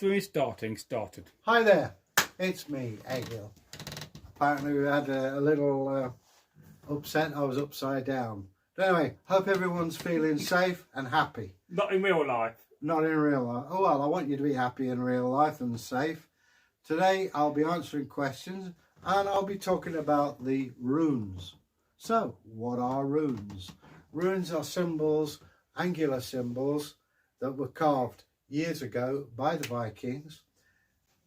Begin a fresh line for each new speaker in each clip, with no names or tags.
Started.
Hi there, it's me, Egil. Apparently we had a little upset. I was upside down. But anyway, hope everyone's feeling safe and happy.
Not in real life.
Not in real life. Oh well, I want you to be happy in real life and safe. Today I'll be answering questions and I'll be talking about the runes. So, what are runes? Runes are symbols, angular symbols, that were carved years ago by the Vikings,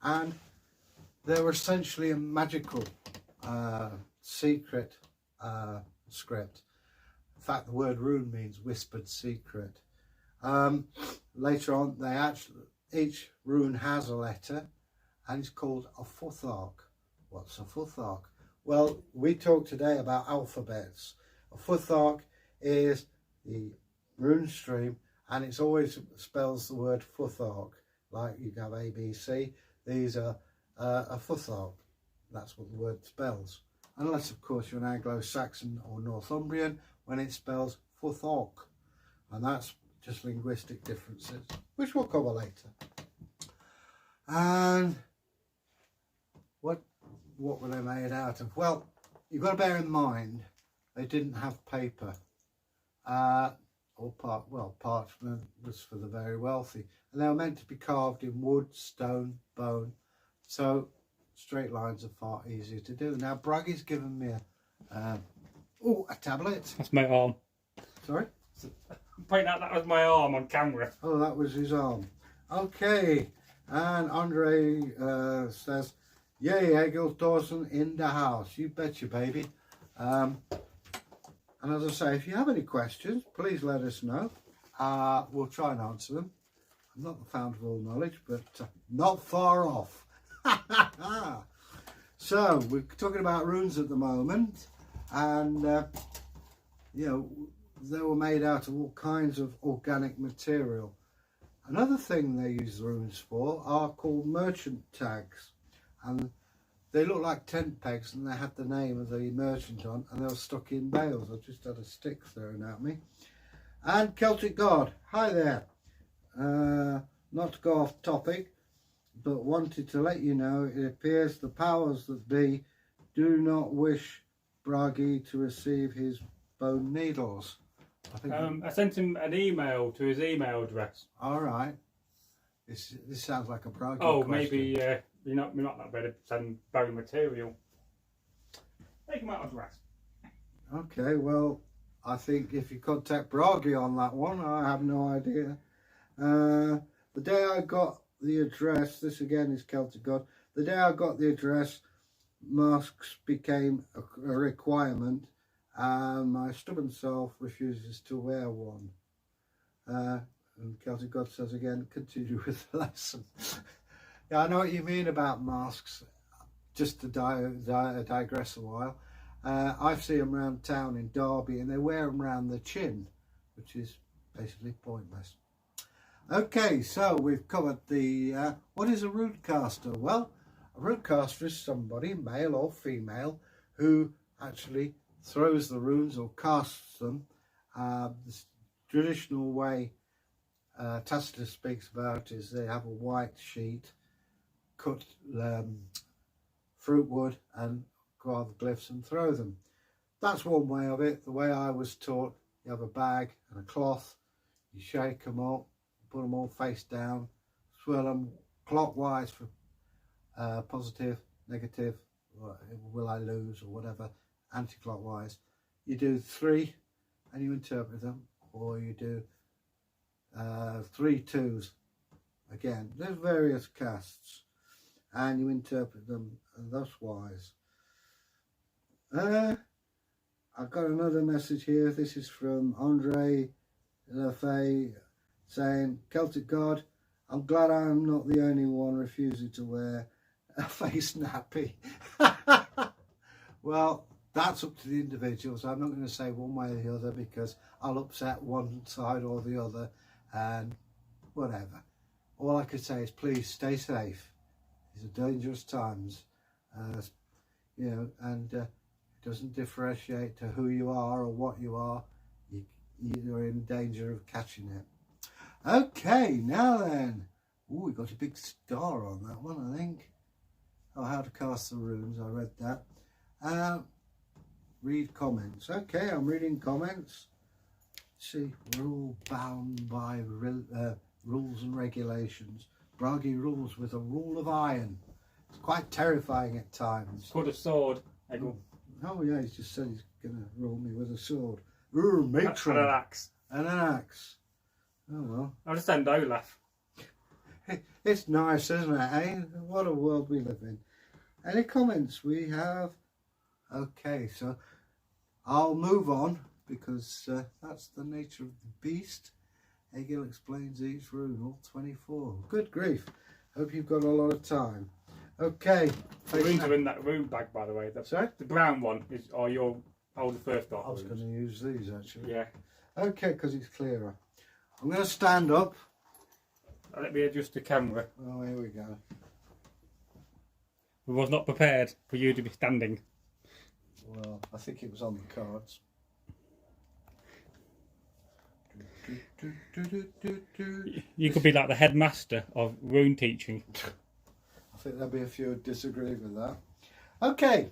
and they were essentially a magical secret script. In fact, the word rune means whispered secret. Later on, each rune has a letter, and it's called a Futhark. What's a Futhark? Well, we talk today about alphabets. A Futhark is the rune stream, and it's always spells the word Futhark. Like you have A, B, C. These are a Futhark. That's what the word spells. Unless, of course, you're an Anglo-Saxon or Northumbrian, when it spells Futhark. And that's just linguistic differences, which we'll cover later. And what were they made out of? Well, you've got to bear in mind they didn't have paper. Parchment was for the very wealthy, and they were meant to be carved in wood, stone, bone, so straight lines are far easier to do. Now Braggy's given me a tablet.
That's my arm.
Sorry?
Point out that was my arm on camera.
Oh, that was his arm. Okay, and Andre says, yay, Egil Thorsson in the house. You betcha, baby. And as I say, if you have any questions, please let us know. We'll try and answer them. I'm not the fount of all knowledge, but not far off. So, we're talking about runes at the moment. And, you know, they were made out of all kinds of organic material. Another thing they use runes for are called merchant tags. And they look like tent pegs, and they had the name of the merchant on, and they were stuck in bales. I just had a stick thrown at me. And Celtic God, hi there. Not to go off topic, but wanted to let you know it appears the powers that be do not wish Bragi to receive his bone needles.
I sent him an email to his email address.
All right. This sounds like a Bragi
question. Maybe we're not that bad at sending bone material. Take him out address.
Okay, well, I think if you contact Bragi on that one, I have no idea. The day I got the address, this again is Celtic God, the day I got the address, masks became a requirement, and my stubborn self refuses to wear one. And Celtic God says again, continue with the lesson. Yeah, I know what you mean about masks. Just to digress a while, I see them around town in Derby, and they wear them around the chin, which is basically pointless. Okay, so we've covered the what is a runecaster? Well, a runecaster is somebody, male or female, who actually throws the runes or casts them. The traditional way Tacitus speaks about is they have a white sheet, cut fruit wood and carve glyphs and throw them. That's one way of it. The way I was taught, you have a bag and a cloth, you shake them up, put them all face down, swirl them clockwise for positive, negative, will I lose or whatever, anti-clockwise. You do 3 and you interpret them, or you do 3 twos. Again, there's various casts, and you interpret them thus wise. I've got another message here. This is from Andre Lefay saying, Celtic God, I'm glad I'm not the only one refusing to wear a face nappy. Well, that's up to the individuals. I'm not going to say one way or the other, because I'll upset one side or the other, and whatever. All I could say is please stay safe. These are dangerous times, you know, and it doesn't differentiate to who you are or what you are. You're in danger of catching it. Okay, now then, Oh, we got a big star on that one, I think. Oh, how to cast the runes, I read that. Read comments. Okay, I'm reading comments. See, we're all bound by rules and regulations. Bragi rules with a rule of iron. It's quite terrifying at times.
Put a sword, Egil.
Oh yeah, he's just said he's going to rule me with a sword. Ooh, matron.
And an axe.
And an axe. Oh well.
I'll just send Olaf.
It's nice, isn't it, eh? What a world we live in. Any comments we have? Okay, so I'll move on because that's the nature of the beast. Egil explains each rune, all 24. Good grief. Hope you've got a lot of time. Okay.
The runes are in that rune bag, by the way.
Sorry?
The brown one is your Elder Futhark.
I was going to use these actually.
Yeah.
Okay, because it's clearer. I'm going to stand up.
Let me adjust the camera.
Oh, here we go.
We was not prepared for you to be standing.
Well, I think it was on the cards.
You could be like the headmaster of rune teaching.
I think there'll be a few who disagree with that. Okay,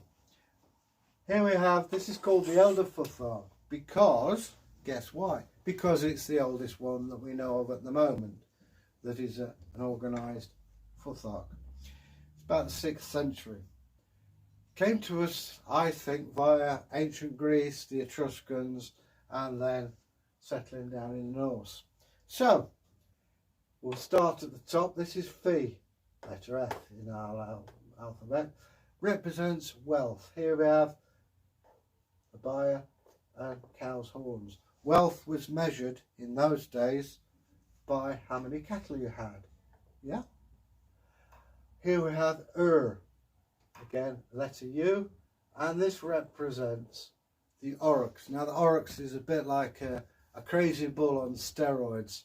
here we have, this is called the Elder Futhark because, guess why? Because it's the oldest one that we know of at the moment that is an organised Futhark. It's about the 6th century. Came to us, I think, via ancient Greece, the Etruscans, and then settling down in the Norse. So, we'll start at the top. This is Phi, letter F in our alphabet, represents wealth. Here we have a buyer and cow's horns. Wealth was measured in those days by how many cattle you had. Yeah. Here we have again, letter U, and this represents the oryx. Now the oryx is a bit like a crazy bull on steroids.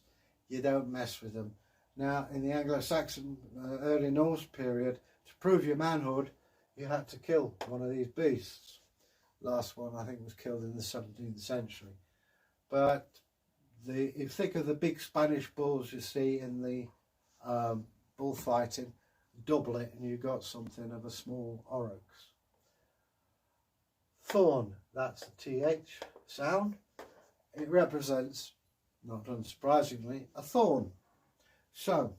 You don't mess with them. Now in the Anglo-Saxon early Norse period, to prove your manhood, you had to kill one of these beasts. Last one I think was killed in the 17th century. But if you think of the big Spanish bulls you see in the bullfighting, double it and you got something of a small oryx. Thorn, that's the TH sound. It represents, not unsurprisingly, a thorn. So,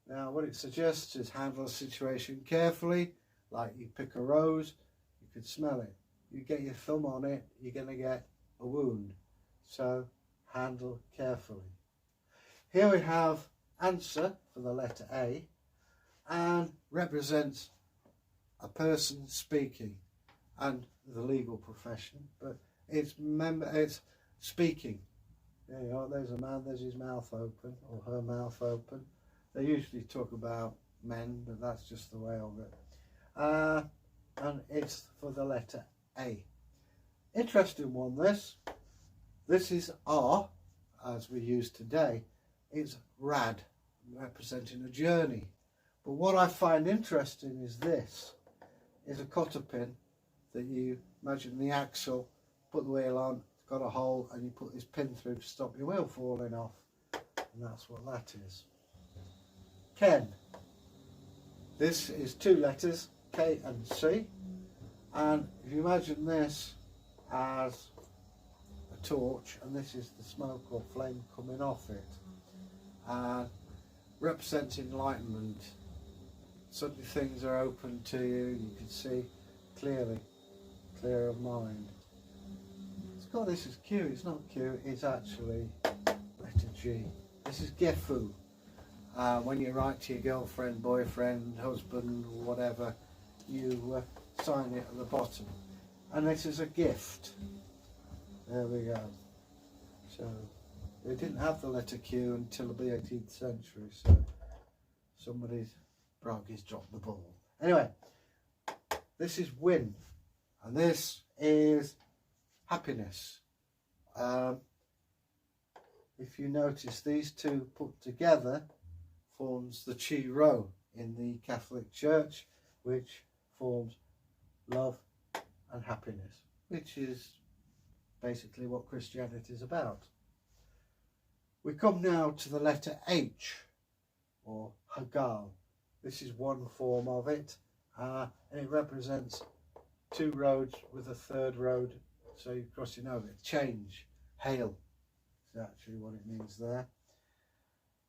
now what it suggests is handle a situation carefully, like you pick a rose, you could smell it. You get your thumb on it, you're going to get a wound. So, handle carefully. Here we have answer for the letter A, and represents a person speaking and the legal profession, but it's speaking. There you are, there's a man, there's his mouth open, or her mouth open. They usually talk about men, but that's just the way of it. And it's for the letter A. Interesting one, this. This is R, as we use today. It's rad, representing a journey. But what I find interesting is this, is a cotter pin that you imagine the axle, put the wheel on, it's got a hole, and you put this pin through to stop your wheel falling off. And that's what that is. Ken. This is 2 letters, K and C. And if you imagine this as a torch, and this is the smoke or flame coming off it, and represents enlightenment. Suddenly things are open to you, you can see clearly, clear of mind. It's got this as Q, it's not Q, it's actually letter G. This is Gefu. When you write to your girlfriend, boyfriend, husband, whatever, you sign it at the bottom. And this is a gift. There we go. So, they didn't have the letter Q until the 18th century, so somebody's Bragi's dropped the ball. Anyway, this is win, and this is happiness. If you notice, these two put together forms the Chi Rho in the Catholic Church, which forms love and happiness, which is basically what Christianity is about. We come now to the letter H, or Hagal. This is one form of it, and it represents two roads with a third road, so you're crossing over. Change, hail is actually what it means there.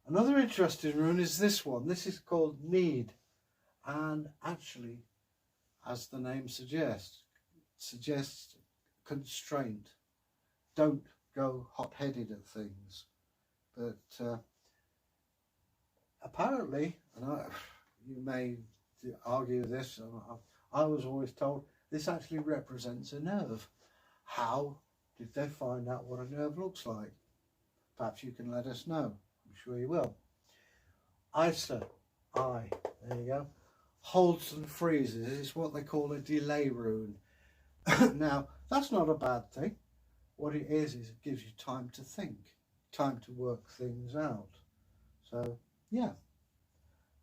Another interesting rune is this one. This is called Need, and actually, as the name suggests constraint. Don't go hot-headed at things. But apparently, and you may argue this, I was always told this actually represents a nerve. How did they find out what a nerve looks like? Perhaps you can let us know. I'm sure you will. ISA, there you go. Holds and freezes is what they call a delay rune. Now, that's not a bad thing. What it is it gives you time to think, time to work things out. So, yeah.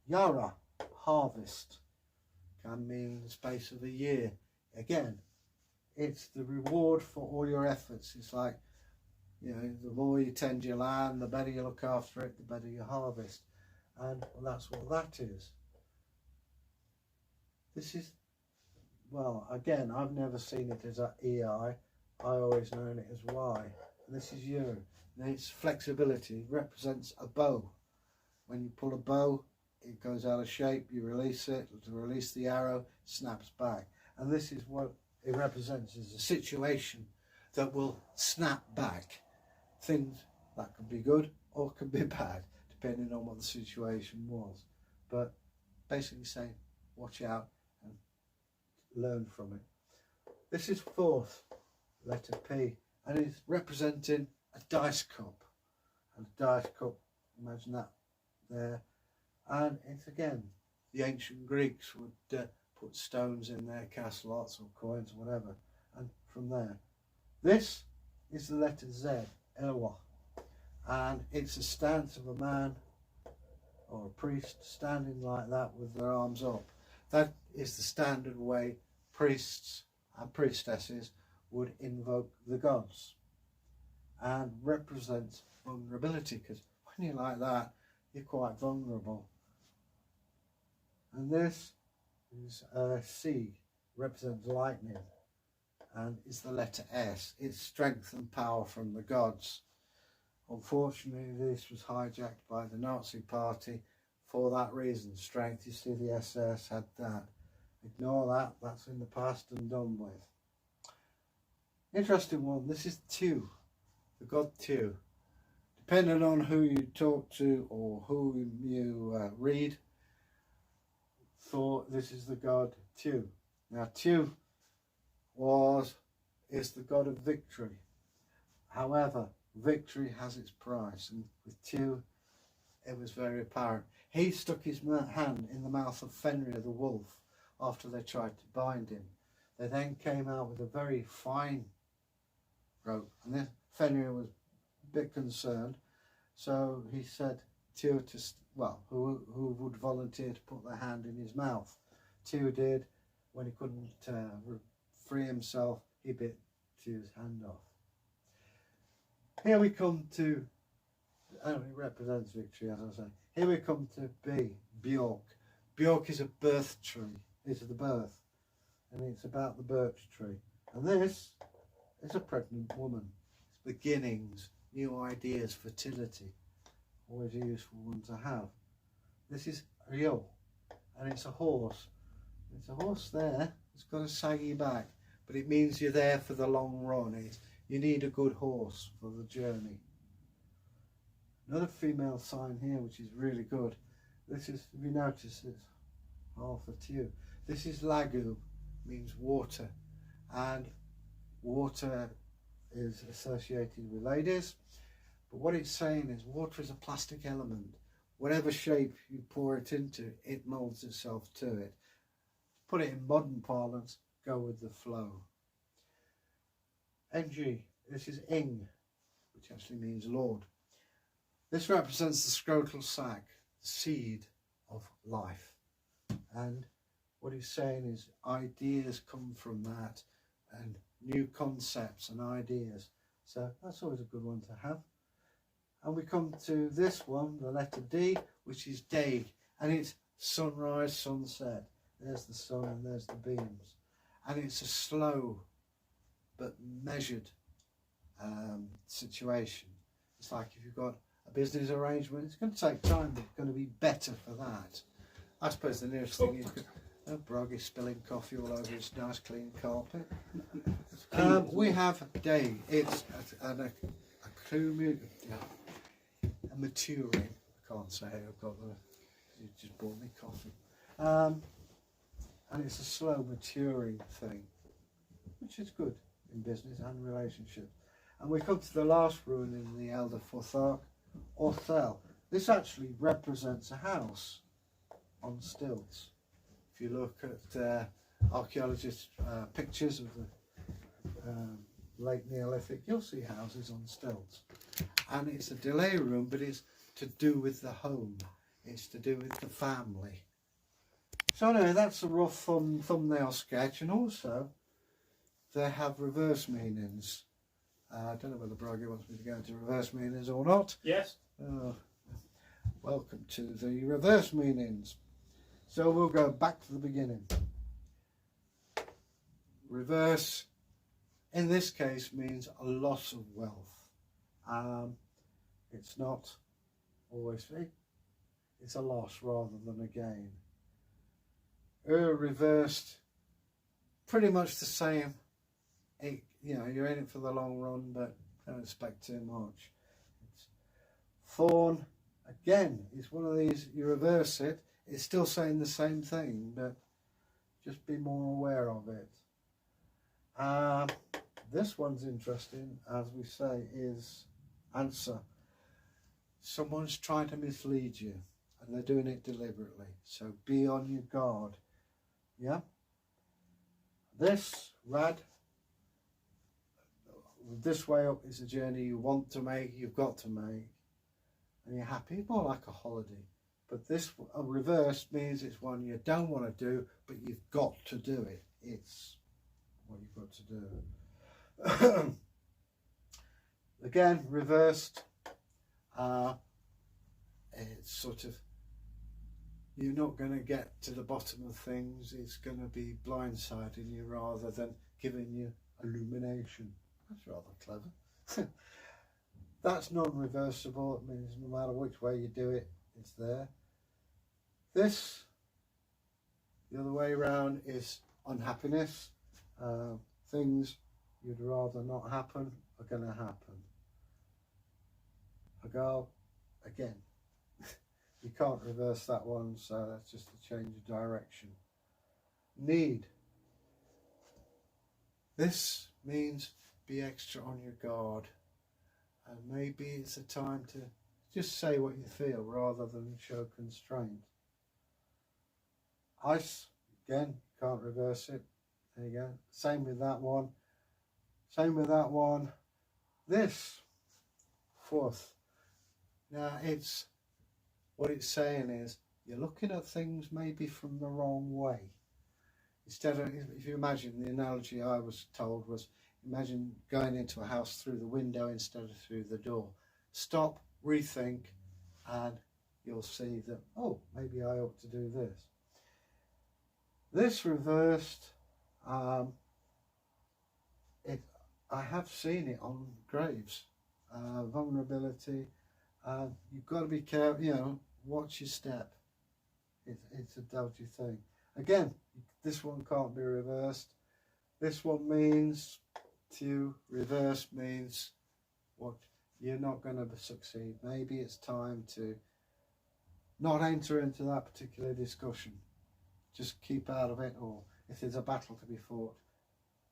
Yara, harvest, can mean the space of a year. Again, it's the reward for all your efforts. It's like, you know, the more you tend your land, the better you look after it, the better you harvest. And well, that's what that is. This is, well, again, I've never seen it as a EI. I always known it as Y. And this is U. And its flexibility. It represents a bow. When you pull a bow, it goes out of shape, you release it, to release the arrow, it snaps back. And this is what it represents, is a situation that will snap back. Things that could be good or could be bad, depending on what the situation was. But basically saying, watch out and learn from it. This is fourth, letter P, and it's representing a dice cup. And a dice cup, imagine that there. And it's again, the ancient Greeks would put stones in their cast lots or coins or whatever. And from there, this is the letter Z, Elwa. And it's a stance of a man or a priest standing like that with their arms up. That is the standard way priests and priestesses would invoke the gods, and represents vulnerability, because when you're like that, you're quite vulnerable. And this is C, represents lightning, and is the letter S. It's strength and power from the gods. Unfortunately, this was hijacked by the Nazi party for that reason. Strength, you see the SS had that. Ignore that, that's in the past and done with. Interesting one, this is Tu, the god Tu. Depending on who you talk to or who you read, thought this is the god Tu. Now Tu is the god of victory. However, victory has its price, and with Tu it was very apparent. He stuck his hand in the mouth of Fenrir the wolf after they tried to bind him. They then came out with a very fine rope, and then Fenrir was a bit concerned, so he said Tu to, who would volunteer to put their hand in his mouth. Tu did. When he couldn't free himself, he bit Tu's hand off. Here we come to, it represents victory, as I say. Here we come to B, Bjork. Bjork is a birth tree. It's the birth, and it's about the birch tree. And this is a pregnant woman. It's beginnings, new ideas, fertility. Always a useful one to have. This is Rio, and it's a horse. It's a horse there. It's got a saggy back, but it means you're there for the long run. You need a good horse for the journey. Another female sign here, which is really good. This is, if you notice, it's half a Tu. This is Lagu, means water, and water is associated with ladies. But what it's saying is water is a plastic element. Whatever shape you pour it into, it molds itself to it. Put it in modern parlance, go with the flow. NG, this is Ing, which actually means Lord. This represents the scrotal sac, the seed of life. And what he's saying is ideas come from that, and new concepts and ideas. So that's always a good one to have. And we come to this one, the letter D, which is day, and it's sunrise, sunset. There's the sun and there's the beams. And it's a slow but measured situation. It's like if you've got a business arrangement, it's going to take time, but it's going to be better for that. I suppose the nearest thing you could... Oh, Brog is spilling coffee all over his nice clean carpet. We have day. It's a maturing. I can't say I've got the... You just bought me coffee. And it's a slow maturing thing, which is good in business and relationships. And we come to the last rune in the Elder Futhark, Orthel. This actually represents a house on stilts. If you look at archaeologists' pictures of the late Neolithic, you'll see houses on stilts. And it's a delay rune, but it's to do with the home. It's to do with the family. So anyway, that's a rough thumbnail sketch, and also they have reverse meanings. I don't know whether Broggy wants me to go into reverse meanings or not.
Yes.
Welcome to the reverse meanings. So we'll go back to the beginning. Reverse, in this case, means a loss of wealth. It's not always free. It's a loss rather than a gain. Reversed, pretty much the same. You know, you're in it for the long run, but don't expect too much. Thorn, again, is one of these, you reverse it, it's still saying the same thing, but just be more aware of it. This one's interesting, as we say, is answer. Someone's trying to mislead you, and they're doing it deliberately, so be on your guard. Yeah? This, rad, this way up is a journey you want to make, you've got to make, and you're happy, more like a holiday. But this reverse means it's one you don't want to do, but you've got to do it. It's what you've got to do. Again, reversed, it's sort of, you're not going to get to the bottom of things. It's going to be blindsiding you rather than giving you illumination. That's rather clever. That's non-reversible. It means no matter which way you do it, it's there. This, the other way around, is unhappiness. Things you'd rather not happen are going to happen. I go, again, you can't reverse that one, so that's just a change of direction. Need. This means be extra on your guard, and maybe it's a time to just say what you feel rather than show constraint. Ice, again, can't reverse it. There you go. Same with that one. Same with that one. This, fourth. Now it's, what it's saying is, you're looking at things maybe from the wrong way. Instead of, if you imagine, the analogy I was told was, imagine going into a house through the window instead of through the door. Stop, rethink, and you'll see that, oh, maybe I ought to do this. This reversed, I have seen it on graves. Vulnerability, you've got to be careful, you know, watch your step. It's a dodgy thing. Again, this one can't be reversed. This one means to reverse means what you're not going to succeed. Maybe it's time to not enter into that particular discussion. Just keep out of it, or if there's a battle to be fought,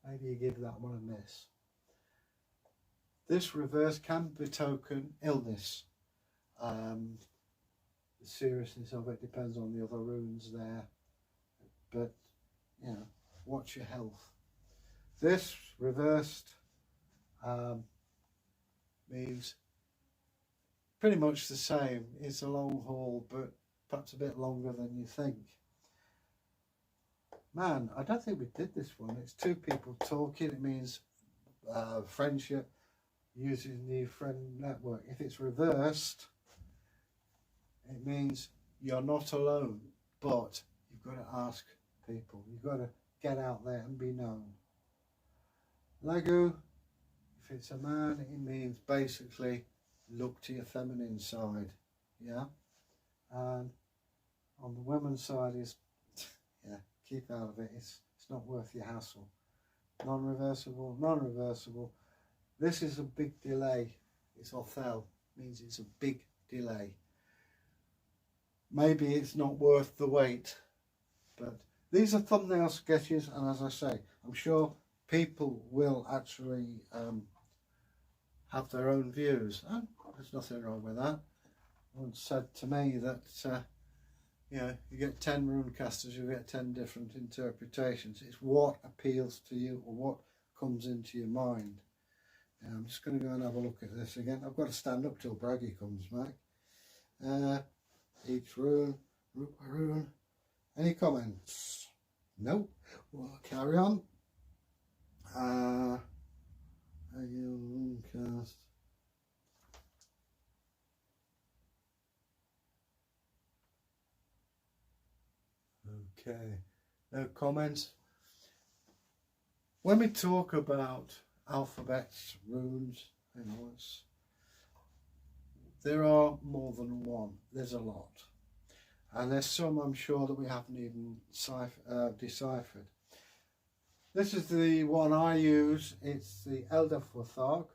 maybe you give that one a miss. This reverse can betoken illness. The seriousness of it depends on the other runes there, but you know, watch your health. This reversed means pretty much the same. It's a long haul, but perhaps a bit longer than you think. Man, I don't think we did this one. It's two people talking. It means friendship. using the friend network. If it's reversed, it means you're not alone, but you've got to ask people. You've got to get out there and be known. Legu, if it's a man, it means basically look to your feminine side, yeah. And on the women's side is, yeah, keep out of it. It's not worth your hassle. Non-reversible, non-reversible. This is a big delay. It's Othel, means it's a big delay. Maybe it's not worth the wait, but these are thumbnail sketches, and as I say, I'm sure people will actually have their own views, and there's nothing wrong with that. Once said to me that you know, you get 10 runecasters, you get 10 different interpretations. It's what appeals to you or what comes into your mind. I'm just going to go and have a look at this again. I've got to stand up till Braggy comes back. Each rune, rune. Any comments? No. We'll carry on. Runecast. Okay. No comments. When we talk about alphabets, runes, you know, there are more than one. There's a lot. And there's some I'm sure that we haven't even deciphered. This is the one I use. It's the Elder Futhark.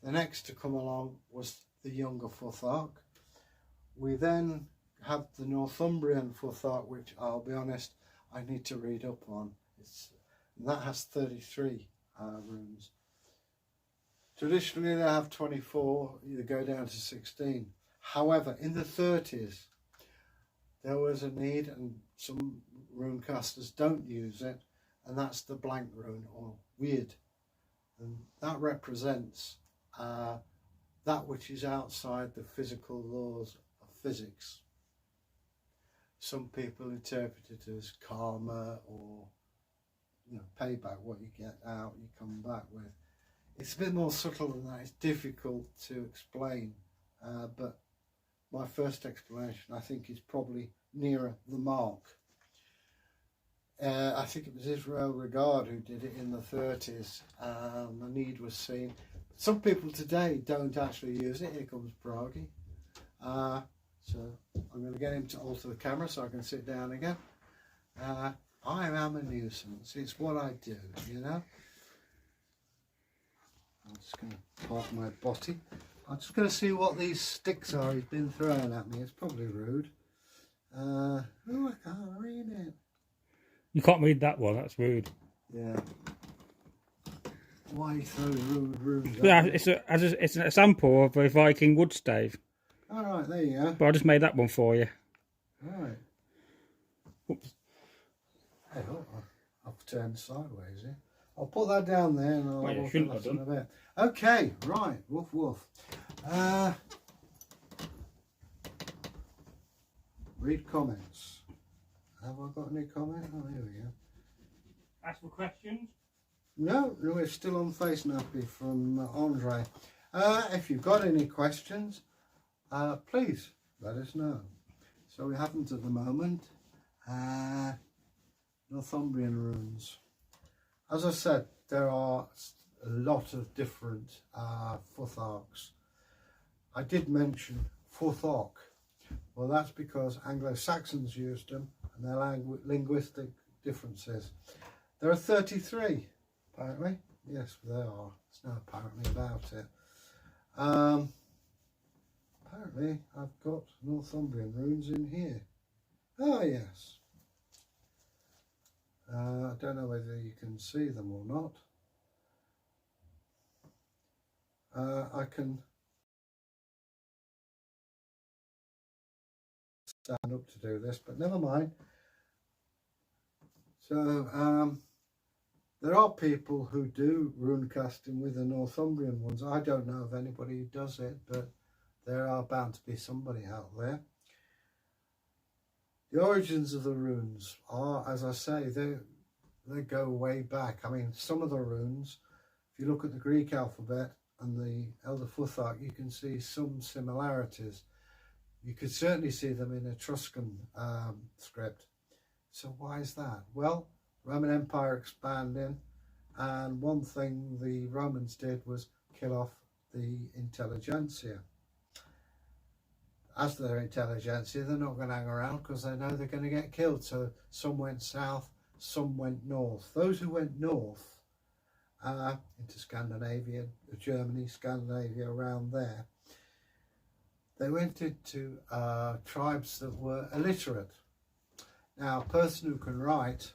The next to come along was the younger Futhark. We then have the Northumbrian Futhark, which I'll be honest, I need to read up on. That has 33 runes. Traditionally they have 24, you go down to 16. However, in the 30s, there was a need, and some runecasters don't use it, and that's the blank rune, or weird. And that represents that which is outside the physical laws of physics. Some people interpret it as karma, or you know, payback, what you get out, you come back with. It's a bit more subtle than that. It's difficult to explain, but my first explanation, I think, is probably nearer the mark. I think it was Israel Regard who did it in the 30s. The need was seen. Some people today don't actually use it. Here comes Bragi. So I'm going to get him to alter the camera so I can sit down again. I am a nuisance. It's what I do, you know. I'm just going to park my body. I'm just going to see what these sticks are he's been throwing at me. It's probably rude. Oh, I can't read it.
You can't read that one, that's rude.
Yeah. Why throw rude?
Yeah, it's an example of a Viking wood stave.
Alright, there you go.
But I just made that one for you.
Right.
Oops.
Hey, oh, I've turned sideways here. I'll put that down there and I'll look at that in a bit. Okay, right. Woof woof. Read comments. Have I got any comment? Oh, here we go.
Ask for questions?
No, we're still on Face Nappy from Andre. If you've got any questions, please let us know. So we haven't at the moment. Northumbrian runes. As I said, there are a lot of different Futharks. I did mention Futhark. Well, that's because Anglo-Saxons used them and their linguistic differences. There are 33, apparently. Yes, there are. There's no apparently about it. Apparently, I've got Northumbrian runes in here. Oh, yes. I don't know whether you can see them or not. I can stand up to do this, but never mind. So there are people who do rune casting with the Northumbrian ones. I don't know of anybody who does it, but there are bound to be somebody out there. The origins of the runes are, as I say, they go way back. I mean, some of the runes, if you look at the Greek alphabet, and the Elder Futhark, you can see some similarities. You could certainly see them in Etruscan script. So why is that? Well, Roman Empire expanding, and one thing the Romans did was kill off the intelligentsia. As their intelligentsia, they're not going to hang around because they know they're going to get killed. So some went south, some went north. Those who went north into Scandinavia, Germany, Scandinavia, around there, they went into tribes that were illiterate. Now, a person who can write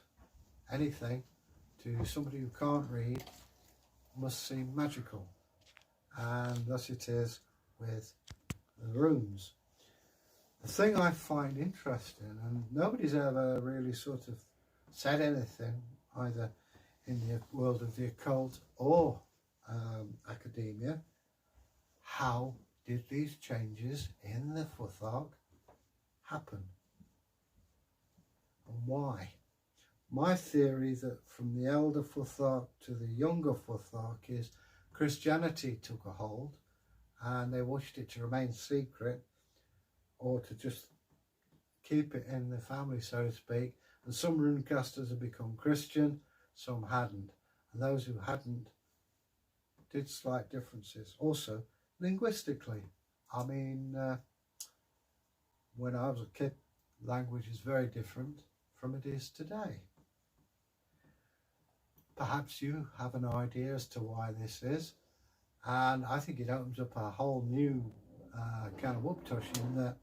anything to somebody who can't read must seem magical, and thus it is with the runes. The thing I find interesting, and nobody's ever really sort of said anything, either in the world of the occult or academia, how did these changes in the Futhark happen? And why? My theory that from the Elder Futhark to the younger Futhark is Christianity took a hold and they wished it to remain secret, or to just keep it in the family, so to speak. And some runecasters have become Christian, some hadn't. And those who hadn't did slight differences. Also, linguistically. I mean, when I was a kid, language is very different from it is today. Perhaps you have an idea as to why this is. And I think it opens up a whole new kind of uptush, in that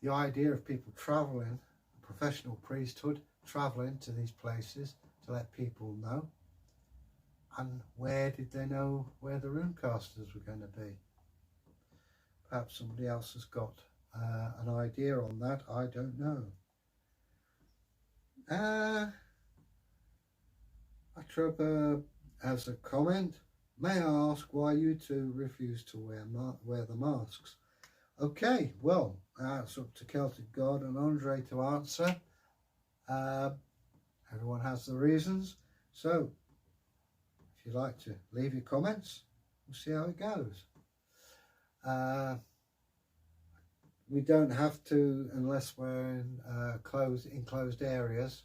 the idea of people travelling, professional priesthood travelling to these places to let people know. And where did they know where the runecasters were going to be? Perhaps somebody else has got an idea on that. I don't know. Atrapa has a comment. May I ask why you two refuse to wear the masks? Okay, well, it's up to Celtic God and Andre to answer. Everyone has the reasons. So, if you'd like to leave your comments, we'll see how it goes. We don't have to unless we're in enclosed areas.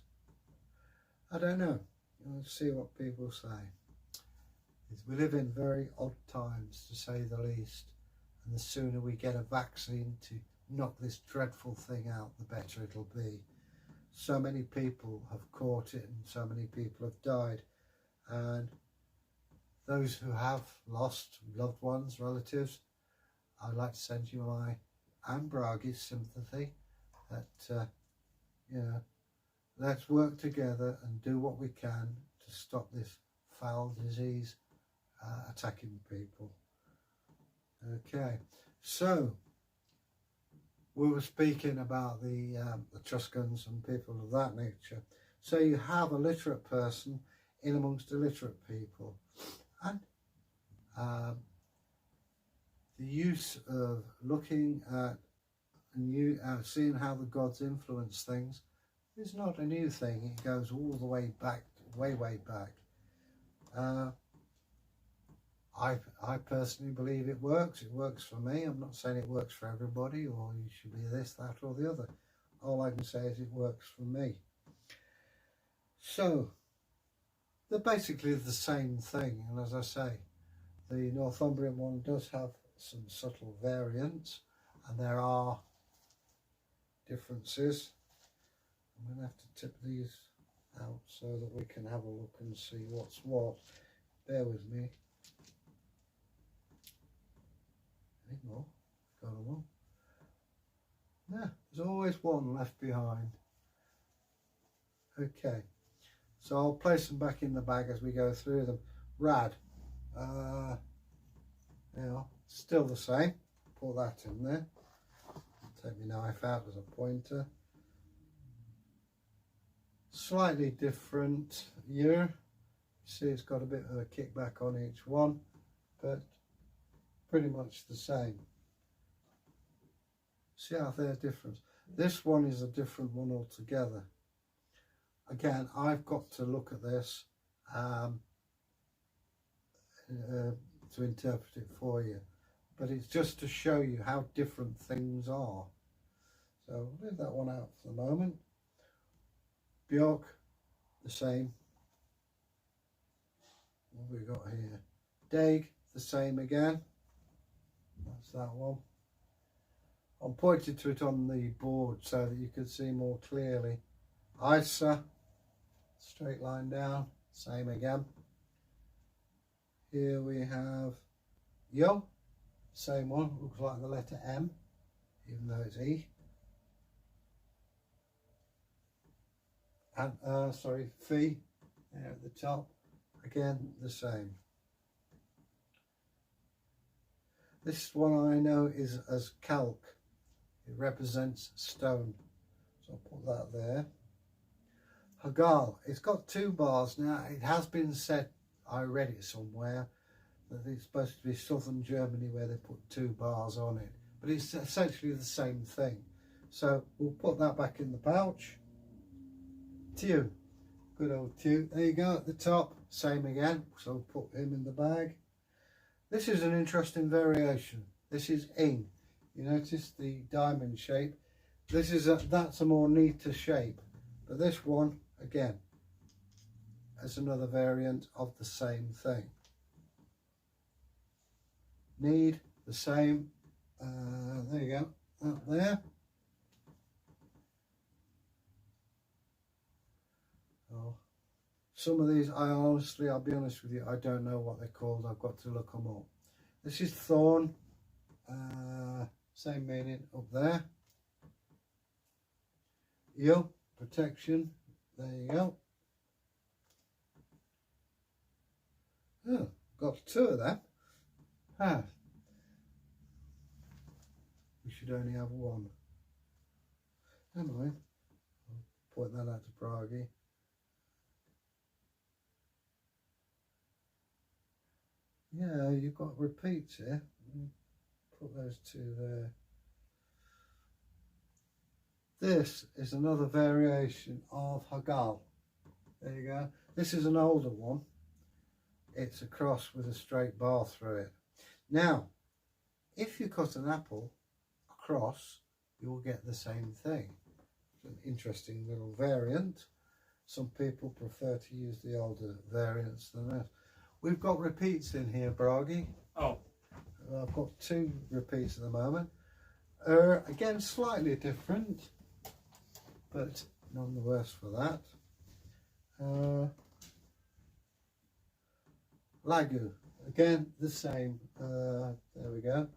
I don't know. We'll see what people say. We live in very odd times, to say the least, and the sooner we get a vaccine to knock this dreadful thing out, the better it'll be. So many people have caught it and so many people have died, and those who have lost loved ones, relatives, I'd like to send you my and Bragi's sympathy that, let's work together and do what we can to stop this foul disease attacking people. Okay, so we were speaking about the Etruscans and people of that nature. So you have a literate person in amongst illiterate people, and the use of looking at and seeing how the gods influence things is not a new thing. It goes all the way back, way back. I personally believe it works. It works for me. I'm not saying it works for everybody, or you should be this, that, or the other. All I can say is it works for me. So, they're basically the same thing. And as I say, the Northumbrian one does have some subtle variants, and there are differences. I'm going to have to tip these out so that we can have a look and see what's what. Bear with me. Any more? Got a one. Yeah, there's always one left behind. Okay, so I'll place them back in the bag as we go through them. Rad. Still the same. Put that in there. Take my knife out as a pointer. Slightly different year. See, it's got a bit of a kickback on each one, but pretty much the same. See how they're different. This one is a different one altogether. Again, I've got to look at this to interpret it for you, but it's just to show you how different things are. So leave that one out for the moment. Bjork, the same. What have we got here? Dag, the same again. That's that one. I'm pointing to it on the board so that you can see more clearly. Isa, straight line down, same again. Here we have Yo, same one, looks like the letter M, even though it's E. And sorry, Fi, there at the top, again the same. This one I know is as calc. It represents stone, so I'll put that there. Hagal, it's got 2 bars now. It has been said, I read it somewhere, that it's supposed to be southern Germany where they put 2 bars on it, but it's essentially the same thing. So we'll put that back in the pouch. Tew, good old Tew, there you go at the top, same again, so we'll put him in the bag. This is an interesting variation. This is Ing. You notice the diamond shape. This is that's a more neater shape, but this one again is another variant of the same thing. Need, the same. There you go, up there. Oh, some of these I'll be honest with you, I don't know what they're called. I've got to look them up. This is Thorn. Same meaning up there. Yo, protection. There you go. Oh, got 2 of them. Ah, we should only have 1. Never mind. I'll point that out to Bragi. Yeah, you've got repeats here. Put those 2 there. This is another variation of Hagal. There you go. This is an older one. It's a cross with a straight bar through it. Now, if you cut an apple across, you'll get the same thing. It's an interesting little variant. Some people prefer to use the older variants than that. We've got repeats in here, Bragi.
Oh.
I've got 2 repeats at the moment. Again, slightly different, but none the worse for that. Lagu, again, the same. There we go.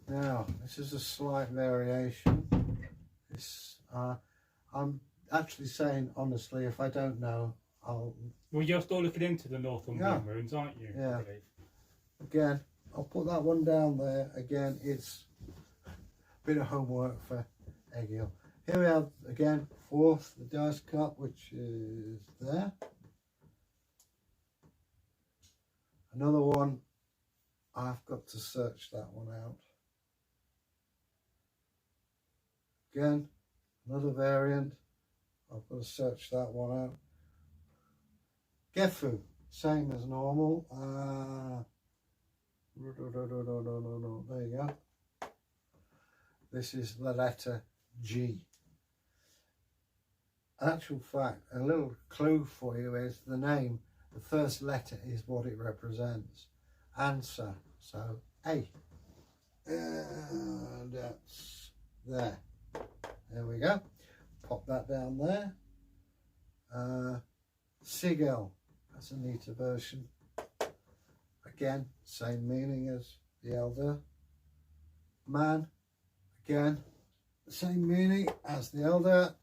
Now, this is a slight variation. This, I'm actually saying, honestly, if I don't know, I'll...
Well, you're still looking into the Northumbrian runes, aren't you?
Yeah. Again, I'll put that one down there. Again, it's a bit of homework for Egil. Here we have, again, 4th, the dice cup, which is there. Another one, I've got to search that one out. Again, another variant, I've got to search that one out. Gefu, same as normal. There you go. This is the letter G. Actual fact, a little clue for you is the name. The first letter is what it represents. Answer, so A. And that's there. There we go. Pop that down there. Sigil, that's a neater version. Again, same meaning as the Elder. Man, again, same meaning as the Elder.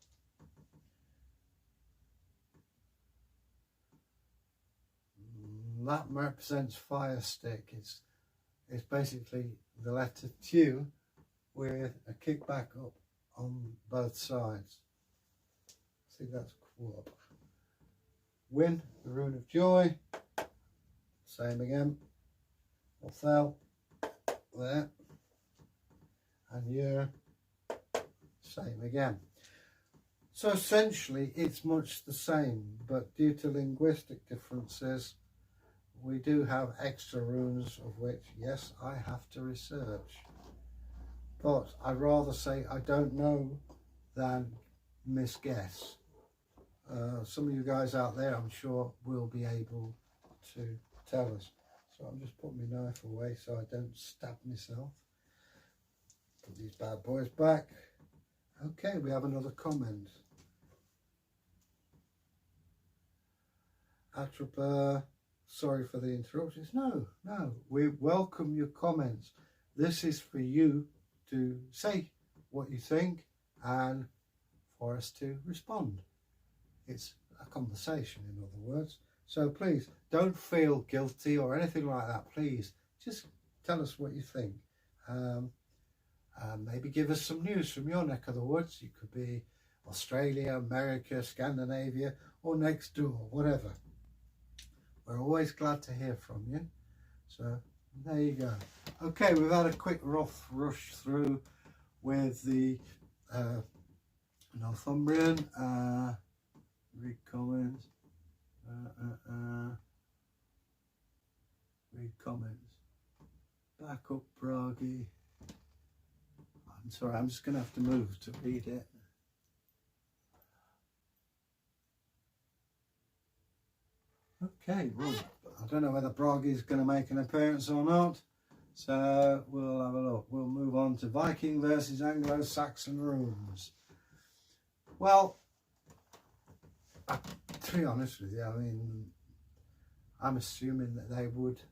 That represents fire stick. It's basically the letter Q with a kickback up on both sides. I think that's cool. Win, the rune of joy. Same again. Othel, there. And here, same again. So essentially it's much the same, but due to linguistic differences we do have extra runes, of which, yes, I have to research. But I'd rather say I don't know than misguess. Some of you guys out there, I'm sure, will be able to tell us. So I'm just putting my knife away so I don't stab myself. Put these bad boys back. Okay, we have another comment. Atropa, sorry for the interruptions. No, we welcome your comments. This is for you to say what you think and for us to respond. It's a conversation, in other words. So please don't feel guilty or anything like that. Please just tell us what you think. Maybe give us some news from your neck of the woods. It could be Australia, America, Scandinavia, or next door, whatever. We're always glad to hear from you. So there you go. Okay, we've had a quick rough rush through with the Northumbrian. Read comments. Read comments. Back up, Bragi. I'm sorry, I'm just going to have to move to read it. Okay, well, I don't know whether Bragi is going to make an appearance or not, so we'll have a look. We'll move on to Viking versus Anglo-Saxon Rules. Well, to be honest with you, I mean, I'm assuming that they would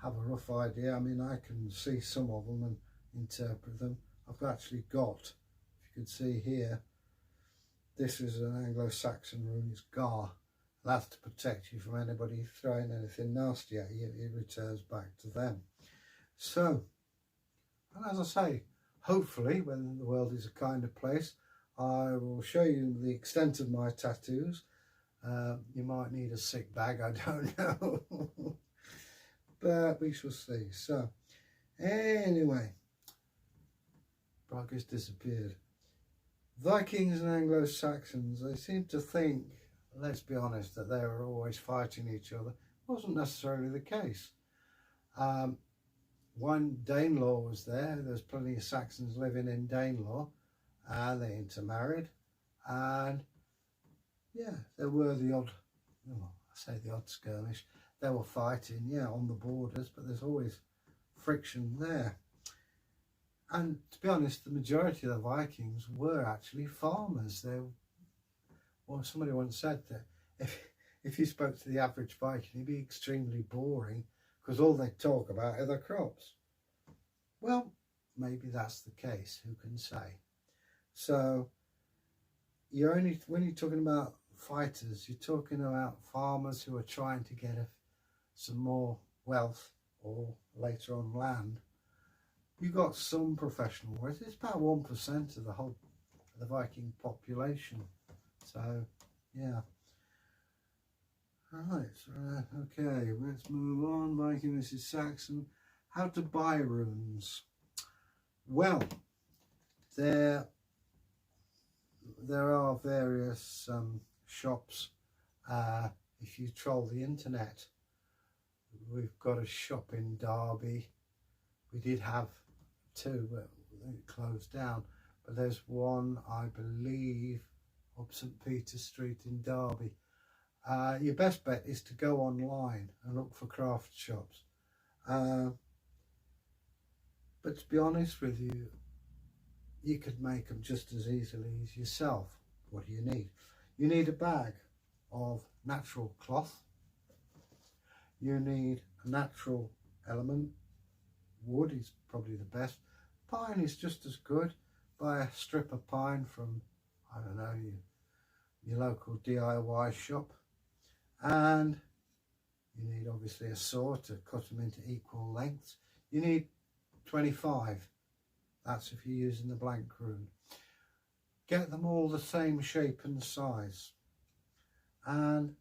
have a rough idea. I mean, I can see some of them and interpret them. I've actually got, if you can see here, this is an Anglo-Saxon rune, it's Gar. That's to protect you from anybody throwing anything nasty at you. It returns back to them. So, and as I say, hopefully, when the world is a kinder place, I will show you the extent of my tattoos. You might need a sick bag, I don't know. But we shall see. So, anyway, Bragi's disappeared. Vikings and Anglo-Saxons, they seem to think, let's be honest, that they were always fighting each other. Wasn't necessarily the case. When Danelaw was there's plenty of Saxons living in Danelaw, and they intermarried, and yeah, there were the odd, well, I say the odd skirmish. They were fighting, yeah, on the borders, but there's always friction there. And to be honest, the majority of the Vikings were actually farmers. Well, somebody once said that if you spoke to the average Viking, he'd be extremely boring because all they talk about are their crops. Well, maybe that's the case, who can say? So when you're talking about fighters, you're talking about farmers who are trying to get some more wealth or later on land. You've got some professional warriors. It's about 1% of the Viking population. So, yeah. Right, okay, let's move on. Viking versus Saxon. How to buy runes. Well, there are various shops. If you troll the internet, we've got a shop in Derby. We did have two, but it closed down. But there's one, I believe, up St Peter Street in Derby. Your best bet is to go online and look for craft shops. But to be honest with you, you could make them just as easily as yourself. What do you need? You need a bag of natural cloth. You need a natural element. Wood is probably the best. Pine is just as good. Buy a strip of pine from, I don't know, your local DIY shop. And you need obviously a saw to cut them into equal lengths. You need 25. That's if you're using the blank rune. Get them all the same shape and size. And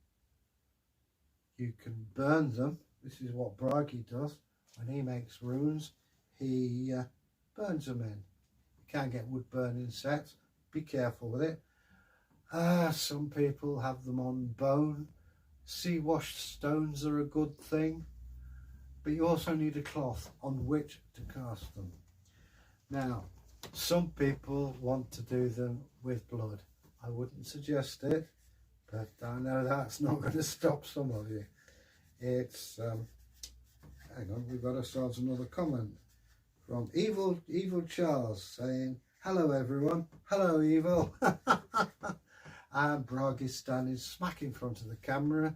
you can burn them. This is what Bragi does. When he makes runes, he burns them in. You can get wood burning sets. Be careful with it. Some people have them on bone. Sea washed stones are a good thing, but you also need a cloth on which to cast them. Now, some people want to do them with blood. I wouldn't suggest it, but I know that's not going to stop some of you. It's hang on, we've got ourselves another comment from Evil Charles saying, "Hello everyone." Hello, Evil. And Brog is standing smack in front of the camera.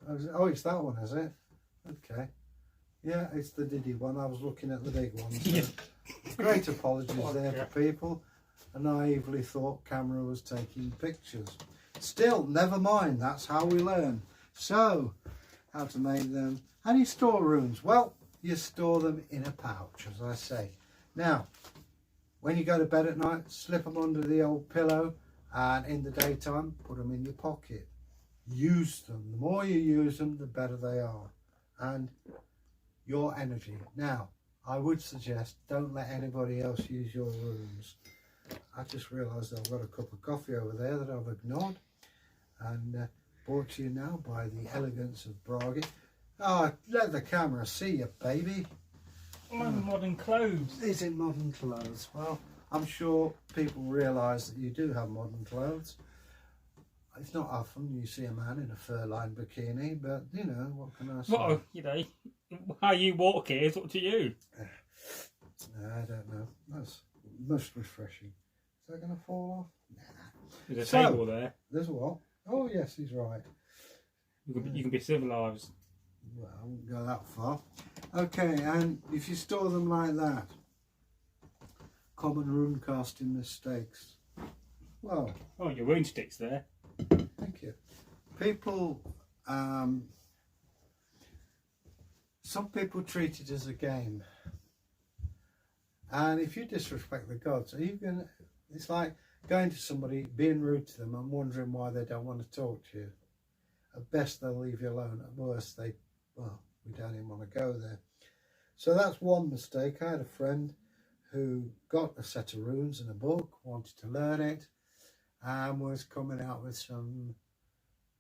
Oh, it's that one, is it? Okay. Yeah, it's the Diddy one. I was looking at the big one. So great apologies there to people. I naively thought camera was taking pictures. Still, never mind. That's how we learn. So, how to make them. How do you store runes? Well, you store them in a pouch, as I say. Now, when you go to bed at night, slip them under the old pillow, and in the daytime, put them in your pocket. Use them. The more you use them, the better they are. And your energy. Now, I would suggest don't let anybody else use your runes. I just realised I've got a cup of coffee over there that I've ignored, and brought to you now by the elegance of Bragi. Oh, let the camera see you, baby.
I'm in modern clothes.
He's in modern clothes. Well, I'm sure people realise that you do have modern clothes. It's not often you see a man in a fur-lined bikini, but, you know, what can I say?
Well, you know, how you walk here is up to you.
I don't know. That's most refreshing. Is that going to fall off? Nah.
There's a table there.
There's what? Oh, yes, he's right.
You can be civilised.
Well, I won't go that far. Okay, and if you store them like that, common rune casting mistakes. Well,
oh, your rune sticks there.
Thank you. People, some people treat it as a game, and if you disrespect the gods, are you gonna? It's like going to somebody, being rude to them, and wondering why they don't want to talk to you. At best, they'll leave you alone. At worst, we don't even want to go there. So that's one mistake. I had a friend who got a set of runes and a book, wanted to learn it, and was coming out with some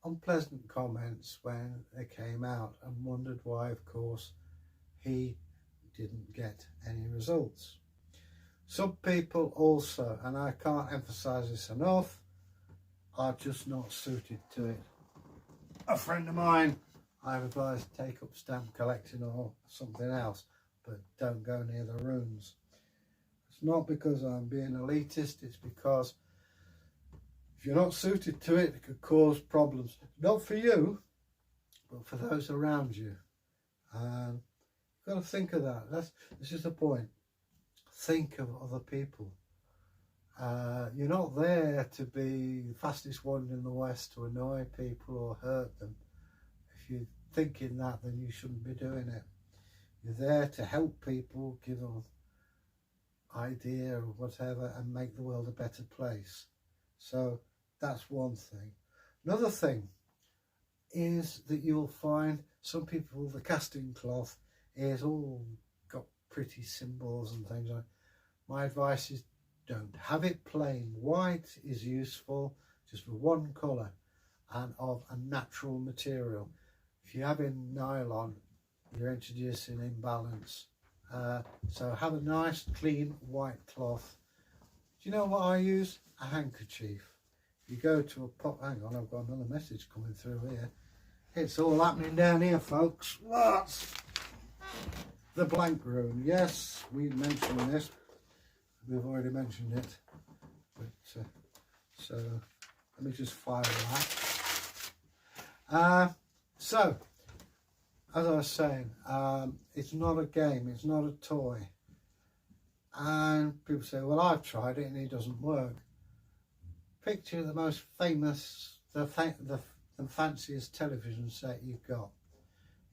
unpleasant comments when they came out, and wondered why, of course, he didn't get any results. Some people also, and I can't emphasize this enough, are just not suited to it. A friend of mine, I've advised take up stamp collecting or something else, but don't go near the runes. It's not because I'm being elitist, it's because if you're not suited to it, it could cause problems. Not for you, but for those around you. You've got to think of that. This is the point. Think of other people. You're not there to be the fastest one in the West to annoy people or hurt them. If you're thinking that, then you shouldn't be doing it. You're there to help people, give them idea or whatever, and make the world a better place. So that's one thing. Another thing is that you'll find some people, the casting cloth is all got pretty symbols and things like that. My advice is don't have it plain. White is useful, just for one colour and of a natural material. If you have in nylon, you're introducing imbalance. So have a nice clean white cloth. Do you know what I use? A handkerchief. You go to a pot. Hang on, I've got another message coming through here. It's all happening down here, folks. What? The blank rune. Yes, we mentioned this. We've already mentioned it. But so let me just file that. So, as I was saying, it's not a game. It's not a toy. And people say, "Well, I've tried it and it doesn't work." Picture the most famous, the fanciest television set you've got.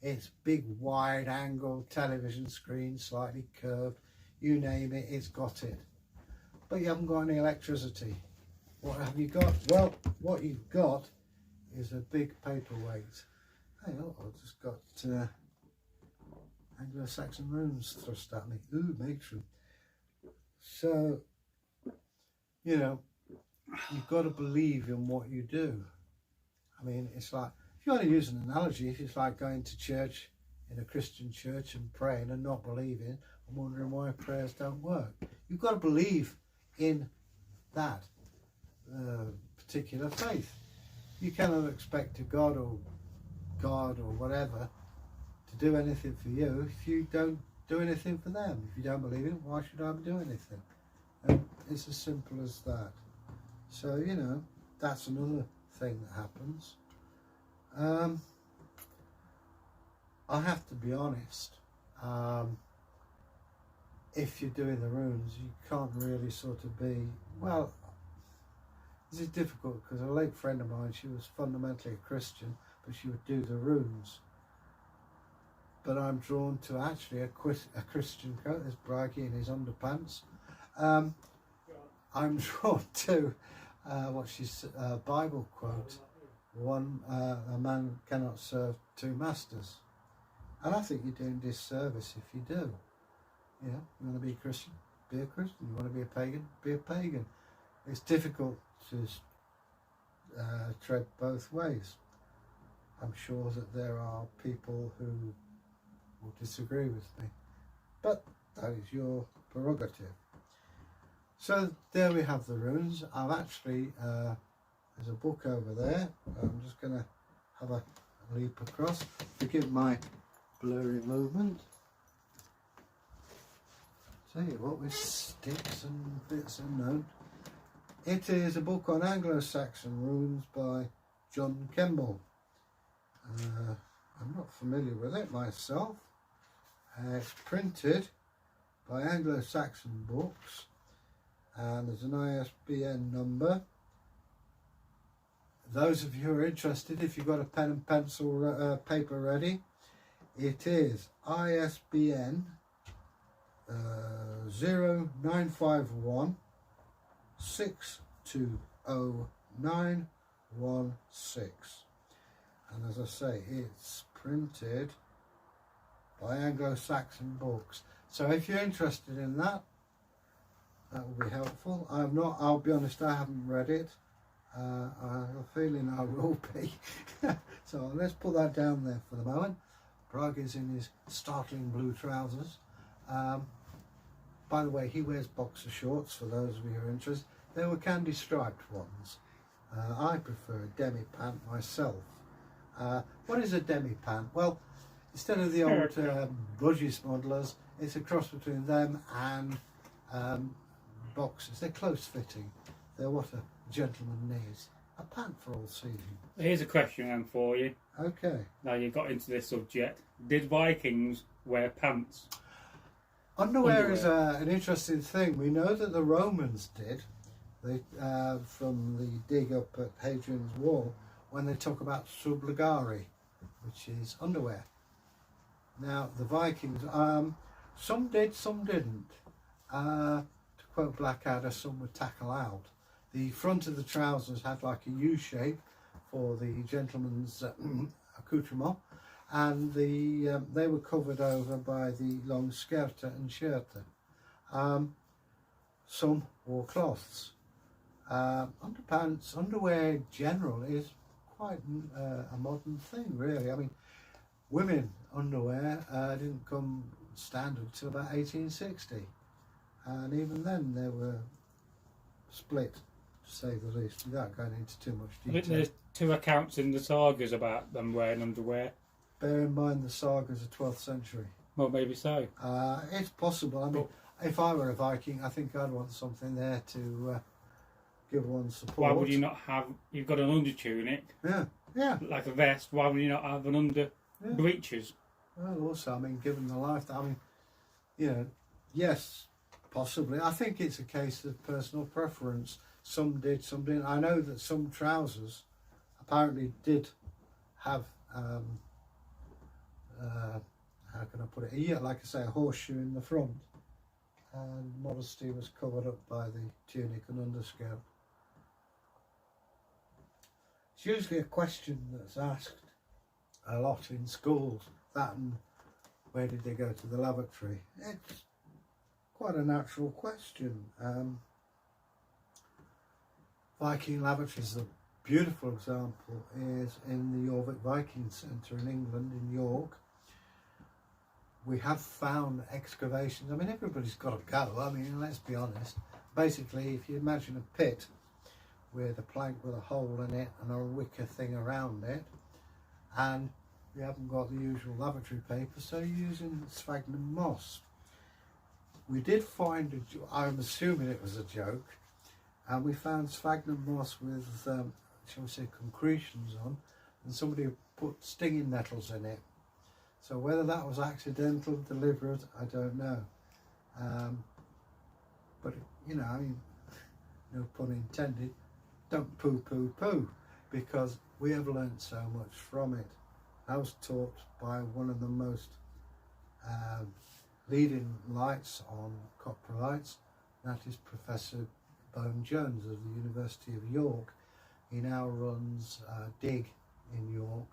It's big, wide-angle television screen, slightly curved. You name it, it's got it. But you haven't got any electricity. What have you got? Well, what you've got is a big paperweight. Hey, look, I've just got Anglo-Saxon Rules thrust at me. Ooh, matron. So, you know, you've got to believe in what you do. I mean, it's like, if you want to use an analogy, it's like going to church in a Christian church and praying and not believing and wondering why prayers don't work. You've got to believe in that particular faith. You cannot expect a God or whatever to do anything for you if you don't do anything for them. If you don't believe in it, why should I do anything? And it's as simple as that. So, you know, that's another thing that happens. I have to be honest, if you're doing the runes, you can't really sort of be, well, this is difficult because a late friend of mine, she was fundamentally a Christian, but she would do the runes. But I'm drawn to actually a Christian coat. There's Bragi in his underpants. I'm drawn to what she's Bible quote, a man cannot serve two masters. And I think you're doing disservice if you do. You know, you want to be a Christian, be a Christian. You want to be a pagan, be a pagan. It's difficult to tread both ways. I'm sure that there are people who will disagree with me, but that is your prerogative. So there we have the runes. I've actually, there's a book over there. I'm just going to have a leap across. Forgive my blurry movement. Tell you what, with sticks and bits unknown. It is a book on Anglo-Saxon Rules by John Kemble. I'm not familiar with it myself. It's printed by Anglo-Saxon Books, and there's an ISBN number. Those of you who are interested, if you've got a pen and pencil paper ready, it is ISBN 0951 620-916. And as I say, it's printed by Anglo-Saxon Books. So if you're interested in that, that will be helpful. I'll be honest, I haven't read it. I have a feeling I will be. So let's put that down there for the moment. Bragi's in his startling blue trousers. By the way, he wears boxer shorts, for those of you who are interested. They were candy striped ones. I prefer a demi-pant myself. What is a demi-pant? Well, instead of the old budgie smugglers, it's a cross between them and boxers. They're close-fitting. They're what a gentleman needs. A pant for all season.
Here's a question then for you.
Okay.
Now you got into this subject. Did Vikings wear pants?
Underwear is an interesting thing. We know that the Romans did. They, from the dig up at Hadrian's Wall, when they talk about subligare, which is underwear. Now the Vikings, some did, some didn't. To quote Blackadder, some would tackle out. The front of the trousers had like a U shape for the gentleman's accoutrement, and they were covered over by the long skirta and shirta. Some wore cloths. Underpants, underwear in general is quite a modern thing, really. I mean, women underwear didn't come standard till about 1860, and even then they were split, to say the least, without going into too much detail.
I think there's two accounts in the Sagas about them wearing underwear.
Bear in mind the Sagas are 12th century.
Well, maybe so.
It's possible. I mean, if I were a Viking, I think I'd want something there to give one support.
Why would you not have? You've got an under tunic.
Yeah.
Like a vest. Why would you not have an under breeches?
Well, also, I mean, given the life, I mean, you know, yes, possibly. I think it's a case of personal preference. Some did, some didn't. I know that some trousers apparently did have, how can I put it? Yeah, like I say, a horseshoe in the front, and modesty was covered up by the tunic and underskirt. It's usually a question that's asked a lot in schools, that and where did they go to the lavatory? It's quite a natural question. Viking lavatories. The beautiful example is in the Jorvik Viking Centre in England, in York. We have found excavations. I mean, everybody's got to go. I mean, let's be honest. Basically, if you imagine a pit with a plank with a hole in it and a wicker thing around it, and you haven't got the usual lavatory paper, so you're using sphagnum moss. We did find, I'm assuming it was a joke, and we found sphagnum moss with, shall we say, concretions on, and somebody put stinging nettles in it. So whether that was accidental, deliberate, I don't know. But, you know, I mean, no pun intended, don't poo, because we have learnt so much from it. I was taught by one of the most leading lights on coprolites, that is Professor Bone Jones of the University of York. He now runs Dig in York.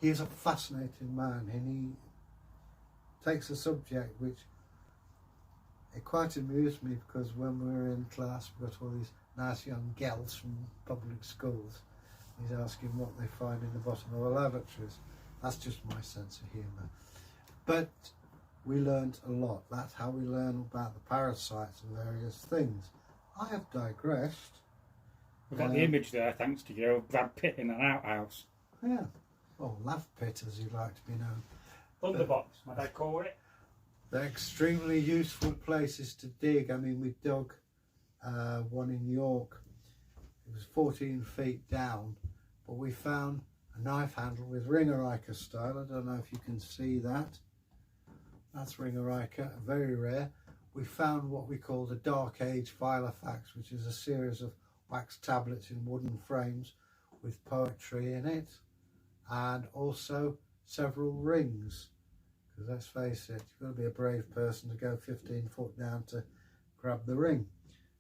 He is a fascinating man, and he takes a subject which it quite amused me, because when we were in class we got all these nice young girls from public schools. He's asking what they find in the bottom of the lavatories. That's just my sense of humour. But we learnt a lot. That's how we learn about the parasites and various things. I have digressed.
We've got the image there, thanks to you, Brad Pitt in an outhouse.
Yeah. Well, lav pit, as you like to be known.
Thunderbox, my dad called it.
They're extremely useful places to dig. I mean, we dug one in York. It was 14 feet down, but we found a knife handle with ringerica style. I don't know if you can see that. That's ringerica, very rare. We found what we call the Dark Age Filofax, which is a series of wax tablets in wooden frames with poetry in it, and also several rings. Because let's face it, you've got to be a brave person to go 15 foot down to grab the ring.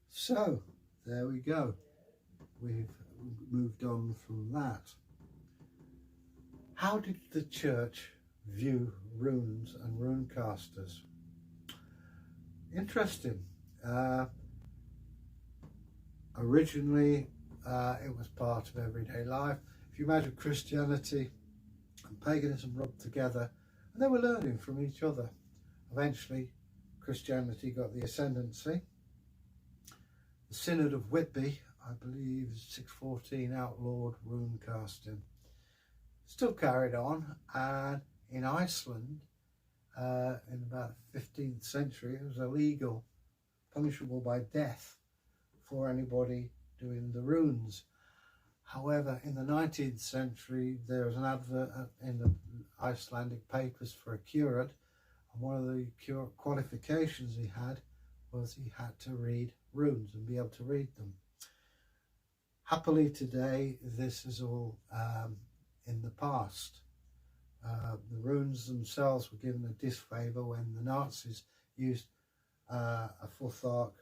So there we go. We've moved on from that. How did the church view runes and runecasters? Interesting. Originally, it was part of everyday life. If you imagine Christianity and paganism rubbed together, and they were learning from each other. Eventually, Christianity got the ascendancy. The Synod of Whitby, I believe 614, outlawed rune casting. Still carried on, and in Iceland, in about the 15th century, it was illegal, punishable by death for anybody doing the runes. However, in the 19th century, there was an advert in the Icelandic papers for a curate, and one of the curate qualifications he had was he had to read runes and be able to read them. Happily today, this is all in the past. The runes themselves were given a disfavour when the Nazis used a Futhark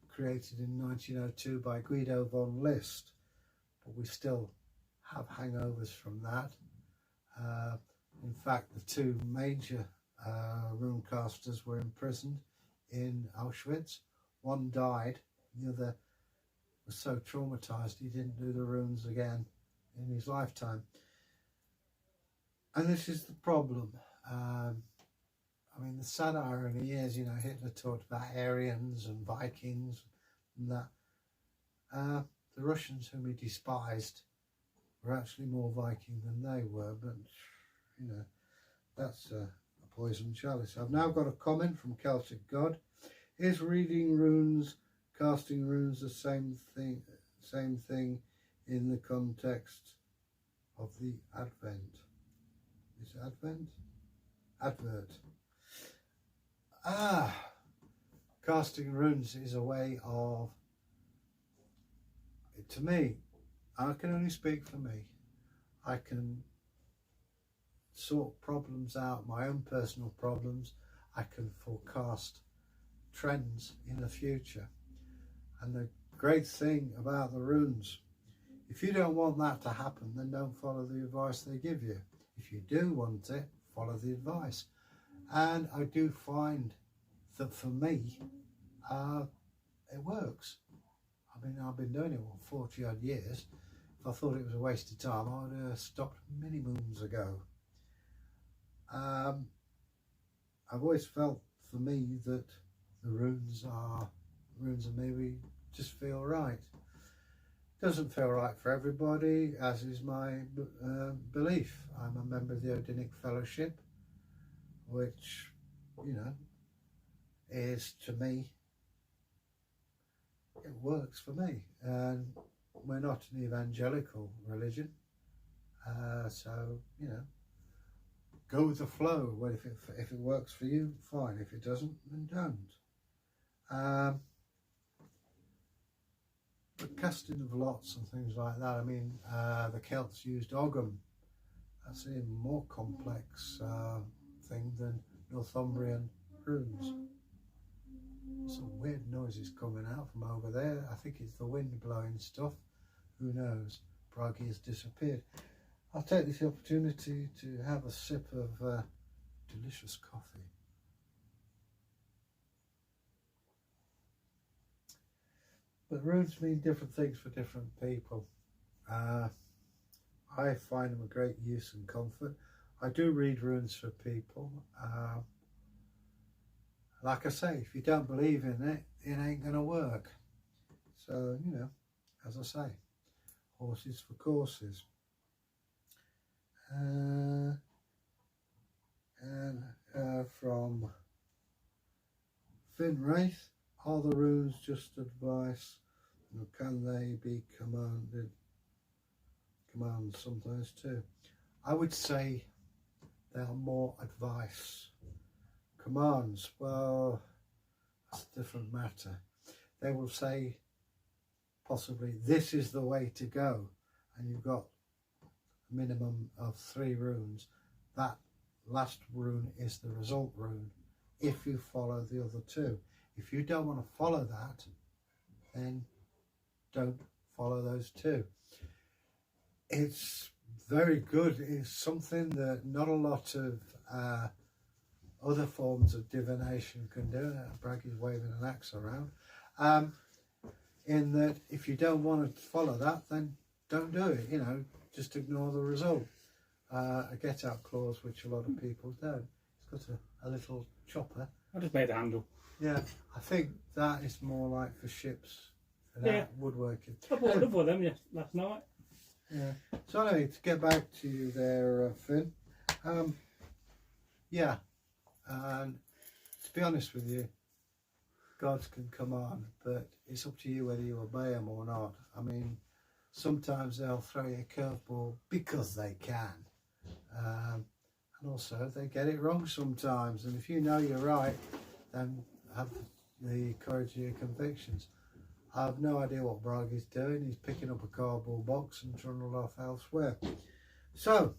created in 1902 by Guido von List, but we still have hangovers from that. In fact, the two major runecasters were imprisoned in Auschwitz. One died, the other was so traumatised he didn't do the runes again in his lifetime. And this is the problem. I mean, the sad irony is, you know, Hitler talked about Aryans and Vikings and that. The Russians, whom he despised, were actually more Viking than they were, but, you know, that's a poison chalice. I've now got a comment from Celtic God. Is reading runes, casting runes the same thing in the context of the Advent? Is it Advent? Advert. Casting runes is a way of, to me, I can only speak for me, I can sort problems out, my own personal problems. I can forecast trends in the future. And the great thing about the runes, if you don't want that to happen, then don't follow the advice they give you. If you do want it, follow the advice. And I do find that for me, it works. I mean, I've been doing it, 40 odd years. If I thought it was a waste of time, I would have stopped many moons ago. I've always felt, for me, that the runes and maybe just feel right. Doesn't feel right for everybody, as is my belief. I'm a member of the Odinic Fellowship, which, you know, is, to me, it works for me. And we're not an evangelical religion, so, you know, go with the flow. Well, if it works for you, fine. If it doesn't, then don't. But casting of lots and things like that, I mean, the Celts used Ogham. That's an even more complex thing than Northumbrian runes. Some weird noises coming out from over there. I think it's the wind blowing stuff. Who knows? Bragi has disappeared. I'll take this opportunity to have a sip of delicious coffee. But runes mean different things for different people. I find them a great use and comfort. I do read runes for people. Like I say, if you don't believe in it, it ain't going to work. So, you know, as I say, horses for courses. From Finn Wraith, are the runes just advice, or can they be commands sometimes too? I would say they are more advice. Commands, well, that's a different matter. They will say possibly this is the way to go, and you've got a minimum of 3 runes. That last rune is the result rune if you follow the other 2. If you don't want to follow that, then don't follow those 2. It's very good. It's something that not a lot of other forms of divination can do. Bragg's waving an axe around. In that, if you don't want to follow that, then don't do it. You know, just ignore the result. A get-out clause, which a lot of people don't. It's got a little chopper.
I just made a handle.
Yeah, I think that is more like for ships, for that woodworking.
I bought another one of them last night.
Yeah. So anyway, to get back to you there, Finn. Yeah, and to be honest with you, gods can come on, but it's up to you whether you obey them or not. I mean, sometimes they'll throw you a curveball because they can. And also, they get it wrong sometimes. And if you know you're right, then have the courage of your convictions. I have no idea what Bragi's doing. He's picking up a cardboard box and trundled off elsewhere. So,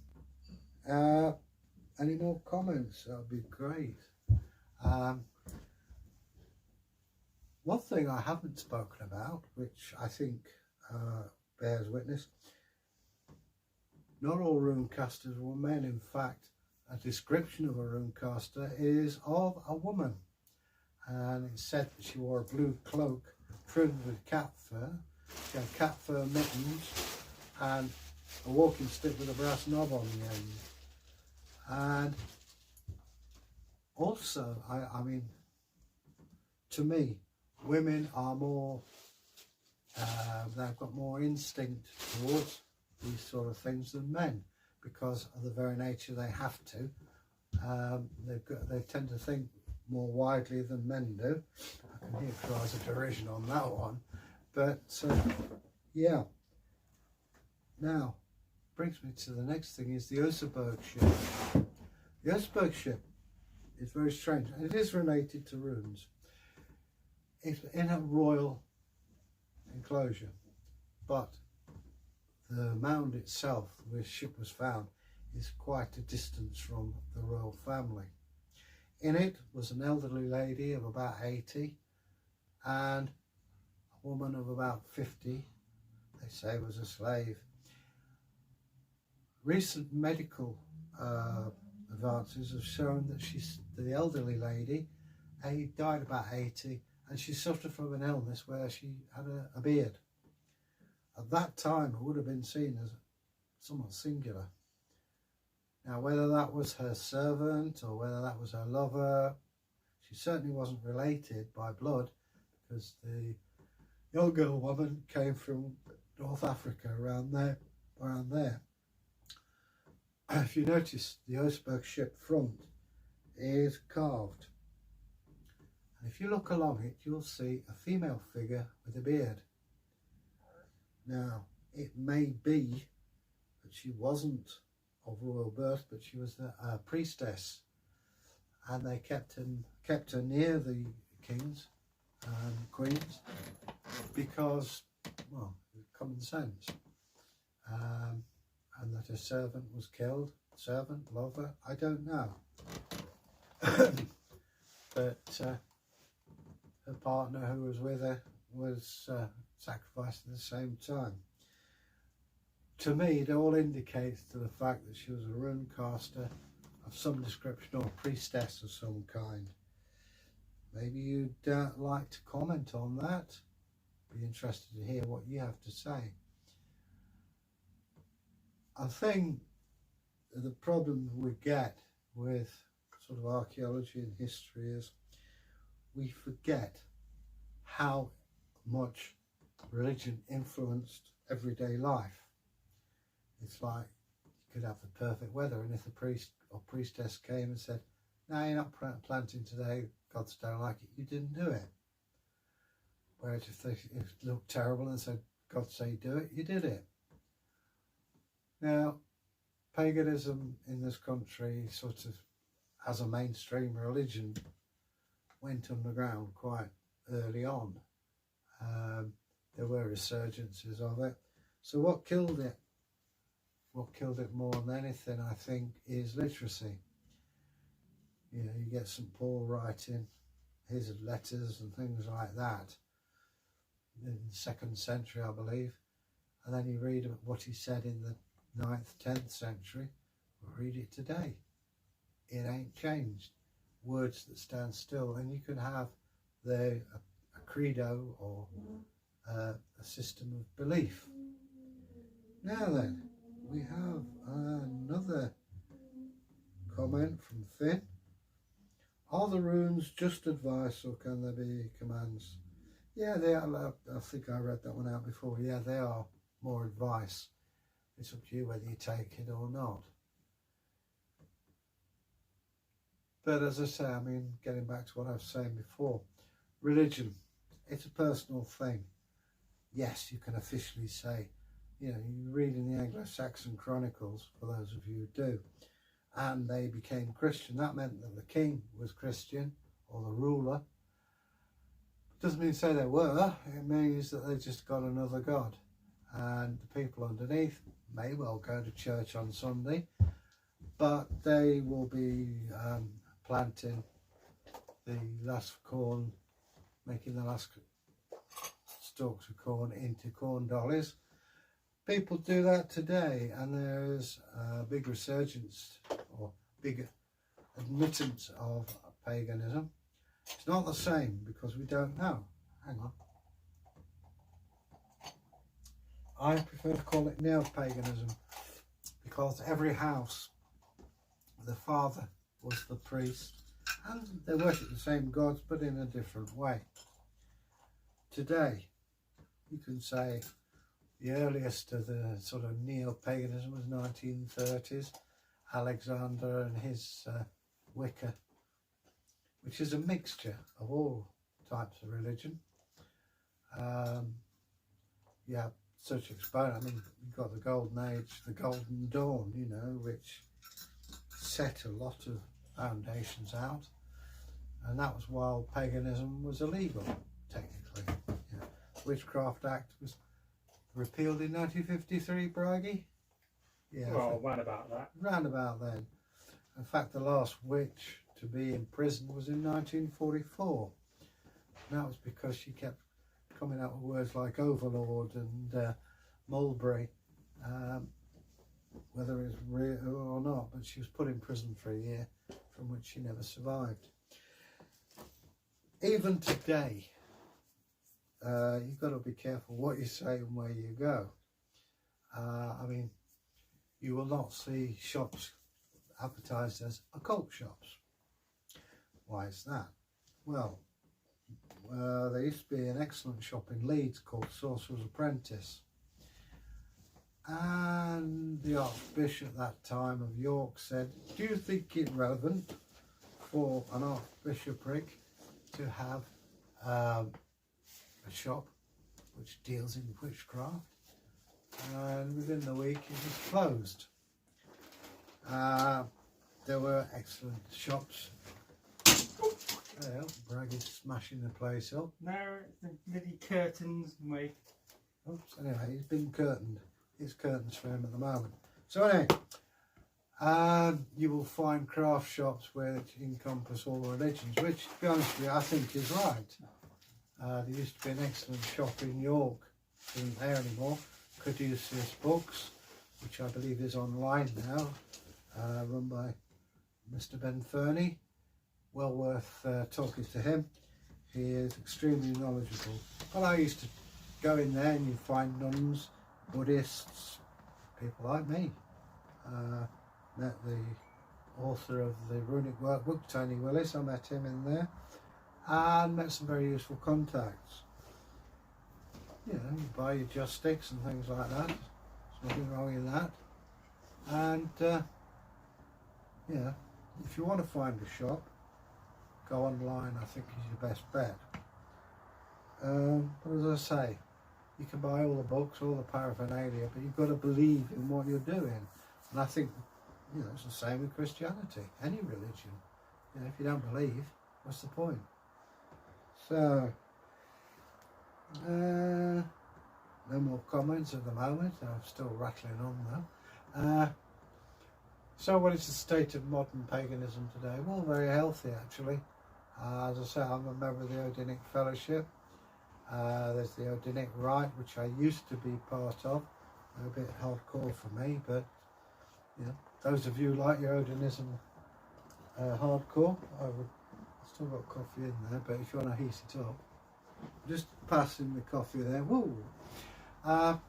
any more comments? That would be great. One thing I haven't spoken about, which I think bears witness, not all runecasters were men. In fact, a description of a runecaster is of a woman. And it's said that she wore a blue cloak trimmed with cat fur. She had cat fur mittens and a walking stick with a brass knob on the end. And also, I mean, to me, women are more, they've got more instinct towards these sort of things than men, because of the very nature they have to. They tend to think more widely than men do. I can hear cries of derision on that one. But, yeah. Now, brings me to the next thing, is the Oseberg ship. The Oseberg ship is very strange, and it is related to runes. It's in a royal enclosure, but the mound itself, where the ship was found, is quite a distance from the royal family. In it was an elderly lady of about 80 and a woman of about 50, they say was a slave. Recent medical advances have shown that the elderly lady died about 80 and she suffered from an illness where she had a beard. At that time, it would have been seen as somewhat singular. Now, whether that was her servant or whether that was her lover, she certainly wasn't related by blood, because the young girl woman came from North Africa, around there. If you notice, the Oseberg ship front is carved. And if you look along it, you'll see a female figure with a beard. Now, it may be that she wasn't of royal birth, but she was a priestess, and they kept her near the kings and queens because, well, common sense, and that a servant was killed. Servant, lover, I don't know. But her partner who was with her was sacrificed at the same time. To me, it all indicates to the fact that she was a runecaster of some description, or a priestess of some kind. Maybe you'd like to comment on that. Be interested to hear what you have to say. I think the problem we get with sort of archaeology and history is we forget how much religion influenced everyday life. It's like you could have the perfect weather, and if the priest or priestess came and said, "No, you're not planting today, gods don't like it," you didn't do it. Whereas if it looked terrible and said, "God say do it," you did it. Now, paganism in this country, sort of as a mainstream religion, went underground quite early on. There were resurgences of it. So what killed it? What killed it more than anything, I think, is literacy. You know, you get St. Paul writing his letters and things like that in the 2nd century, I believe, and then you read what he said in the 9th, 10th century. Read it today. It ain't changed. Words that stand still, and you can have a credo or a system of belief. Now then, we have another comment from Finn. Are the runes just advice, or can there be commands? Yeah, they are. I think I read that one out before. Yeah, they are more advice. It's up to you whether you take it or not. But as I say, I mean, getting back to what I was saying before, religion, it's a personal thing. Yes, you can officially say, you know, you read in the Anglo-Saxon Chronicles, for those of you who do, and they became Christian. That meant that the king was Christian, or the ruler. Doesn't mean to say they were. It means that they just got another god. And the people underneath may well go to church on Sunday, but they will be planting the last corn, making the last stalks of corn into corn dollies. People do that today, and there's a big resurgence or big admittance of paganism. It's not the same because we don't know. Hang on. I prefer to call it neo-paganism because every house, the father was the priest, and they worship the same gods but in a different way. Today, you can say the earliest of the sort of neo-paganism was 1930s, Alexander and his Wicca, which is a mixture of all types of religion. Yeah, such exponent. I mean, you've got the Golden Age, the Golden Dawn, you know, which set a lot of foundations out, and that was while paganism was illegal, technically. Yeah. Witchcraft Act was repealed in 1953, Bragi? Yeah.
Well, round about that.
Round about then. In fact, the last witch to be in prison was in 1944. And that was because she kept coming out with words like overlord and mulberry, whether it's real or not, but she was put in prison for a year, from which she never survived. Even today, you've got to be careful what you say and where you go. I mean, you will not see shops advertised as occult shops. Why is that? Well, there used to be an excellent shop in Leeds called Sorcerer's Apprentice, and the Archbishop at that time of York said, do you think it relevant for an archbishopric to have a shop which deals in witchcraft? And within the week it was closed. There were excellent shops. There, Braggy's smashing the place up.
No, the bloody curtains, mate.
Oops, anyway, he's been curtained. It's curtains for him at the moment. So anyway, you will find craft shops which encompass all religions, which, to be honest with you, I think is right. There used to be an excellent shop in York, isn't there anymore, Caduceus Books, which I believe is online now, run by Mr. Ben Fernie. Well worth talking to him. He is extremely knowledgeable. Well, I used to go in there and you find nuns, Buddhists, people like me. Met the author of the runic workbook, Tony Willis. I met him in there and met some very useful contacts. You know, you buy your just sticks and things like that. There's nothing wrong in that. And yeah, if you want to find a shop, go online, I think is your best bet. But as I say, you can buy all the books, all the paraphernalia, but you've got to believe in what you're doing. And I think, you know, it's the same with Christianity, any religion. You know, if you don't believe, what's the point? So, no more comments at the moment. I'm still rattling on though. So what is the state of modern paganism today? Well, very healthy actually. As I say, I'm a member of the Odinic Fellowship. There's the Odinic Rite, which I used to be part of. A bit hardcore for me, but you know, those of you like your Odinism hardcore, I've still got coffee in there, but if you want to heat it up, just passing the coffee there. Woo! But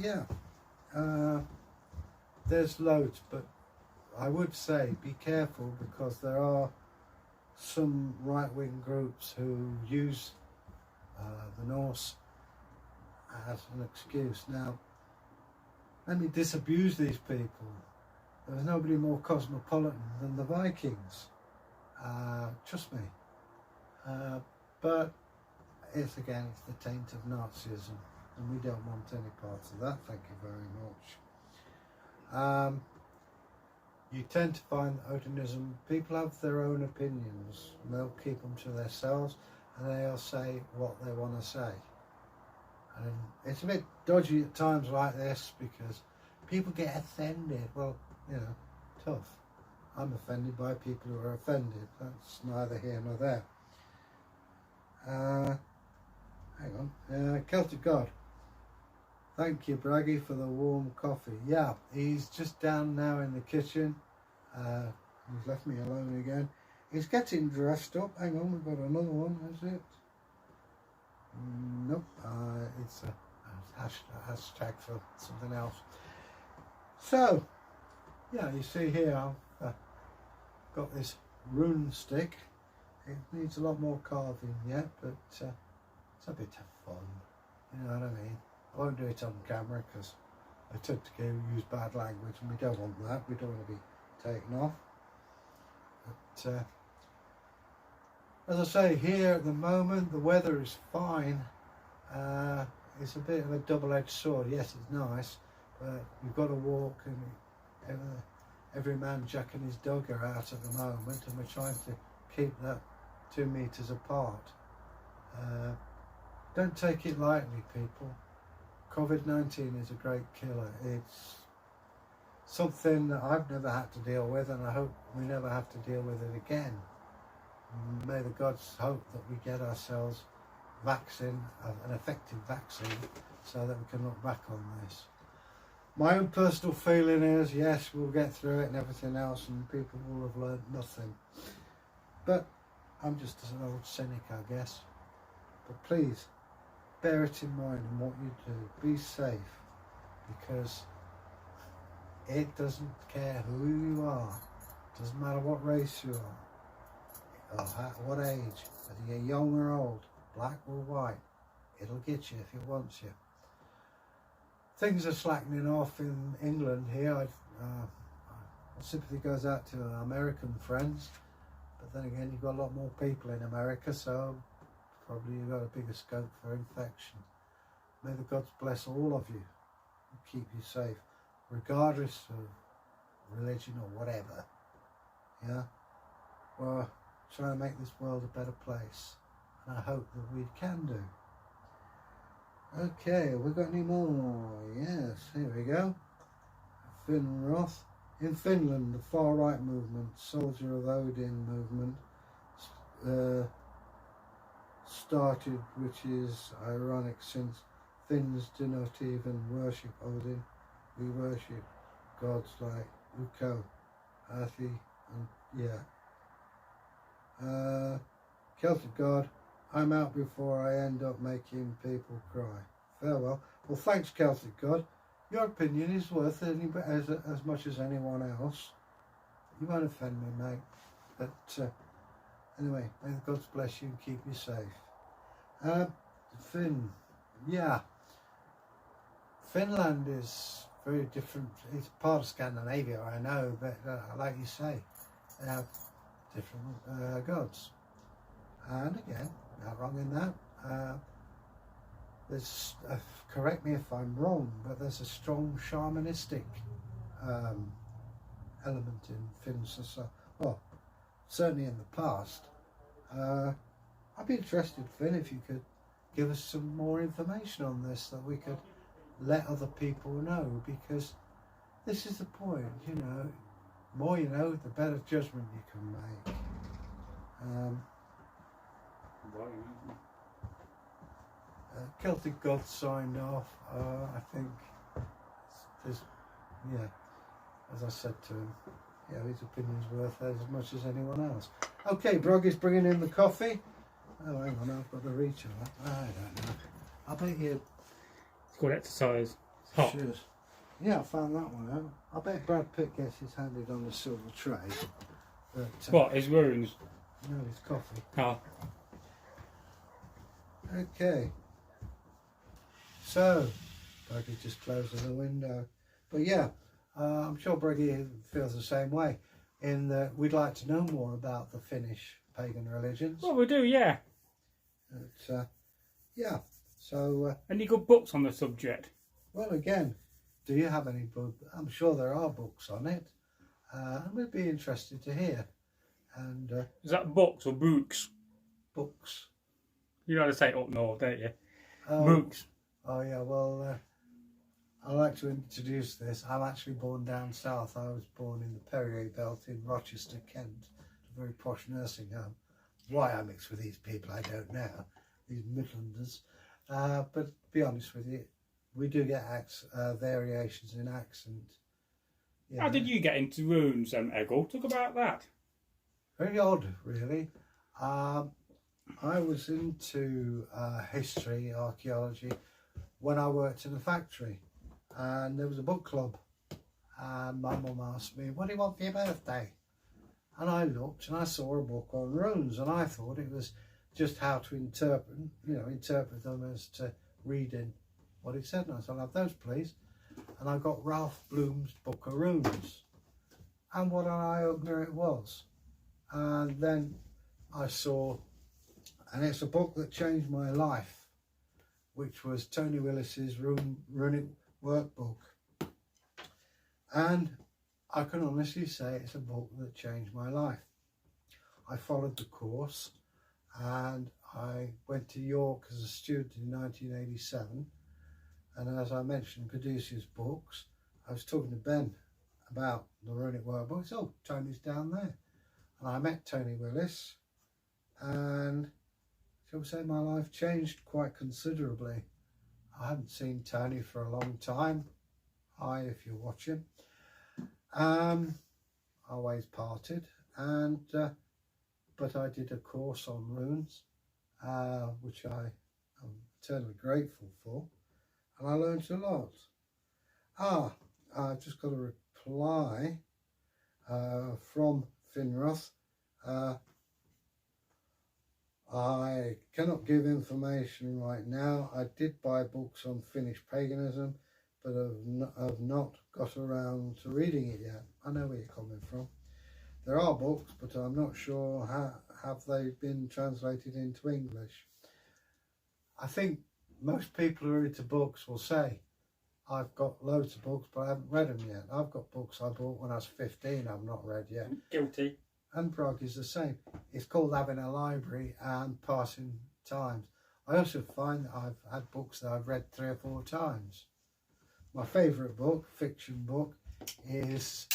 yeah, there's loads, but I would say be careful because there are some right-wing groups who use the Norse as an excuse. Now, let me disabuse these people. There was nobody more cosmopolitan than the Vikings. Trust me. But it's the taint of Nazism, and we don't want any parts of that, thank you very much. You tend to find Odinism, people have their own opinions, and they'll keep them to themselves, and they'll say what they want to say. And it's a bit dodgy at times like this because people get offended. Well, you know, tough. I'm offended by people who are offended. That's neither here nor there. Hang on. Celtic God. Thank you, Braggy, for the warm coffee. Yeah, he's just down now in the kitchen. He's left me alone again. He's getting dressed up. Hang on, we've got another one, is it? Nope, it's a hashtag for something else. So, yeah, you see here, I've got this rune stick. It needs a lot more carving yet, but it's a bit of fun. You know what I mean? I won't do it on camera because I tend to use bad language and we don't want that. We don't want to be taken off. But as I say, here at the moment the weather is fine. It's a bit of a double-edged sword. Yes, it's nice, but you've got to walk, and every man Jack and his dog are out at the moment, and we're trying to keep that 2 meters apart. Don't take it lightly, people. COVID-19 is a great killer. It's something that I've never had to deal with, and I hope we never have to deal with it again. May the gods hope that we get ourselves an effective vaccine, so that we can look back on this. My own personal feeling is, yes, we'll get through it and everything else, and people will have learned nothing. But I'm just an old cynic, I guess. But please, bear it in mind in what you do. Be safe, because it doesn't care who you are. It doesn't matter what race you are, or what age, whether you're young or old, black or white. It'll get you if it wants you. Things are slackening off in England here. Sympathy goes out to our American friends, but then again, you've got a lot more people in America, so probably you've got a bigger scope for infection. May the gods bless all of you and keep you safe, regardless of religion or whatever. Yeah, we're trying to make this world a better place, and I hope that we can do. Okay, have we got any more? Yes, here we go. Finroth. In Finland, the far-right movement, Soldier of Odin movement, started, which is ironic since Finns do not even worship Odin. We worship gods like Ukko, Athi, and Celtic God. I'm out before I end up making people cry. Farewell. Well, thanks, Celtic God. Your opinion is worth as much as anyone else. You won't offend me, mate. But anyway, may the gods bless you and keep you safe. Finn, yeah. Finland is very different. It's part of Scandinavia, I know, but like you say, they have different gods. And again, not wrong in that. There's, correct me if I'm wrong, but there's a strong shamanistic element in Finn society. Well, certainly in the past. I'd be interested, Finn, if you could give us some more information on this, that we could let other people know, because this is the point, you know, the more you know, the better judgment you can make. Celtic gods signed off. I think there's, yeah, as I said to him, yeah, his opinion's worth as much as anyone else. Okay, Brog is bringing in the coffee. Oh, hang on, I've got the reach on that. I don't know. I bet you...
It's called exercise. It's hot.
Cheers. Yeah, I found that one out. I bet Brad Pitt gets his handed on a silver tray. But,
what, his runes?
No, his coffee.
Oh.
Okay. So, Brady just closing the window. But yeah, I'm sure Brady feels the same way, in that we'd like to know more about the Finnish pagan religions.
Well, we do, yeah.
But, yeah, so...
Any good books on the subject?
Well, again, do you have any books? I'm sure there are books on it. And we'd be interested to hear. And
is that books or books?
Books.
You know how to say it up north, don't you? Books.
Oh yeah, well, I'd like to introduce this. I'm actually born down south. I was born in the Perrier Belt in Rochester, Kent, a very posh nursing home. Why I mix with these people, I don't know, these Midlanders. But to be honest with you, we do get variations in accent. Yeah.
How did you get into runes, Egil? Talk about that.
Very odd, really. I was into history, archaeology, when I worked in a factory, and there was a book club, and my mum asked me, what do you want for your birthday? And I looked and I saw a book on runes, and I thought it was just how to interpret them as to reading what it said. And I said, I'll have those please. And I got Ralph Bloom's Book of Runes, and what an eye-opener it was. And then I saw, and it's a book that changed my life, which was Tony Willis's Rune workbook. And I can honestly say it's a book that changed my life. I followed the course, and I went to York as a student in 1987. And as I mentioned, Caduceus books, I was talking to Ben about the runic workbook. He said, oh, Tony's down there. And I met Tony Willis, and shall we say my life changed quite considerably. I hadn't seen Tony for a long time. Hi, if you're watching. Our ways parted, and but I did a course on runes, which I am eternally grateful for, and I learned a lot. I've just got a reply from Finroth. I cannot give information right now. I did buy books on Finnish paganism, but have not got around to reading it yet. I know where you're coming from. There are books, but I'm not sure have they been translated into English. I think most people who are into books will say, I've got loads of books, but I haven't read them yet. I've got books I bought when I was 15 I've not read yet.
Guilty.
And Prague is the same. It's called having a library and passing times. I also find that I've had books that I've read 3 or 4 times. My favourite book, fiction book, is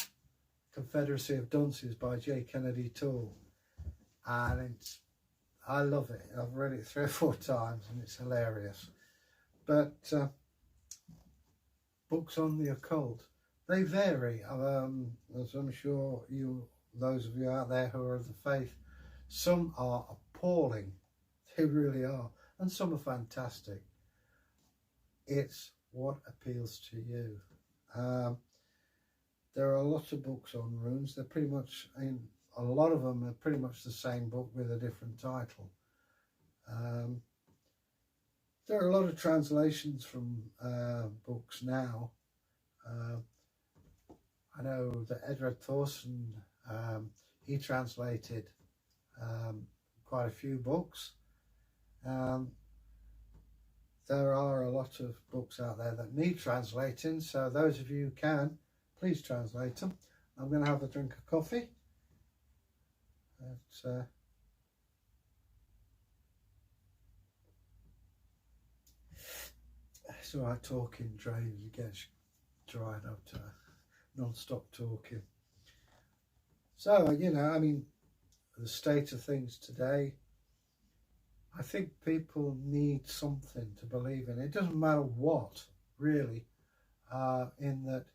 Confederacy of Dunces by J. Kennedy Toole. And I love it. I've read it 3 or 4 times and it's hilarious. But books on the occult, they vary. As I'm sure those of you out there who are of the faith, some are appalling, they really are, and some are fantastic. It's what appeals to you. There are a lot of books on runes. They're pretty much, a lot of them are pretty much the same book with a different title. There are a lot of translations from books now. I know that Egil Thorsson, he translated quite a few books. There are a lot of books out there that need translating, so those of you who can, please translate them. I'm going to have a drink of coffee. It's all right talking, drains, it gets dried up to non-stop talking. So, you know, I mean, the state of things today, I think people need something to believe in. It doesn't matter what, really, in that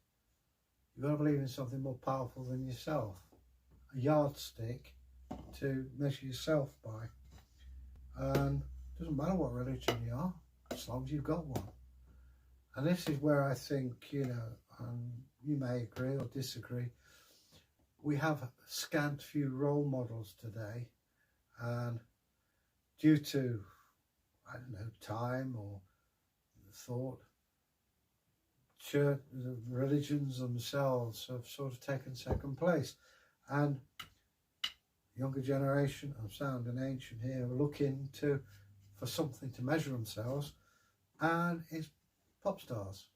you've got to believe in something more powerful than yourself. A yardstick to measure yourself by. And it doesn't matter what religion you are, as long as you've got one. And this is where I think, you know, you may agree or disagree, we have a scant few role models today, and due to, I don't know, time or thought, church, the religions themselves have sort of taken second place, and younger generation, I'm sounding ancient here, are looking for something to measure themselves, and it's pop stars.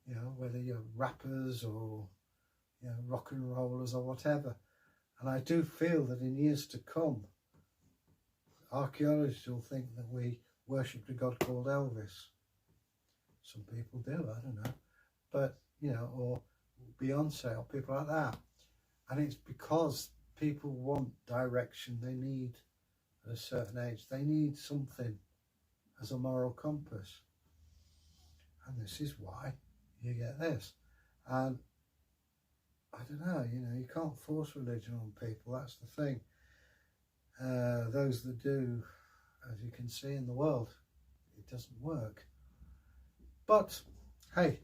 You know, whether you're rappers or, you know, rock and rollers or whatever. And I do feel that in years to come, archaeologists will think that we worshipped a god called Elvis. Some people do, I don't know. But, you know, or Beyonce or people like that. And it's because people want direction. They need, at a certain age, they need something as a moral compass. And this is why you get this. And I don't know, you know, you can't force religion on people, that's the thing. Those that do, as you can see in the world, it doesn't work. But, hey,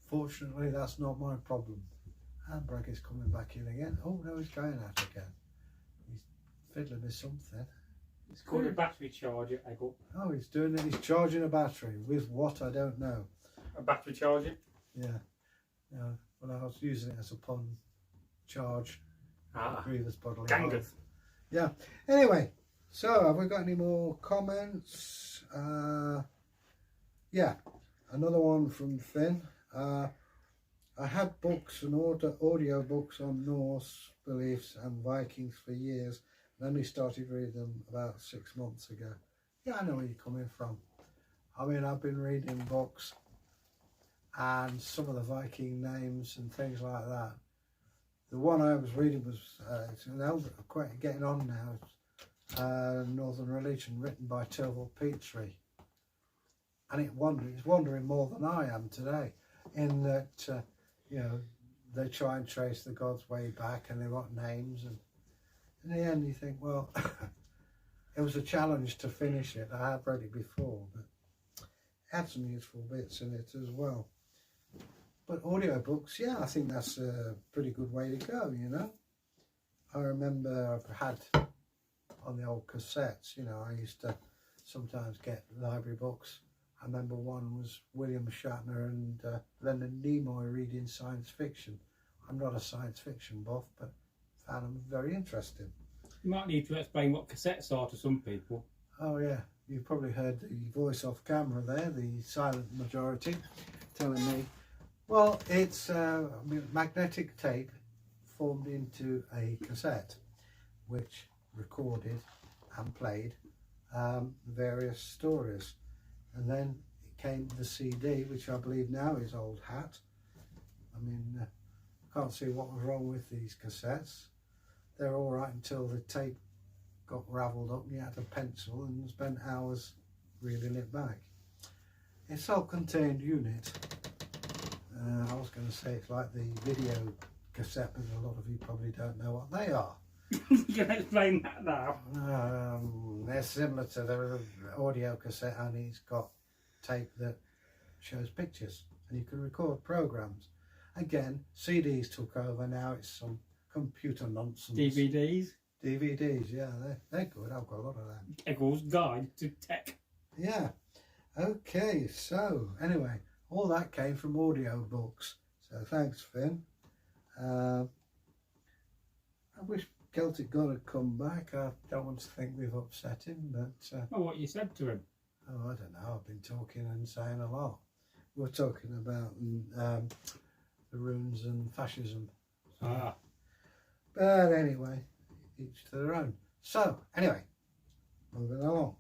fortunately that's not my problem. And Bragg is coming back in again. Oh no, he's going out again. He's fiddling with something.
It's called a battery charger, Egil.
Oh, he's doing it, he's charging a battery. With what, I don't know.
A battery charger?
Yeah. Yeah. Well, I was using it as a pun charge. Grievous bodily harm. Yeah. Anyway, so have we got any more comments? Yeah. Another one from Finn. I had books and audio books on Norse beliefs and Vikings for years, and only started reading them about 6 months ago. Yeah, I know where you're coming from. I mean, I've been reading books and some of the Viking names and things like that. The one I was reading was, it's an elder, quite getting on now, Northern Religion, written by Terval Petrie. And it's wandering more than I am today, in that, you know, they try and trace the gods way back and they've got names, and in the end you think, well, it was a challenge to finish it. I have read it before, but it had some useful bits in it as well. But audiobooks, yeah, I think that's a pretty good way to go, you know. I remember I've had on the old cassettes, you know, I used to sometimes get library books. I remember one was William Shatner and Leonard Nimoy reading science fiction. I'm not a science fiction buff, but found them very interesting.
You might need to explain what cassettes are to some people.
Oh yeah, you probably heard the voice off camera there, the silent majority, telling me. Well, it's magnetic tape formed into a cassette, which recorded and played various stories. And then it came the CD, which I believe now is old hat. I mean, I can't see what was wrong with these cassettes. They're all right until the tape got ravelled up and you had to pencil and spent hours reeling it back. It's a self-contained unit. I was going to say it's like the video cassette, but a lot of you probably don't know what they are.
You can explain that now.
They're similar to the audio cassette, only it's got tape that shows pictures and you can record programs. Again, CDs took over, now it's some computer nonsense.
DVDs?
DVDs, yeah, they're good. I've got a lot of them.
Egil's Guide to Tech.
Yeah. Okay, so anyway, all that came from audio books. So thanks, Finn. I wish Celtic God had come back. I don't want to think we've upset him, but...
Oh, what you said to him?
Oh, I don't know. I've been talking and saying a lot. We're talking about the runes and fascism.
Ah.
But anyway, each to their own. So, anyway, moving along.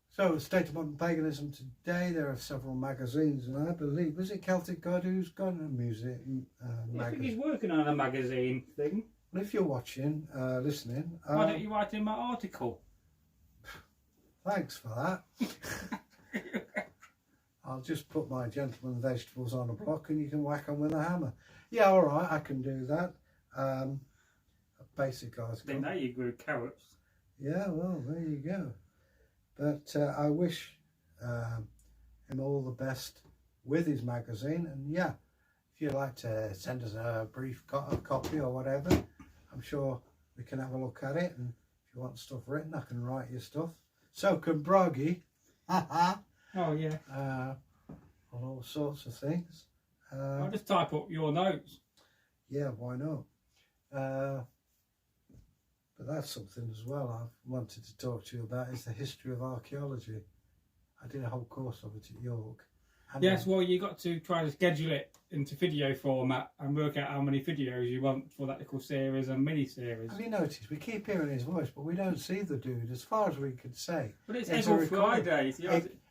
So, State of Modern Paganism today, there are several magazines, and I believe, is it Celtic God who's got a music magazine?
I think he's working on a magazine thing.
Well, if you're watching, listening...
Why don't you write in my article?
Thanks for that. I'll just put my gentleman vegetables on a block and you can whack them with a hammer. Yeah, all right, I can do that. A basic article.
Then now you grew carrots.
Yeah, well, there you go. But I wish him all the best with his magazine. And yeah, if you'd like to send us a brief copy or whatever, I'm sure we can have a look at it. And if you want stuff written, I can write your stuff. So can Broggy.
Oh, yeah.
On all sorts of things.
I'll just type up your notes.
Yeah, why not? But that's something as well I've wanted to talk to you about, is the history of archaeology. I did a whole course of it at York.
Yes, well, you got to try to schedule it into video format and work out how many videos you want for that little series and mini-series.
Have you noticed, we keep hearing his voice, but we don't see the dude, as far as we could say.
But it's Egil Friday.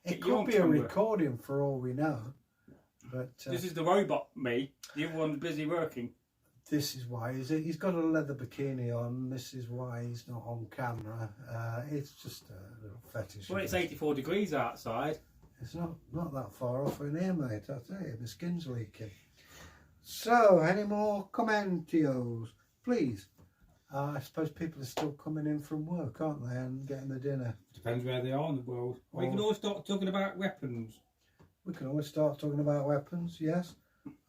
It could be a recording for all we know. But
this is the robot me. The other one's busy working.
This is why he's got a leather bikini on. This is why he's not on camera. It's just a little fetish.
Well, it's 84 degrees outside.
It's not that far off in here, mate. I tell you, my skin's leaking. So, any more commentios, please? I suppose people are still coming in from work, aren't they, and getting the dinner.
Depends where they are in the world. We can always start talking about weapons.
We can always start talking about weapons, yes.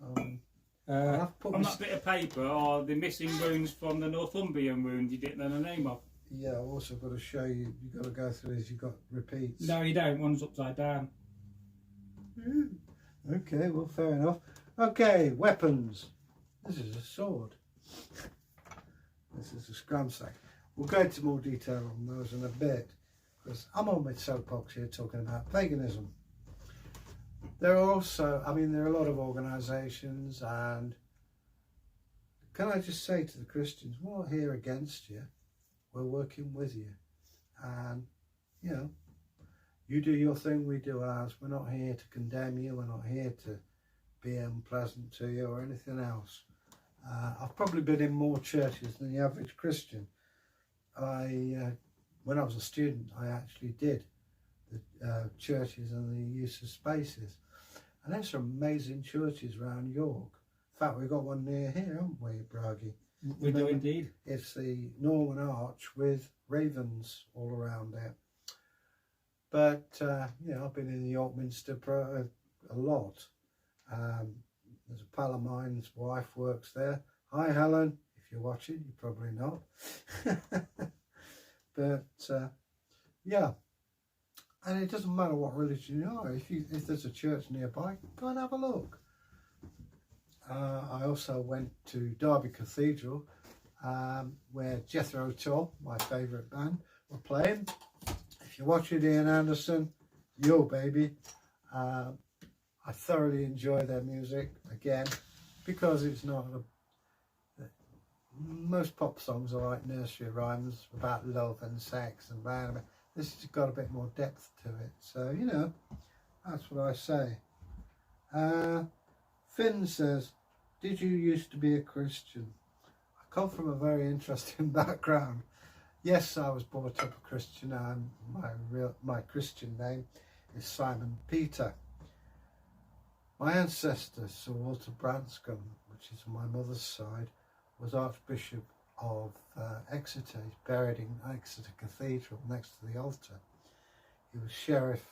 On that bit of paper are the missing runes from the Northumbrian runes you didn't know the name of.
Yeah, I've also got to show you, you've got to go through these, you've got repeats.
No, you don't, one's upside down.
Okay, well, fair enough. Okay, weapons. This is a sword. This is a scram sack. We'll go into more detail on those in a bit, because I'm on my soapbox here talking about paganism. There are also, I mean, there are a lot of organisations, and can I just say to the Christians, we're not here against you, we're working with you. And, you know, you do your thing, we do ours. We're not here to condemn you, we're not here to be unpleasant to you or anything else. I've probably been in more churches than the average Christian. When I was a student, I actually did the churches and the use of spaces. And there's some amazing churches around York. In fact, we've got one near here, haven't we, Bragi?
We do indeed.
It's the Norman arch with ravens all around it. But yeah, I've been in the York Minster a lot. There's a pal of mine's wife works there. Hi Helen, if you're watching, you're probably not. But yeah, and it doesn't matter what religion you are. If there's a church nearby, go and have a look. I also went to Derby Cathedral, where Jethro Tull, my favourite band, were playing. If you're watching Ian Anderson, yo baby. I thoroughly enjoy their music, again, because it's not most pop songs are like nursery rhymes about love and sex and blah, blah. This has got a bit more depth to it, so you know, that's what I say. Finn says, did you used to be a Christian? I come from a very interesting background. Yes, I was brought up a Christian, and my Christian name is Simon Peter. My ancestor, Sir Walter Branscombe, which is on my mother's side, was Archbishop of Exeter. He's buried in Exeter Cathedral next to the altar. He was sheriff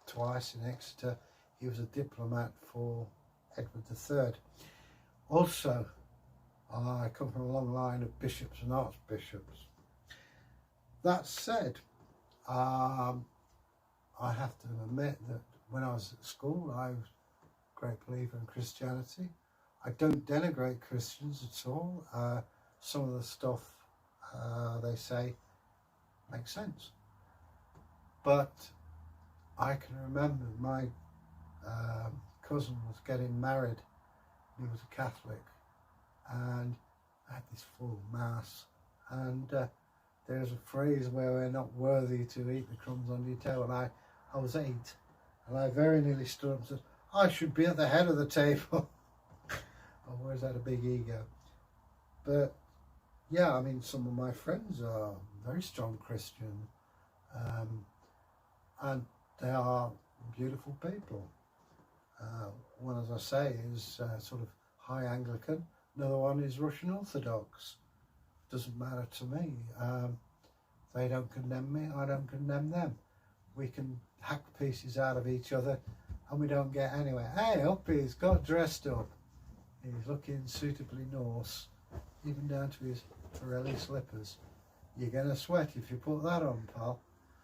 twice in Exeter. He was a diplomat for Edward III. Also, I come from a long line of bishops and archbishops. That said, I have to admit that when I was at school, I was a great believer in Christianity. I don't denigrate Christians at all. Some of the stuff they say makes sense. But I can remember my cousin was getting married. He was a Catholic, and I had this full mass, and there's a phrase where we're not worthy to eat the crumbs on your table. And I was 8, and I very nearly stood up and said, I should be at the head of the table. I've always had a big ego. But yeah, I mean, some of my friends are very strong Christian, and they are beautiful people. One, as I say, is sort of high Anglican. Another one is Russian Orthodox. Doesn't matter to me. They don't condemn me, I don't condemn them. We can hack pieces out of each other and we don't get anywhere. Hey, Uppy's got dressed up. He's looking suitably Norse, even down to his Pirelli slippers. You're going to sweat if you put that on, pal.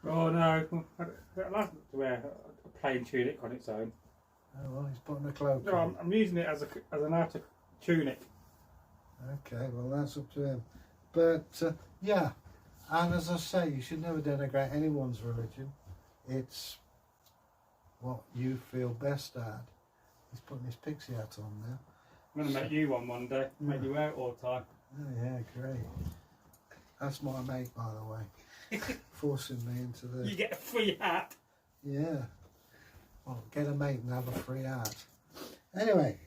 Oh no, I like to wear a plain tunic on its own.
Oh, well, he's putting a cloak
No,
on.
I'm using it as an outer tunic.
Okay, well that's up to him. But yeah, and as I say, you should never denigrate anyone's religion. It's what you feel best at. He's putting his pixie hat on now.
I'm going to make you one day, make you wear it all the time.
Oh yeah, great. That's my mate, by the way. Forcing me into the...
You get a free hat.
Yeah. Well, get a mate and have a free hat. Anyway,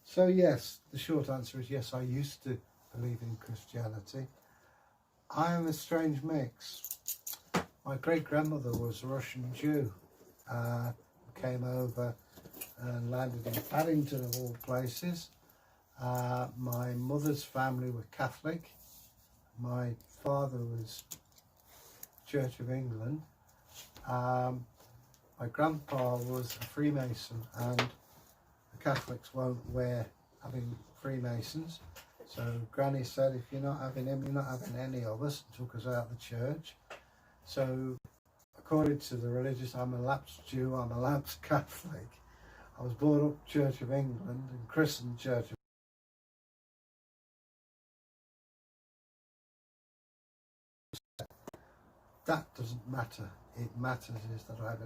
so yes, the short answer is yes, I used to believe in Christianity. I am a strange mix. My great-grandmother was a Russian Jew, who came over and landed in Paddington of all places. My mother's family were Catholic. My father was Church of England. My grandpa was a Freemason, and the Catholics won't wear having Freemasons. So Granny said, if you're not having him, you're not having any of us, and took us out of the church. So according to the religious, I'm a lapsed Jew, I'm a lapsed Catholic. I was brought up Church of England and christened Church of That doesn't matter. It matters is that I have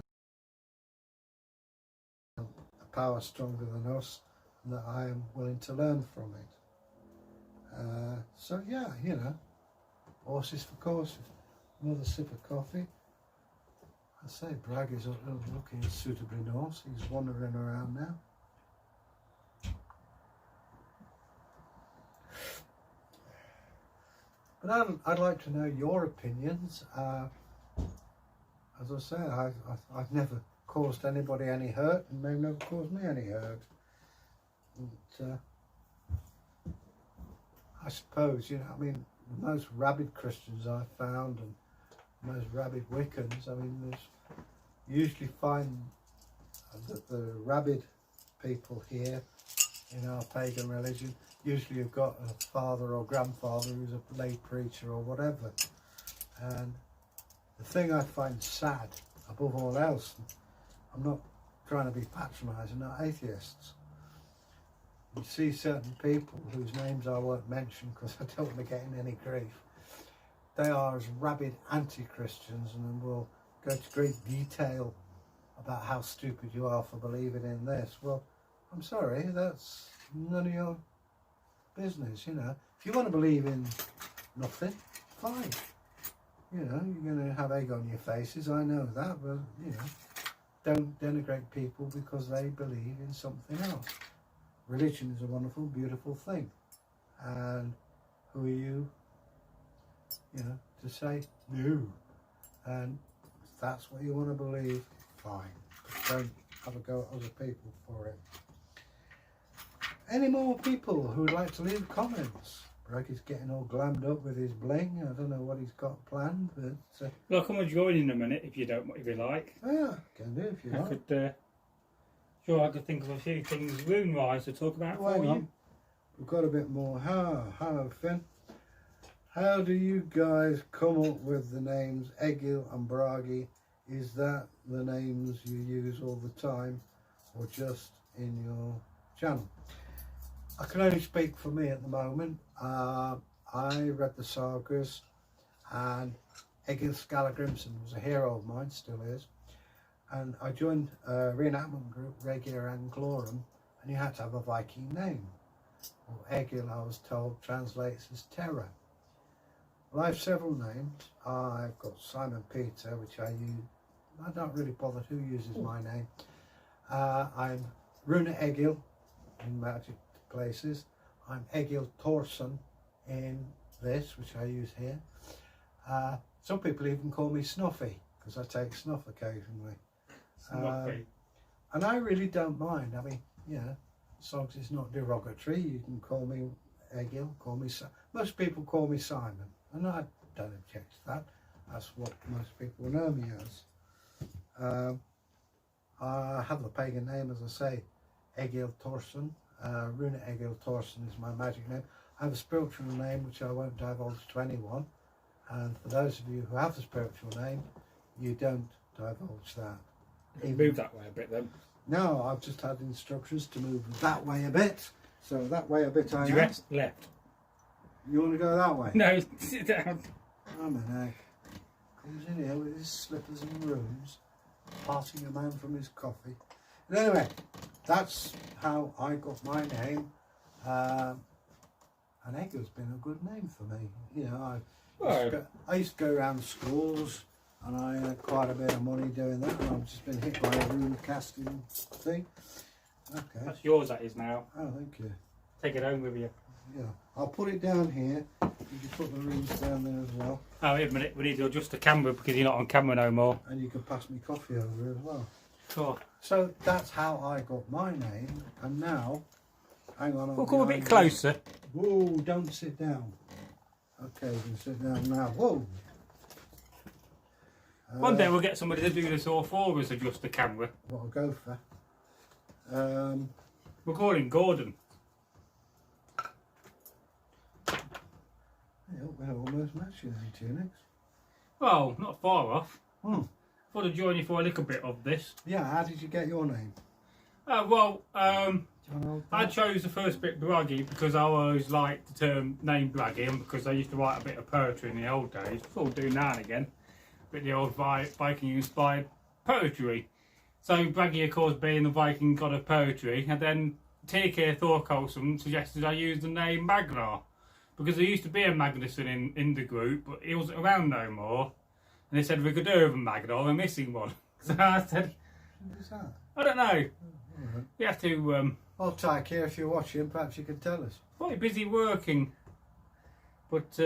a power stronger than us, and that I am willing to learn from it. So yeah, you know, horses for courses. Another sip of coffee. I say Bragg is looking suitably Norse. He's wandering around now. But I'd like to know your opinions. As I say, I've never caused anybody any hurt, and they've never caused me any hurt. And, I suppose, you know, I mean, the most rabid Christians I've found and the most rabid Wiccans, I mean, there's usually find that the rabid people here in our pagan religion usually have got a father or grandfather who's a lay preacher or whatever. And the thing I find sad above all else, I'm not trying to be patronising, not atheists. You see certain people whose names I won't mention because I don't want to get in any grief. They are as rabid anti-Christians and will go to great detail about how stupid you are for believing in this. Well, I'm sorry, that's none of your business, you know. If you want to believe in nothing, fine. You know, you're going to have egg on your faces, I know that, but, you know, don't denigrate people because they believe in something else. Religion is a wonderful, beautiful thing. And who are you, you know, to say no? And if that's what you want to believe, fine. But don't have a go at other people for it. Any more people who would like to leave comments? Brogy's getting all glammed up with his bling. I don't know what he's got planned, but...
Well, come and join in a minute if you like.
Yeah, can do if you like.
Sure, I could think of a few things rune-wise to talk about for you.
We've got a bit more. Hello, Finn. How do you guys come up with the names Egil and Bragi? Is that the names you use all the time or just in your channel? I can only speak for me at the moment. I read the Sagas and Egil Skallagrimsson was a hero of mine, still is. And I joined a reenactment group, Regia Anglorum, and you had to have a Viking name. Well, Egil, I was told, translates as terror. Well, I have several names. I've got Simon Peter, which I use. I don't really bother who uses my name. I'm Rune Egil in magic places. I'm Egil Thorsson in this, which I use here. Some people even call me Snuffy, because I take snuff occasionally. And I really don't mind. I mean, you know, songs is not derogatory. You can call me Egil, call me most people call me Simon, and I don't object to that. That's what most people know me as. I have the pagan name, as I say, Egil Thorsson. Rune Egil Thorsson is my magic name. I have a spiritual name which I won't divulge to anyone. And for those of you who have the spiritual name, you don't divulge that.
Move that way a bit then.
No, I've just had instructions to move that way a bit. So that way a bit I am.
Left.
You want to go that way?
No, sit down.
I'm an egg. Comes in here with his slippers and rooms, parting a man from his coffee. And anyway, that's how I got my name. And Egil's been a good name for me. You know, I used to go around schools and I had quite a bit of money doing that, and I've just been hit by a rune casting thing. Okay.
That's yours, that is now.
Oh, thank you.
Take it home with you.
Yeah, I'll put it down here. You can put the runes down there as well.
Oh, wait a minute, we need to adjust the camera because you're not on camera no more.
And you can pass me coffee over as well.
Sure.
So that's how I got my name, and now, hang on.
We'll come a bit closer.
Whoa, don't sit down. Okay, you can sit down now. Whoa.
One day we'll get somebody to do this all for us, adjust the camera.
What a gopher.
We'll call him Gordon.
Yeah, we're almost matching in tunics.
Well, not far off.
Hmm.
Thought I'd join you for a little bit of this.
Yeah, how did you get your name?
I chose the first bit Bragi because I always liked the term name Bragi, and because I used to write a bit of poetry in the old days. Still do now and again. But the old Viking inspired poetry. So Bragi, of course, being the Viking god of poetry, and then Egil Thorsson suggested I use the name Magnar, because there used to be a Magnusson in the group, but he wasn't around no more. And they said we could do with a Magnar, we're missing one. So I said,
What is that?
I don't know.
Right.
You have to.
Well, Tyke, if you're watching, perhaps you could tell us.
Probably busy working. But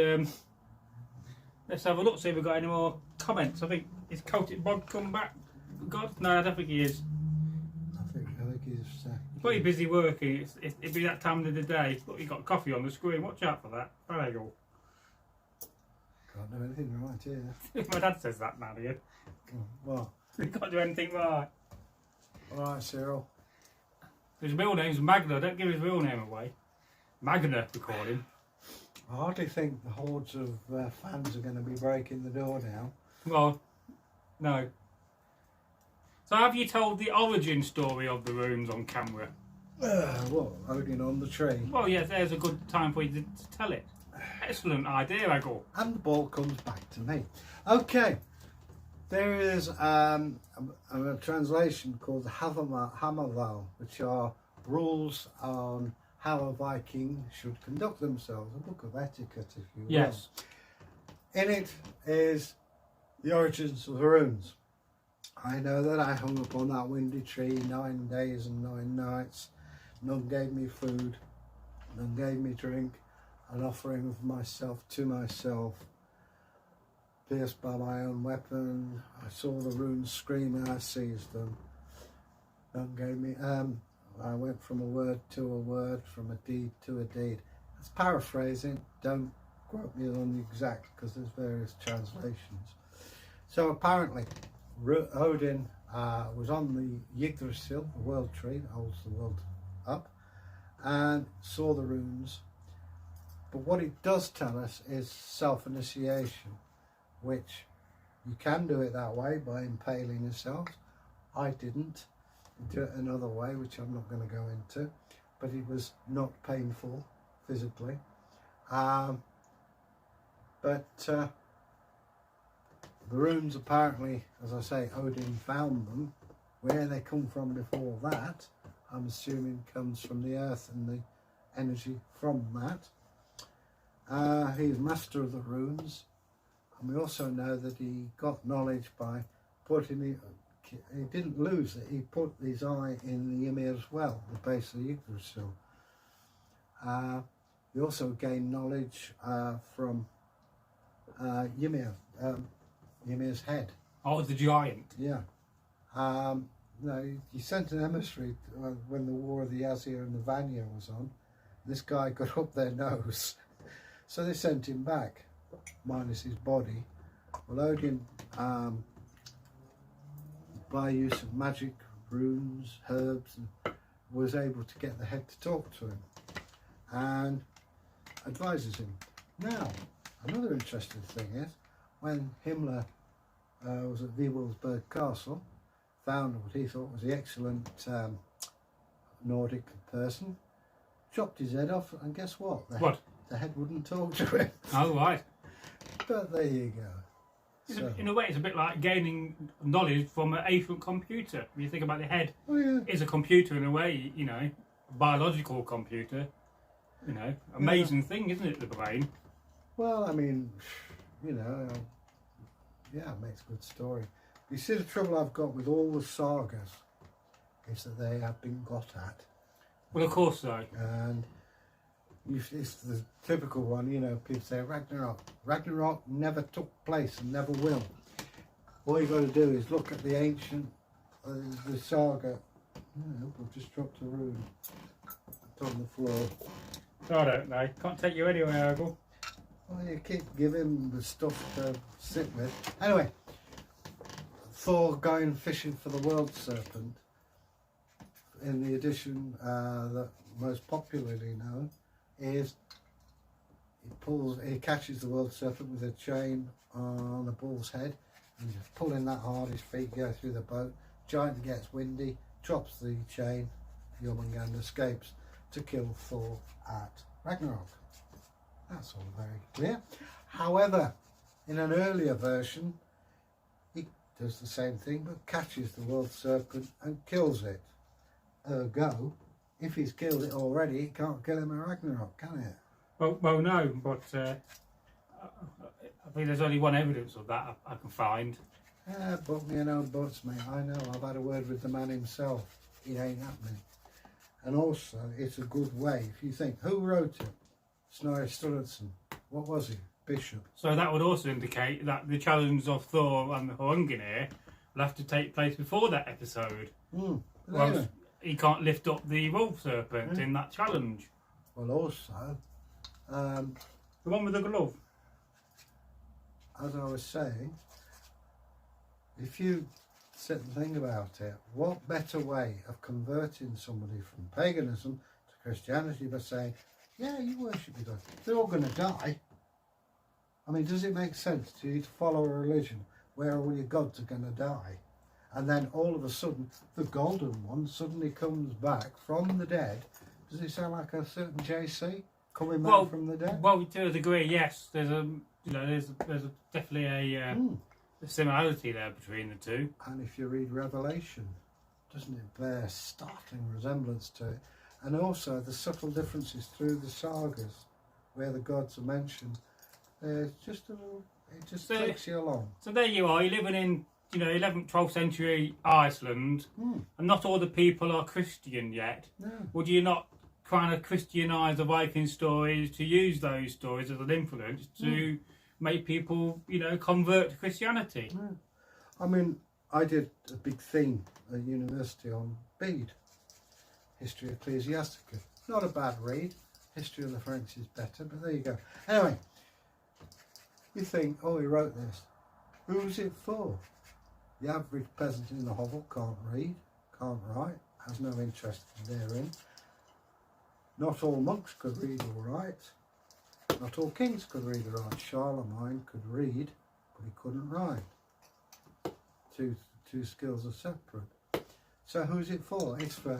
let's have a look, see if we've got any more comments. I think, is Celtic Bod come back? God? No, I don't think he is.
I think he's
Pretty busy working. It'd be that time of the day. Look, you got coffee on the screen. Watch out for that. There you go.
Can't do anything right here.
My dad says that now, Ian.
What?
You can't do anything right.
Alright, Cyril.
His real name's Magna. Don't give his real name away. Magna, we call him.
I hardly think the hordes of fans are going to be breaking the door now.
Well, no. So have you told the origin story of the runes on camera?
What? Odin on the tree?
Well, yes, there's a good time for you to tell it. Excellent idea, Egil.
And the ball comes back to me. Okay. There is a translation called the Hammerval, which are rules on how a Viking should conduct themselves. A book of etiquette, if you will.
Yes.
In it is the origins of the runes. I know that I hung up on that windy tree 9 days and 9 nights. None gave me food, none gave me drink, an offering of myself to myself, pierced by my own weapon. I saw the runes screaming, I seized them. None gave me, I went from a word to a word, from a deed to a deed. That's paraphrasing, don't quote me on the exact, because there's various translations. So apparently, Odin was on the Yggdrasil, the world tree that holds the world up, and saw the runes. But what it does tell us is self-initiation, which you can do it that way by impaling yourself. I didn't. Do it another way, which I'm not going to go into, but it was not painful physically. The runes, apparently, as I say, Odin found them. Where they come from before that, I'm assuming comes from the earth and the energy from that. He's master of the runes, and we also know that he got knowledge by putting it. He didn't lose it. He put his eye in the Ymir's well, the base of the Yggdrasil. He also gained knowledge from Ymir. Ymir's head.
Oh, the giant.
Yeah. No, he sent an emissary when the War of the Azir and the Vanya was on. This guy got up their nose. So they sent him back, minus his body. Well, Odin, by use of magic, runes, herbs, was able to get the head to talk to him and advises him. Now, another interesting thing is, when Himmler was at Vivalsberg Castle, found what he thought was the excellent Nordic person, chopped his head off, and guess what? The head wouldn't talk to him.
Oh, right.
But there you go. So,
in a way, it's a bit like gaining knowledge from an ancient computer. When you think about the head, it's a computer in a way, you know, a biological computer. You know, amazing thing, isn't it, the brain?
Well, I mean, you know, yeah, it makes a good story. You see, the trouble I've got with all the sagas is that they have been got at.
Well, of course so.
And it's the typical one, you know, people say Ragnarok. Ragnarok never took place and never will. All you've got to do is look at the ancient, the saga. I've just dropped a rune. It's on the floor.
I don't know. Can't take you anywhere, Egil.
Well, you keep giving the stuff to sit with. Anyway, Thor going fishing for the world serpent, in the edition that most popularly known, is he catches the world serpent with a chain on a bull's head, and he's pulling that hard, his feet go through the boat. Giant gets windy, drops the chain, Jormungand escapes to kill Thor at Ragnarok. That's all very clear. However, in an earlier version, he does the same thing but catches the world serpent and kills it. Ergo, if he's killed it already, he can't kill him at Ragnarok, can it?
Well, no, but I think there's only one evidence of that I can find.
But me and old butts, mate. I know. I've had a word with the man himself. It ain't happening. And also, it's a good way. If you think, who wrote it? Snorri Sturluson. What was he? Bishop.
So that would also indicate that the challenge of Thor and the Hrungnir will have to take place before that episode.
Anyway.
he can't lift up the wolf serpent in that challenge.
Well, also,
The one with the glove.
as I was saying, if you sit and think about it, what better way of converting somebody from paganism to Christianity by saying, yeah, you worship your God. They're all going to die. I mean, does it make sense to you to follow a religion where all your gods are going to die? And then all of a sudden, the golden one suddenly comes back from the dead. Does it sound like a certain JC coming back from the dead?
Well, to a degree, yes. There's definitely a similarity there between the two.
And if you read Revelation, doesn't it bear startling resemblance to it? And also the subtle differences through the sagas, where the gods are mentioned. There's just a little. It just takes you along.
So there you are. You're living in 11th, 12th century Iceland, and not all the people are Christian yet.
No.
Would you not kind of Christianise the Viking stories to use those stories as an influence to make people, convert to Christianity?
No. I mean, I did a big theme at university on Bede, History Ecclesiastica. Not a bad read. History of the Franks is better, but there you go. Anyway, you think, oh, he wrote this. Who's it for? The average peasant in the hovel can't read, can't write, has no interest therein. Not all monks could read or write. Not all kings could read or write. Charlemagne could read, but he couldn't write. Two skills are separate. So who's it for? It's for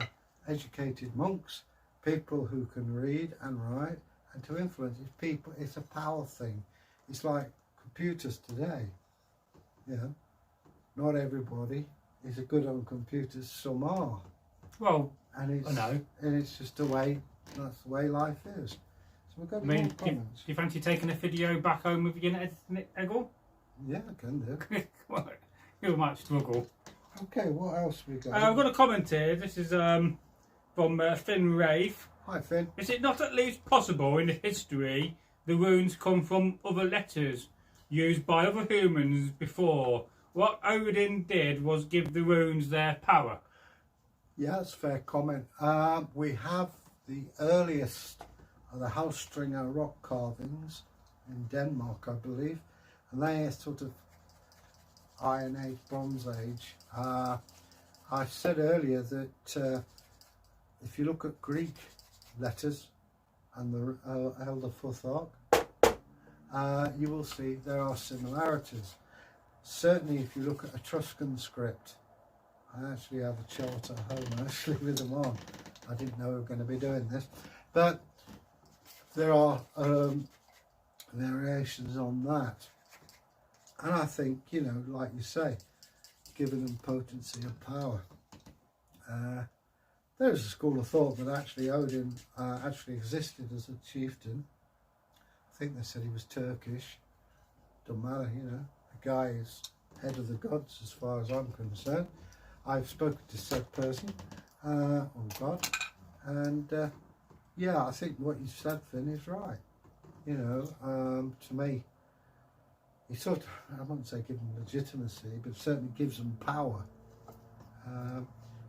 educated monks, people who can read and write, and to influence people. It's a power thing. It's like computers today. Not everybody is good on computers. Some are.
Well,
and
I know.
And it's just the way. That's the way life is. So we've got more comments.
Do you fancy taking a video back home with you and editing it, Egil?
Yeah, I can do.
You might struggle.
Okay, what else we got?
I've got a comment here. This is from Finn Rafe.
Hi, Finn.
Is it not at least possible in history the runes come from other letters used by other humans before? What Odin did was give the runes their power.
Yeah, that's a fair comment. We have the earliest of the Halstringer rock carvings in Denmark, I believe, and they are sort of Iron Age, Bronze Age. I said earlier that if you look at Greek letters and the Elder Futhark, you will see there are similarities. Certainly if you look at Etruscan script, I actually have a chart at home actually with them on. I didn't know we were going to be doing this, but there are variations on that. And I think, like you say, giving them potency and power. There's a school of thought that actually Odin actually existed as a chieftain. I think they said he was Turkish. Doesn't matter, The guy is head of the gods as far as I'm concerned. I've spoken to said person, or God, and yeah, I think what you said, Finn, is right. To me, he sort of, I wouldn't say give them legitimacy, but certainly gives them power.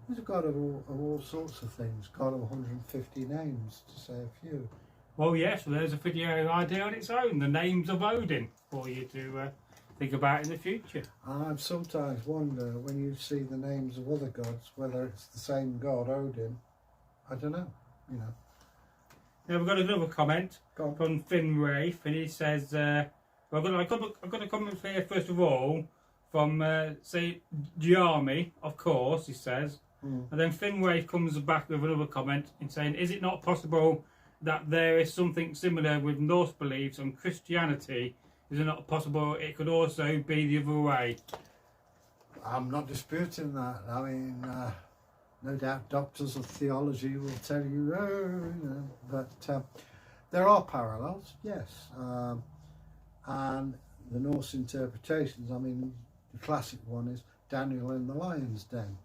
He's a god of all sorts of things, god of 150 names, to say a few.
Well, yes, there's a video idea on its own, the names of Odin, for you to think about in the future.
I sometimes wonder when you see the names of other gods, whether it's the same god, Odin. I don't know,
Now we've got another comment from Finn Rafe, and he says, I've got a comment here first of all from say Giarmi, of course, he says, and then Finn Rafe comes back with another comment in saying, is it not possible that there is something similar with Norse beliefs on Christianity? Is it not possible it could also be the other way?
I'm not disputing that. I mean, no doubt doctors of theology will tell you, but there are parallels, yes. And the Norse interpretations, I mean, the classic one is Daniel in the lion's den.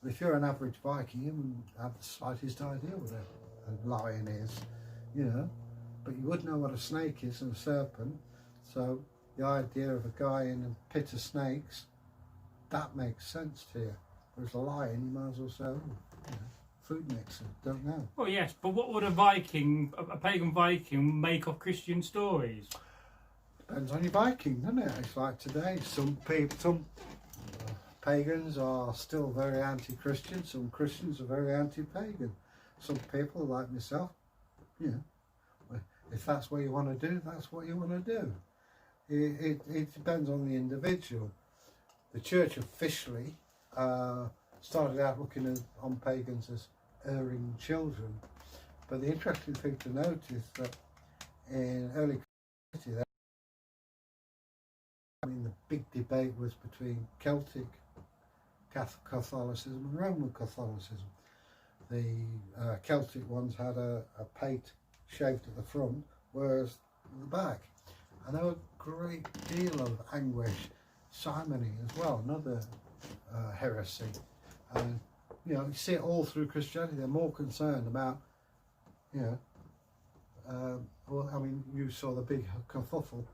But if you're an average Viking, you wouldn't have the slightest idea what a lion is, But you would know what a snake is and a serpent. So the idea of a guy in a pit of snakes, that makes sense to you. Whereas a lion, you might as well say, food mixer. Don't know.
Oh yes, but what would a Viking, a pagan Viking, make of Christian stories?
Depends on your Viking, doesn't it? It's like today. Some pagans are still very anti-Christian. Some Christians are very anti-pagan. Some people, like myself, you know, if that's what you want to do, that's what you want to do. It depends on the individual. The church officially started out looking on pagans as erring children, but the interesting thing to note is that in early Christianity, I mean, the big debate was between Celtic Catholicism and Roman Catholicism. The Celtic ones had a pate shaved at the front, whereas at the back, and there was a great deal of anguish, simony as well, another heresy. And you know, you see it all through Christianity. They're more concerned about, you know, well, I mean, you saw the big kerfuffle,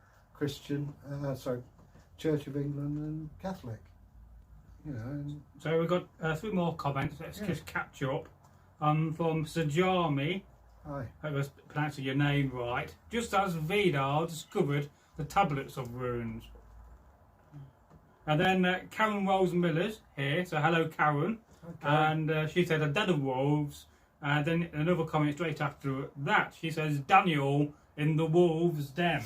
Church of England and Catholic. You know. And
so we've got 3 more comments. Let's just catch up. From Sir Jarmy.
Hi.
I was pronouncing your name right. Just as Vidar discovered the tablets of runes. And then Karen Rose Miller's here. So hello, Karen.
Okay.
And she said a den of wolves. And then another comment straight after that. She says Daniel in the wolves' den.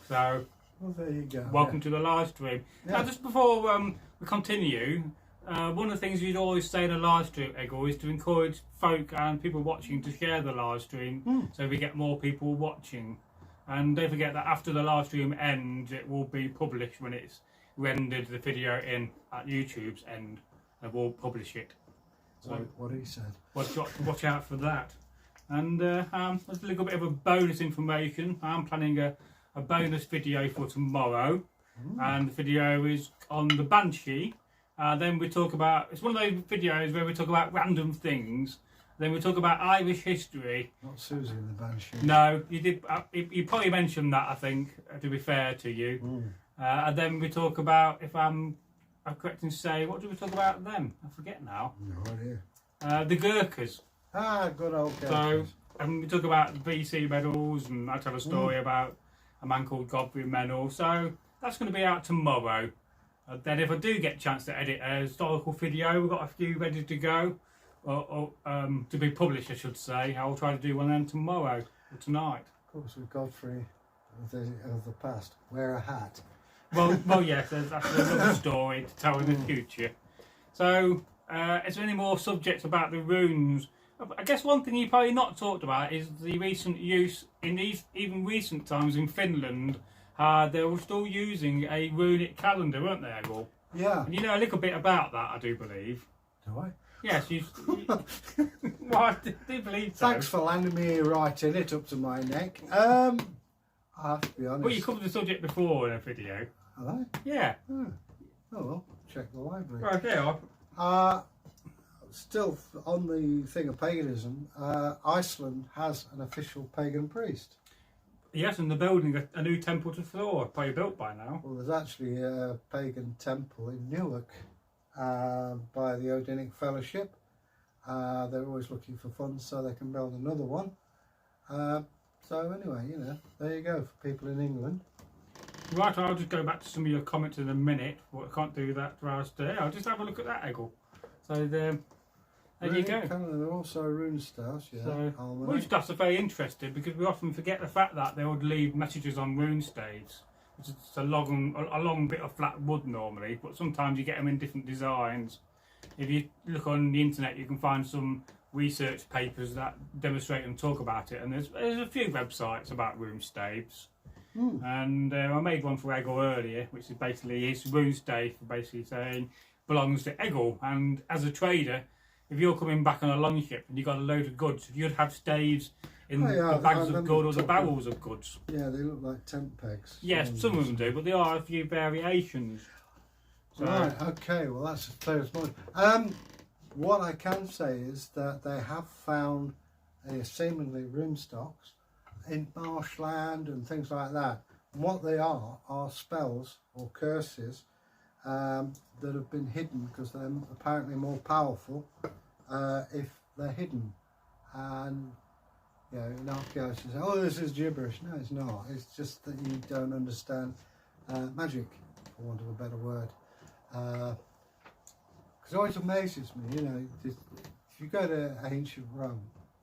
So.
Well, there you go.
Welcome to the live stream.
Yeah.
Now, just before we continue, one of the things you'd always say in a live stream, Egil, is to encourage folk and people watching to share the live stream so we get more people watching. And don't forget that after the live stream ends, it will be published when it's rendered the video in at YouTube's end, and we'll publish it. So
what he said.
Watch out for that. And there's a little bit of a bonus information. I'm planning a bonus video for tomorrow, and the video is on the Banshee. Then we talk about, it's one of those videos where we talk about random things. Then we talk about Irish history.
Not Susie in the Banshee.
No, you did. You probably mentioned that, I think, to be fair to you. And then we talk about, if I'm correct in saying, what do we talk about then? I forget now.
No idea.
The Gurkhas.
Ah, good old Gurkhas.
So, and we talk about VC medals, and I tell a story about a man called Godfrey Mennel. So that's going to be out tomorrow. Then if I do get a chance to edit a historical video, we've got a few ready to go, or to be published I should say. I'll try to do one then tomorrow or tonight.
Of course, with Godfrey of the past, wear a hat.
Well yes, that's another story to tell in the future. So is there any more subjects about the runes? I guess one thing you probably not talked about is the recent use in these even recent times in Finland. They were still using a runic calendar, weren't they, Egil?
Yeah.
And you know a little bit about that, I do believe.
Do I?
Yes, well, I do believe so.
Thanks for landing me right in it up to my neck. I have to be honest.
Well, you covered the subject before in a video.
Have I?
Yeah.
Oh well, check the library.
Right, there.
Still on the thing of paganism, Iceland has an official pagan priest.
Yes, and they're building a new temple to Thor, probably built by now.
Well, there's actually a pagan temple in Newark by the Odinic Fellowship. They're always looking for funds so they can build another one. So anyway, you know, there you go for people in England.
Right, I'll just go back to some of your comments in a minute. Well, I can't do that whilst there. I'll just have a look at that, Egil. So there you go.
There are also rune staffs, yeah.
So, rune staffs are very interesting because we often forget the fact that they would leave messages on rune staves. It's a long bit of flat wood normally, but sometimes you get them in different designs. If you look on the internet, you can find some research papers that demonstrate and talk about it, and there's a few websites about rune staves. And I made one for Egil earlier, which is basically his rune stave, basically saying belongs to Egil. And as a trader, if you're coming back on a long ship and you've got a load of goods, you'd have staves in the bags of goods or the barrels of goods.
Yeah, they look like tent pegs.
Yes, some of them do, but there are a few variations. So,
right, okay, well that's as clear as mud. What I can say is that they have found seemingly rune stocks in marshland and things like that. And what they are spells or curses that have been hidden because they're apparently more powerful if they're hidden. And you know, in archaeology, say, "Oh, this is gibberish." No, it's not. It's just that you don't understand magic, for want of a better word. Because it always amazes me, you know, if you go to ancient Rome,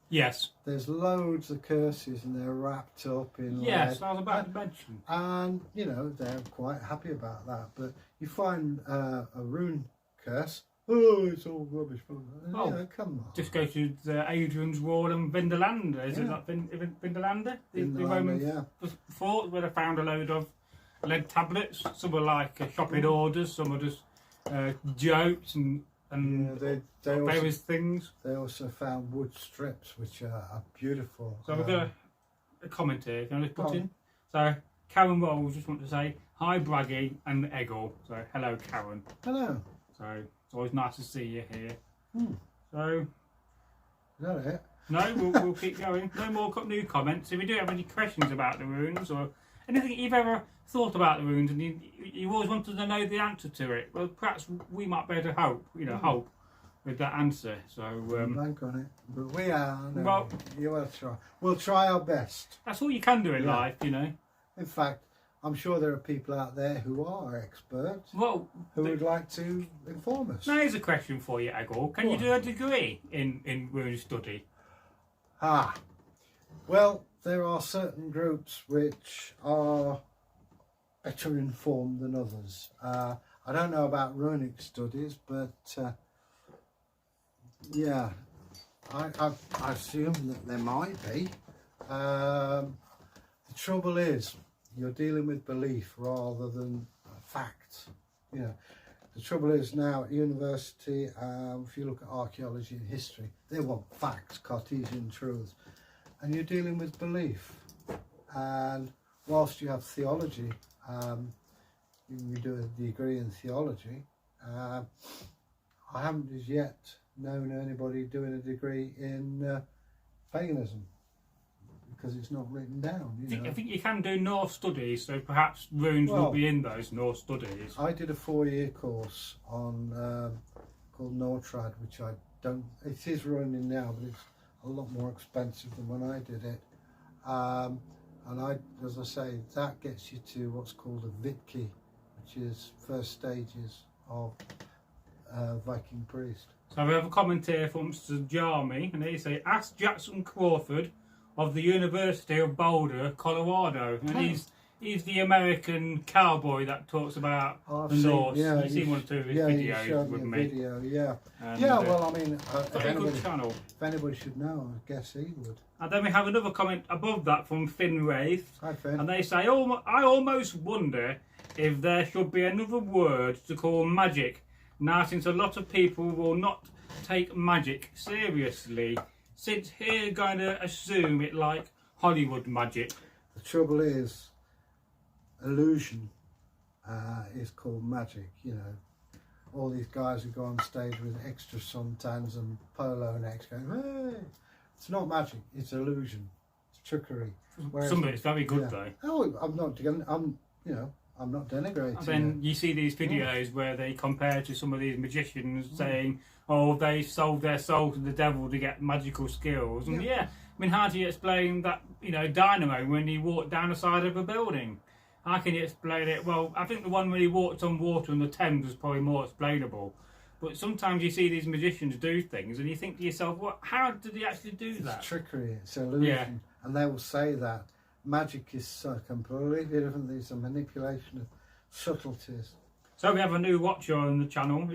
Yes.
there's loads of curses and they're wrapped up in
Yes,
lead.
I was about to mention.
And, you know, they're quite happy about that. But you find a rune curse, oh, it's all rubbish. You know, come on.
Just go to the Adrian's Wall and Vindolanda. Is it not Vindolanda? The Roman fort where they found a load of lead tablets. Some are like shopping orders, some are just jokes and
they
various things.
They also found wood strips, which are beautiful.
So we've got a comment here. Can I just put in? So Karen Rolls just want to say hi, Braggy and Egil. So hello, Karen.
Hello.
So it's always nice to see you here. So
is that it?
No, we'll keep going. No more new comments. If you do have any questions about the runes or anything you've ever thought about the runes and you always wanted to know the answer to it, well, perhaps we might be able to help with that answer. So
blank on it, but we are. No,
well,
you will try. We'll try our best.
That's all you can do in life, you know.
In fact, I'm sure there are people out there who are experts.
Well,
who would like to inform us.
Now here's a question for you, Egil. Can you do a degree in rune study?
Well, there are certain groups which are better informed than others. I don't know about runic studies, but yeah, I assume that there might be. The trouble is, you're dealing with belief rather than fact. You know, the trouble is now at university, if you look at archaeology and history, they want facts, Cartesian truths, and you're dealing with belief. And whilst you have theology, you do a degree in theology, I haven't as yet known anybody doing a degree in paganism, because it's not written down.
I think you can do North studies, so perhaps runes will be in those North studies.
I did a 4-year course on called Nortrad, which I don't. It is running now, but it's a lot more expensive than when I did it. And as I say, that gets you to what's called a Vitki, which is first stages of Viking priest.
So we have a comment here from Mr. Jarmy, and they say, ask Jackson Crawford of the University of Boulder, Colorado. And he's the American cowboy that talks about the Norse.
Yeah,
you've seen one or two of his videos with me.
Well, I mean,
if
anybody should know, I guess he would.
And then we have another comment above that from Finn Wraith.
Hi, Finn.
And they say, I almost wonder if there should be another word to call magic, now since a lot of people will not take magic seriously, since here going to assume it like Hollywood magic.
The trouble is, illusion is called magic. You know, all these guys who go on stage with extra suntans and polo necks going, hey! It's not magic, it's illusion, it's trickery.
Some of it's very good though.
Oh, I'm not denigrating.
And then you see these videos where they compare to some of these magicians saying, oh, they sold their soul to the devil to get magical skills. And I mean, how do you explain that, dynamo when he walked down the side of a building? How can you explain it? Well, I think the one when he walked on water in the Thames was probably more explainable. But sometimes you see these magicians do things and you think to yourself, well, how did he actually do that?
It's trickery, it's illusion. And they will say that magic is so completely different. There's a manipulation of subtleties.
So we have a new watcher on the channel.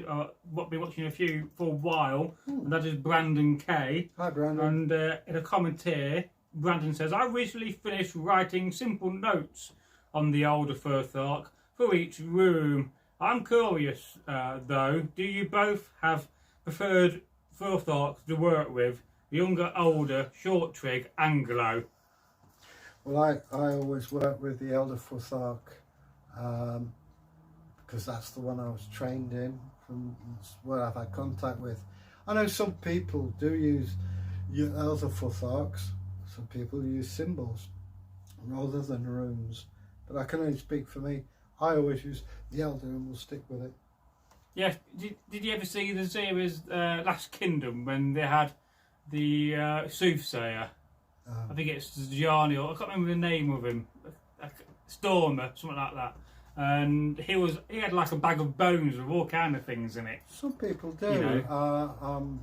We'll be watching a few for a while, and that is Brandon K.
Hi, Brandon.
And in a comment here, Brandon says, I recently finished writing simple notes on the Elder Futhark for each room. I'm curious, though, do you both have preferred Futharks to work with? Younger, older, short trig, Anglo?
Well, I always work with the Elder Futhark because that's the one I was trained in, from where I've had contact with. I know some people do use Elder Futharks, some people use symbols rather than runes, but I can only speak for me. I always use the Elder and will stick with it.
Yeah, did you ever see the series Last Kingdom when they had the soothsayer? I think it's Gianni, or I can't remember the name of him. Stormer, something like that. And he had like a bag of bones with all kind of things in it.
Some people do.
You know.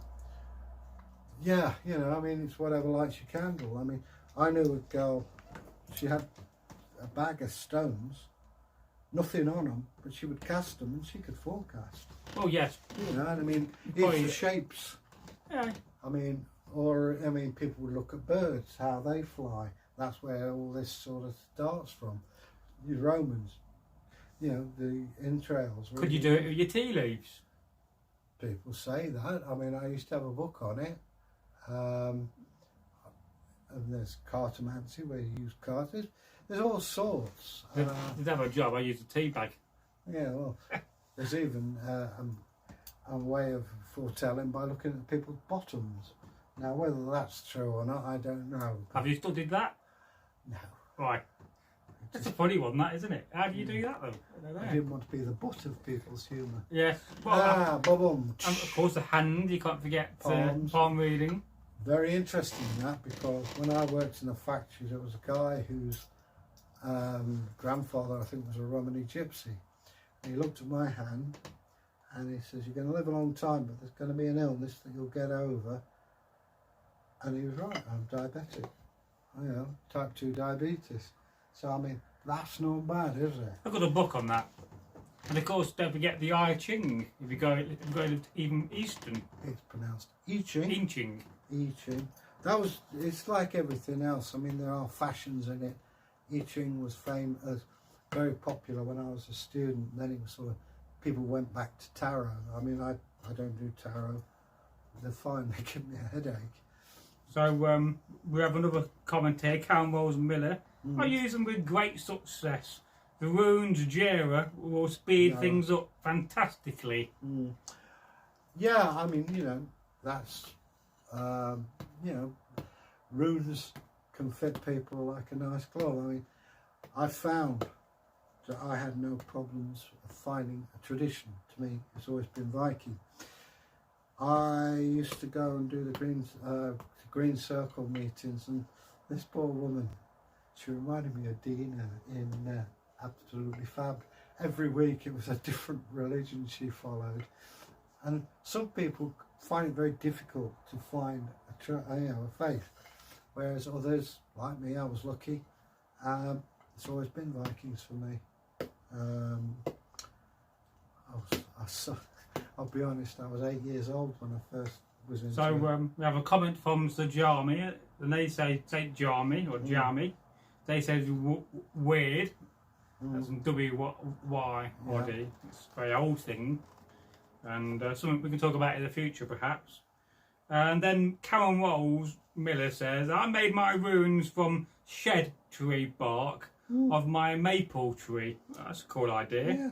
Yeah, you know, I mean, it's whatever lights your candle. I mean, I knew a girl, she had a bag of stones, nothing on them, but she would cast them and she could forecast.
Oh, yes.
You know, and I mean, even the shapes.
Yeah.
I mean, people would look at birds, how they fly. That's where all this sort of starts from. The Romans, you know, the entrails.
Could you do it with your tea leaves?
People say that. I mean, I used to have a book on it. And there's cartomancy where you use carters. There's all sorts.
Did have a job, I used a tea bag.
Yeah, well, there's even a way of foretelling by looking at people's bottoms. Now, whether that's true or not, I don't know.
Have you studied that?
No.
Right. That's a funny one, that, isn't it? How do you do that, though?
I didn't want to be the butt of people's humour.
Yes. Well,
boom.
And of course, the hand, you can't forget palm reading.
Very interesting that, because when I worked in a factory, there was a guy whose grandfather, I think, was a Romany gypsy. And he looked at my hand and he says, "You're going to live a long time, but there's going to be an illness that you'll get over." And he was right. I'm diabetic. You know, type 2 diabetes. So I mean, that's not bad, is it?
I've got a book on that. And of course, don't forget the I Ching. If you go even Eastern,
it's pronounced I Ching.
I Ching.
I Ching. It's like everything else. I mean, there are fashions in it. I Ching was very popular when I was a student. Then it was sort of, people went back to tarot. I mean, I don't do tarot. They're fine. They give me a headache.
So we have another comment here, Karen Rose Miller. I use them with great success. The runes Jera will speed things up fantastically.
Yeah, I mean, you know, that's, you know, runes can fit people like a nice glove. I mean, I found that I had no problems of finding a tradition. To me, it's always been Viking. I used to go and do the Green Circle meetings, and this poor woman, she reminded me of Dina in Absolutely Fab. Every week it was a different religion she followed, and some people find it very difficult to find a faith, whereas others, like me, I was lucky. It's always been Vikings for me. I'll be honest, I was 8 years old when I first was into it.
We have a comment from Sir Jarmy, and they say St. Jarmy, or Jarmy. They say weird, that's W-Y-D. It's a very old thing, and something we can talk about in the future perhaps. And then Karen Rolls Miller says, I made my runes from shed tree bark of my maple tree. That's a cool idea.
Yeah.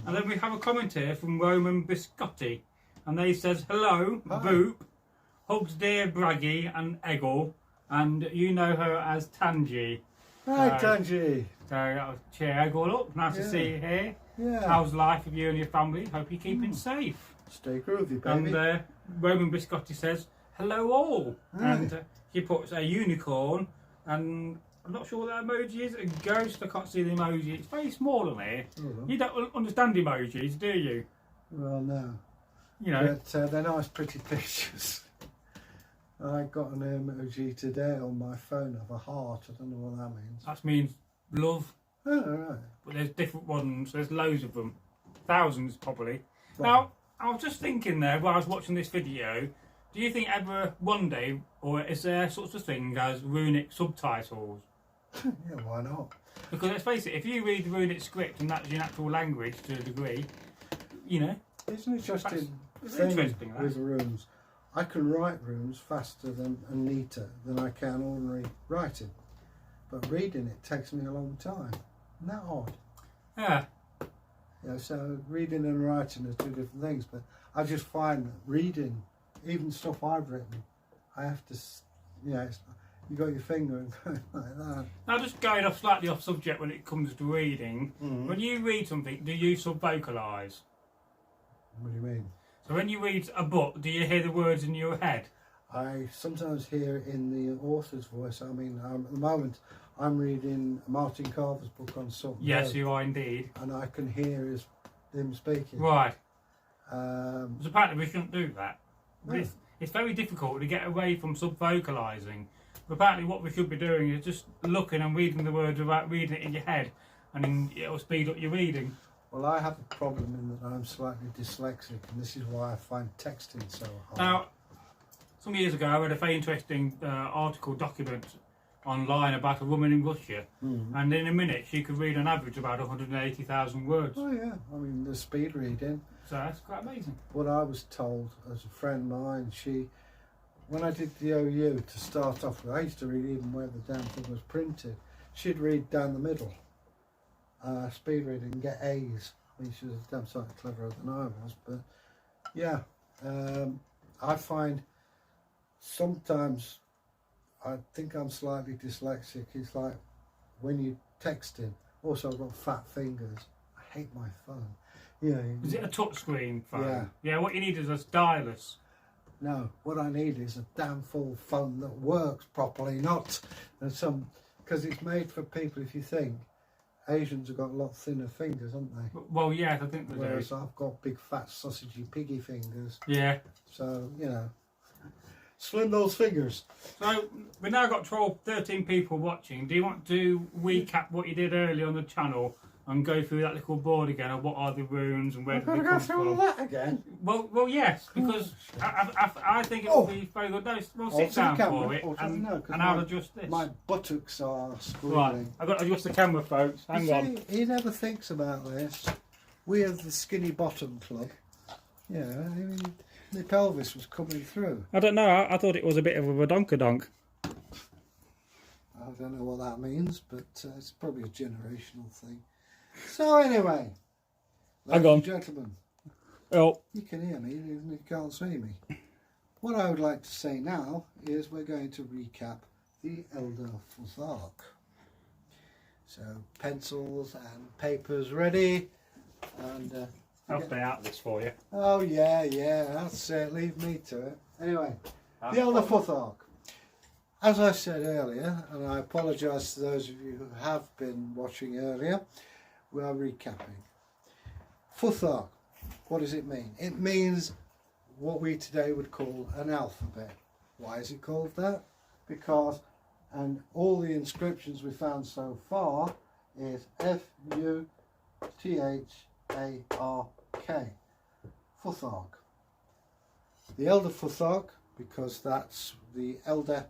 And then we have a comment here from Roman Biscotti, and they says, hello,
Hi.
Boop, hugs dear Braggy and Egil, and you know her as Tangi.
Hi, Tangi.
So that'll cheer Egil up. Nice to see you here.
Yeah.
How's life with you and your family? Hope you're keeping safe.
Stay groovy, baby.
And Roman Biscotti says, hello all.
Hi.
And he puts a unicorn, and I'm not sure what that emoji is. A ghost, I can't see the emoji. It's very small on here. You don't understand emojis, do you?
Well, no.
You know.
But they're nice, pretty pictures. I got an emoji today on my phone of a heart. I don't know what that means.
That means love.
Oh, right.
But there's different ones. There's loads of them. Thousands, probably.
Right.
Now, I was just thinking there while I was watching this video, do you think ever one day, or is there such a thing as runic subtitles?
Yeah, why not?
Because let's face it, if you read the runic script and that's your natural language to a degree, you know.
It's an interesting
It's
thing
interesting, that.
with runes. I can write runes faster and neater than I can ordinary writing. But reading it takes me a long time. Isn't that odd?
Yeah.
Yeah, so reading and writing are two different things. But I just find that reading, even stuff I've written, I have to, you know, you got your finger and going like that.
Now, just going off slightly off subject when it comes to reading, when you read something, do you sub-vocalise?
What do you mean?
So when you read a book, do you hear the words in your head?
I sometimes hear in the author's voice. I mean, at the moment, I'm reading Martin Carver's book on Sutton
Yes,
Road,
you are indeed.
and I can hear him speaking.
Right.
Um,
So apparently we shouldn't do that.
No.
It's very difficult to get away from sub-vocalising. But apparently what we should be doing is just looking and reading the words without reading it in your head, and then it'll speed up your reading.
well, I have a problem in that I'm slightly dyslexic, and this is why I find texting so hard.
Now, some years ago I read a very interesting document online about a woman in Russia, and in a minute she could read on average about 180,000 words.
Oh yeah, I mean the speed reading.
So that's quite amazing.
What I was told as a friend of mine, when I did the OU to start off with, I used to read even where the damn thing was printed. She'd read down the middle, speed reading, and get A's. I mean, she was a damn sight cleverer than I was, but yeah, I find sometimes I think I'm slightly dyslexic. It's like when you texting. Also, I've got fat fingers. I hate my phone. Yeah.
Is it a touchscreen phone?
Yeah.
Yeah, what you need is a stylus.
No, what I need is a damn full phone that works properly, not because it's made for people. If you think Asians have got a lot thinner fingers, haven't they?
Well, yes, I think they
Whereas
do.
I've got big, fat, sausagey, piggy fingers.
Yeah.
So slim those fingers.
So we've now got 13 people watching. Do you want to recap what you did earlier on the channel and go through that little board again of what are the runes and where
I've
do
got
they
to go
come
through all
from?
that again.
Well, yes, because I think it will be very good. No, we'll sit down for it and I'll adjust this.
My buttocks are squealing.
Right, I've got to adjust the camera, folks. Hang on.
He never thinks about this. We are the Skinny Bottom Club. Yeah, I mean, the pelvis was coming through.
I don't know. I thought it was a bit of a badonkadonk.
I don't know what that means, but it's probably a generational thing. So anyway, ladies and gentlemen,
Oh,
you can hear me even if you can't see me. What I would like to say now is we're going to recap the Elder Futhark. So pencils and papers ready, and
I'll stay out of this for you.
oh yeah, that's it. Leave me to it. Anyway, the Elder Futhark. As I said earlier, and I apologise to those of you who have been watching earlier, we are recapping. Futhark, what does it mean? It means what we today would call an alphabet. Why is it called that? Because, and all the inscriptions we found so far is F-U-T-H-A-R-K. Futhark. The Elder Futhark, because that's the Elder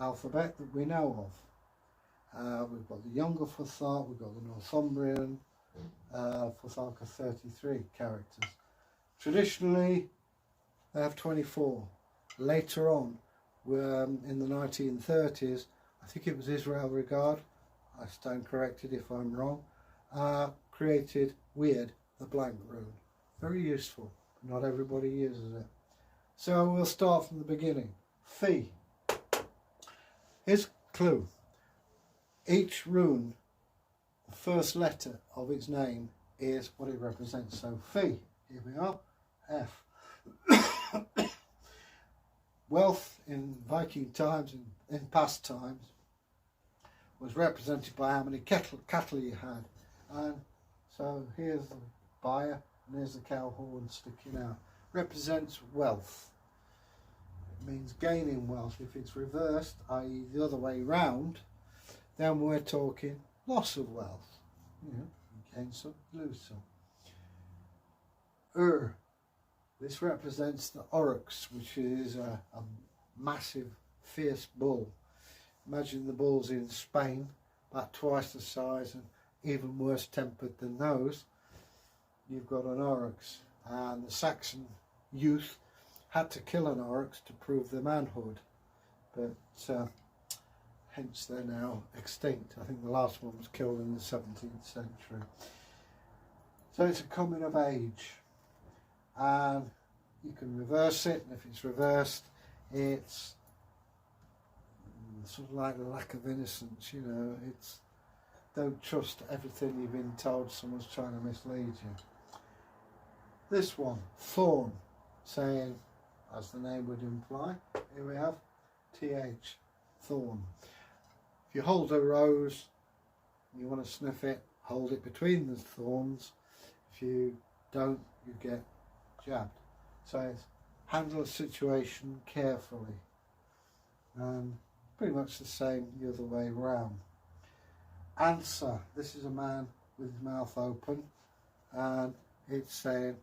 alphabet that we know of. We've got the younger Futhark, we've got the Northumbrian Futhark of 33 characters. Traditionally, they have 24. Later on, in the 1930s, I think it was Israel Regard, I stand corrected if I'm wrong, created Weird, the blank rune. Very useful, but not everybody uses it. So we'll start from the beginning. Fee. Here's a clue. Each rune, the first letter of its name is what it represents. So Fee, here we are, F. Wealth in Viking times, in past times, was represented by how many cattle you had. And so here's the buyer and here's the cow horn sticking out. Represents wealth. It means gaining wealth. If it's reversed, i.e. the other way round, then we're talking loss of wealth. You know, you gain some, lose some. This represents the oryx, which is a massive, fierce bull. Imagine the bulls in Spain, about twice the size and even worse tempered than those. You've got an oryx, and the Saxon youth had to kill an oryx to prove their manhood, but hence they're now extinct. I think the last one was killed in the 17th century. So it's a coming of age, and you can reverse it, and if it's reversed, it's sort of like the lack of innocence, you know. It's don't trust everything you've been told, someone's trying to mislead you. This one, thorn, saying, as the name would imply, here we have TH, thorn. If you hold a rose, you want to sniff it, hold it between the thorns. If you don't, you get jabbed. So it's handle a situation carefully. And pretty much the same the other way round. Answer. This is a man with his mouth open, and it's saying,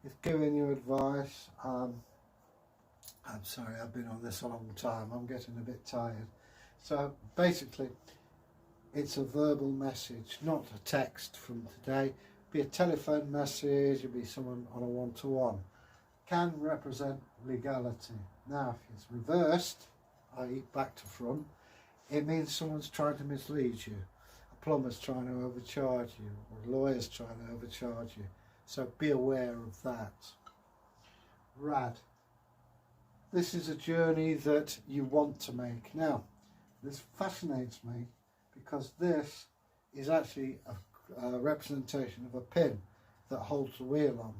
it's giving you advice. I'm sorry, I've been on this a long time, I'm getting a bit tired. So basically, it's a verbal message, not a text from today. Be a telephone message, it'll be someone on a one-to-one. Can represent legality. Now, if it's reversed, i.e. back to front, it means someone's trying to mislead you. A plumber's trying to overcharge you, or a lawyer's trying to overcharge you. So be aware of that. Rad. This is a journey that you want to make. Now, this fascinates me because this is actually a representation of a pin that holds the wheel on.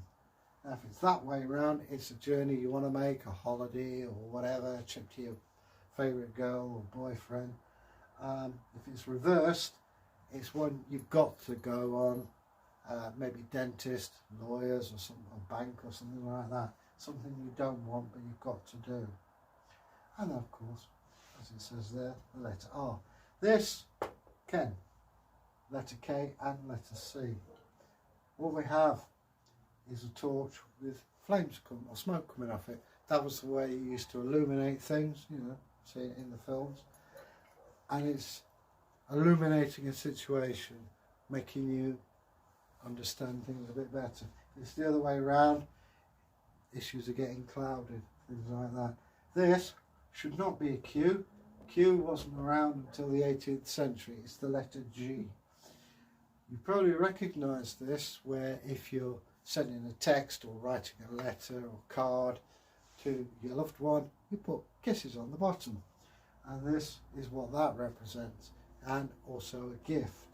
Now, if it's that way around, it's a journey you want to make, a holiday or whatever, a trip to your favourite girl or boyfriend. If it's reversed, it's one you've got to go on, maybe dentist, lawyers or something, or bank or something like that. Something you don't want but you've got to do. And of course, as it says there, the letter R. This, Ken, letter K and letter C. What we have is a torch with flames coming, or smoke coming off it. That was the way you used to illuminate things, you know, see it in the films. And it's illuminating a situation, making you understand things a bit better. If it's the other way around, issues are getting clouded, things like that. This should not be a Q. Q wasn't around until the 18th century. It's the letter G. You probably recognise this where if you're sending a text or writing a letter or card to your loved one, you put kisses on the bottom. And this is what that represents, and also a gift.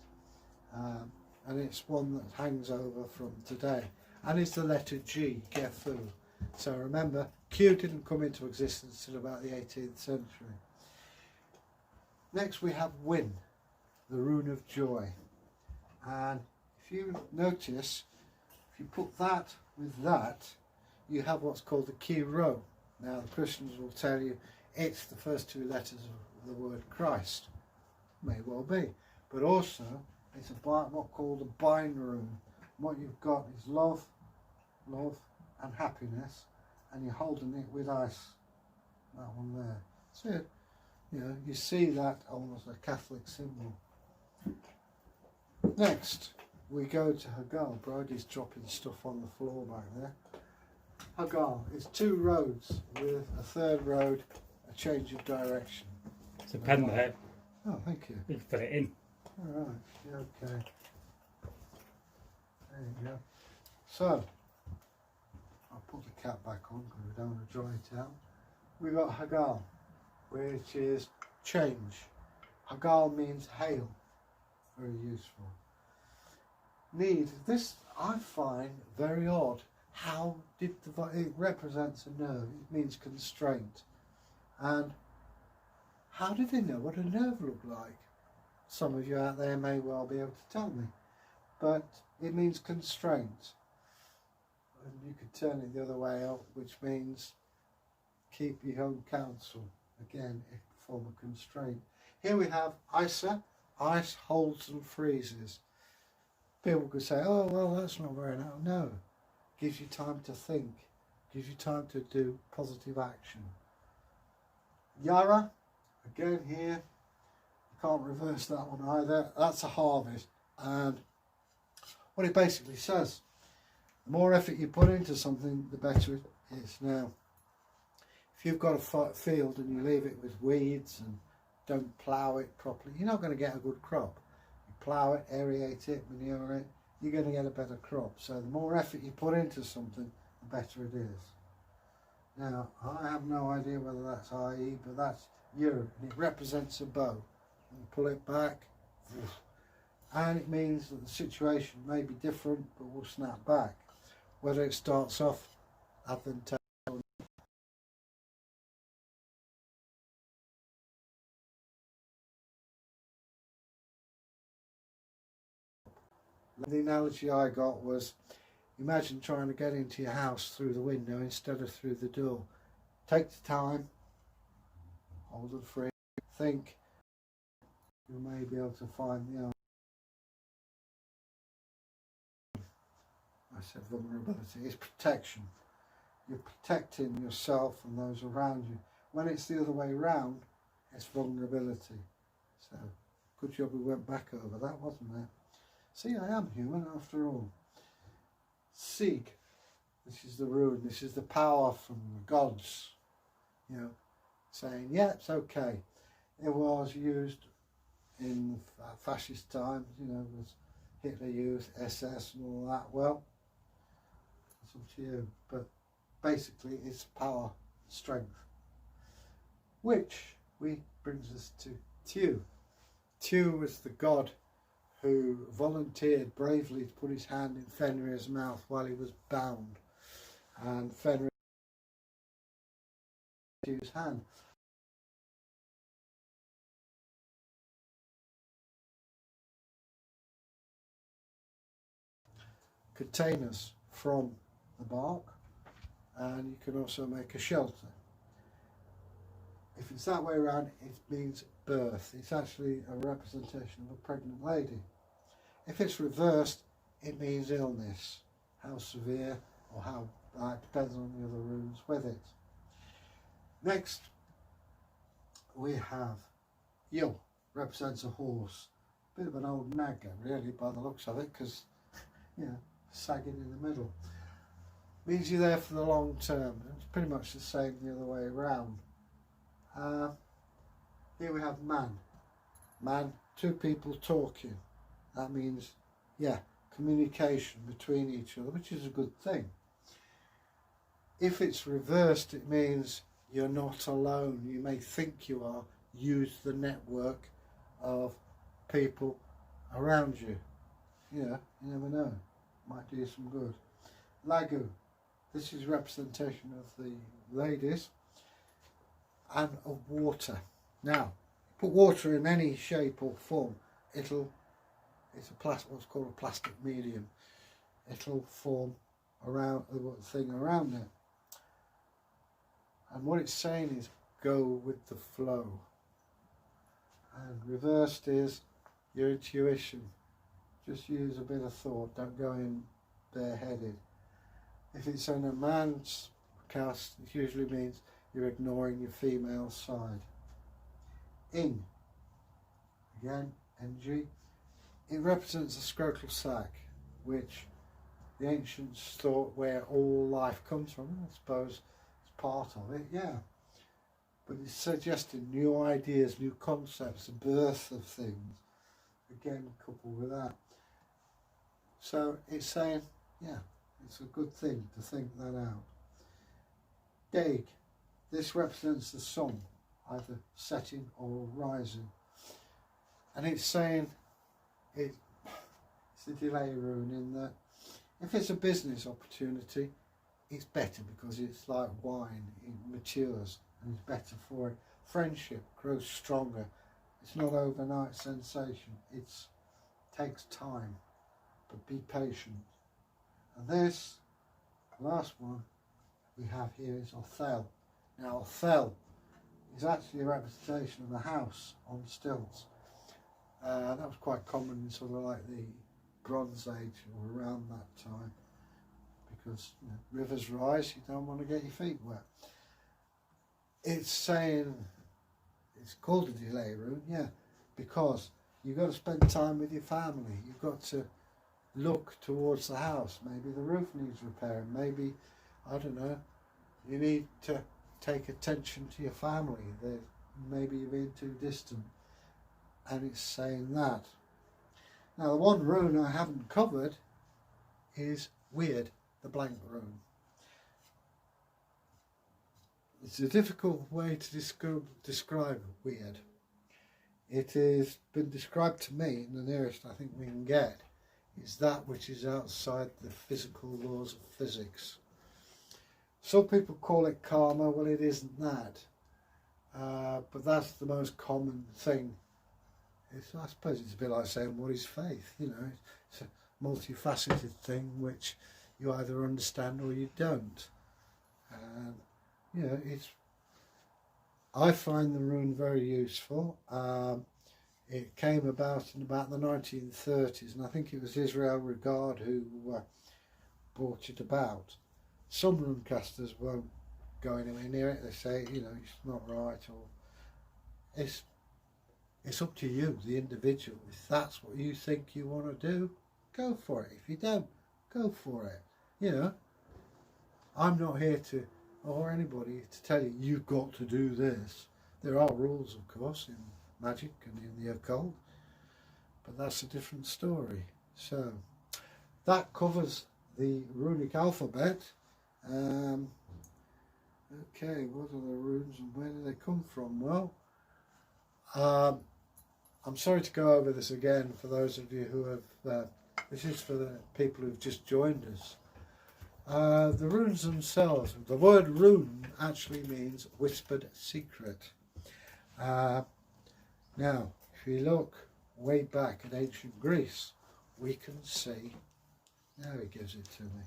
And it's one that hangs over from today. And it's the letter G, gefu. So remember, Q didn't come into existence until about the 18th century. Next we have Win, the rune of joy. And if you notice, if you put that with that, you have what's called the key row. Now the Christians will tell you it's the first two letters of the word Christ. May well be. But also, it's what's called a bind rune. What you've got is love, love and happiness, and you're holding it with ice. That one there. So, you know, you see that almost a Catholic symbol. Next, we go to Hagal. Brody's dropping stuff on the floor back there. Hagal is two roads with a third road, a change of direction.
It's a pen there.
Oh, thank you.
You can put it in.
All right, yeah, okay. There you go. So, I'll put the cap back on because we don't want to dry it out. We've got Hagal, which is change. Hagal means hail. Very useful. Need. This I find very odd. How did it represents a nerve? It means constraint. And how did they know what a nerve looked like? Some of you out there may well be able to tell me. But it means constraint. And you could turn it the other way up, which means keep your own counsel. Again, a form of constraint. Here we have Isa. Ice holds and freezes. People could say, oh, well, that's not very nice. No. Gives you time to think. Gives you time to do positive action. Yara. Again here. You can't reverse that one either. That's a harvest. And what it basically says, the more effort you put into something, the better it is. Now, if you've got a field and you leave it with weeds and don't plough it properly, you're not going to get a good crop. You plough it, aerate it, manure it, you're going to get a better crop. So the more effort you put into something, the better it is. Now, I have no idea whether that's IE, but that's Europe, and it represents a bow. You pull it back, and it means that the situation may be different, but will snap back. whether it starts off advantageous. The analogy I got was, imagine trying to get into your house through the window instead of through the door. Take the time, hold it free, think. You may be able to find the answer. I said vulnerability. It's protection. You're protecting yourself and those around you. When it's the other way around, it's vulnerability. So, good job we went back over that, wasn't it? See, I am human after all. Seek. This is the rune. This is the power from the gods. You know, saying, yeah, it's okay. It was used in fascist times, you know, was Hitler used SS and all that. Well, it's up to you. But basically, it's power, strength. Which brings us to Tew. Tew was the god who volunteered bravely to put his hand in Fenrir's mouth while he was bound. And Fenrir took his hand. Containers from the bark, and you can also make a shelter. If it's that way around, it means birth. It's actually a representation of a pregnant lady. If it's reversed, it means illness. How severe or how bad depends on the other runes with it. Next, we have Yul, represents a horse. Bit of an old nagger, really, by the looks of it, because, you know, sagging in the middle. Means you're there for the long term. It's pretty much the same the other way around. Here we have man. Man, two people talking. That means, yeah, communication between each other, which is a good thing. If it's reversed, it means you're not alone. You may think you are. Use the network of people around you. Yeah, you never know. Might do you some good. Lagu. This is representation of the ladies and of water. Now, put water in any shape or form, it's what's called a plastic medium. It'll form around the thing around it. And what it's saying is go with the flow. And reversed is your intuition. Just use a bit of thought, don't go in bareheaded. If it's on a man's cast, it usually means you're ignoring your female side. Ing, again, NG, it represents a scrotal sac, which the ancients thought where all life comes from. I suppose it's part of it, yeah. But it's suggesting new ideas, new concepts, the birth of things. Again, coupled with that. So it's saying, yeah, it's a good thing to think that out. Dag, this represents the sun, either setting or rising. And it's saying, it's a delay rune in that if it's a business opportunity, it's better because it's like wine, it matures and it's better for it. Friendship grows stronger. It's not overnight sensation, it takes time, but be patient. And this last one we have here is Othel. Now Othel is actually a representation of a house on stilts. That was quite common in sort of like the Bronze Age or around that time, because you know, rivers rise, you don't want to get your feet wet. It's saying, it's called a delay rune, yeah, because you've got to spend time with your family. You've got to look towards the house. Maybe the roof needs repairing. Maybe, I don't know, you need to take attention to your family. Maybe you're being too distant. And it's saying that. Now the one rune I haven't covered is Weird, the blank rune. It's a difficult way to describe weird. It has been described to me, the nearest I think we can get, is that which is outside the physical laws of physics. Some people call it karma. Well, it isn't that. But that's the most common thing. I suppose it's a bit like saying, what is faith? You know, it's a multifaceted thing which you either understand or you don't. And, you know, I find the rune very useful. It came about in about the 1930s, and I think it was Israel Regard who brought it about. Some runecasters won't go anywhere near it. They say, you know, it's not right, or it's up to you, the individual. If that's what you think you want to do, go for it. If you don't, go for it. You know, I'm not here to, or anybody, to tell you, you've got to do this. There are rules, of course, in magic and in the occult, but that's a different story. So that covers the runic alphabet. Okay, what are the runes and where do they come from? Well, I'm sorry to go over this again for those of you who have, this is for the people who've just joined us. The runes themselves, the word rune actually means whispered secret. Now, if you look way back at ancient Greece, we can see, now he gives it to me.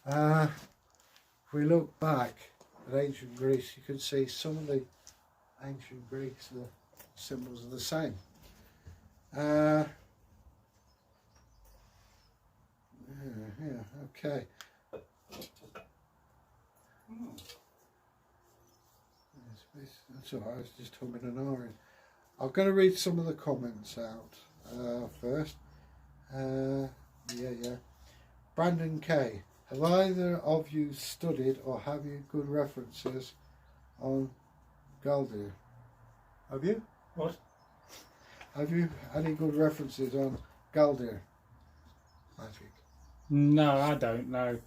If we look back at ancient Greece, you can see some of the ancient Greeks, the symbols are the same. Okay. That's all right, I was just humming an aria. I'm going to read some of the comments out first. Brandon K. Have either of you studied or have you good references on Galdir? Have you?
What?
Have you any good references on Galdir magic?
No, I don't know.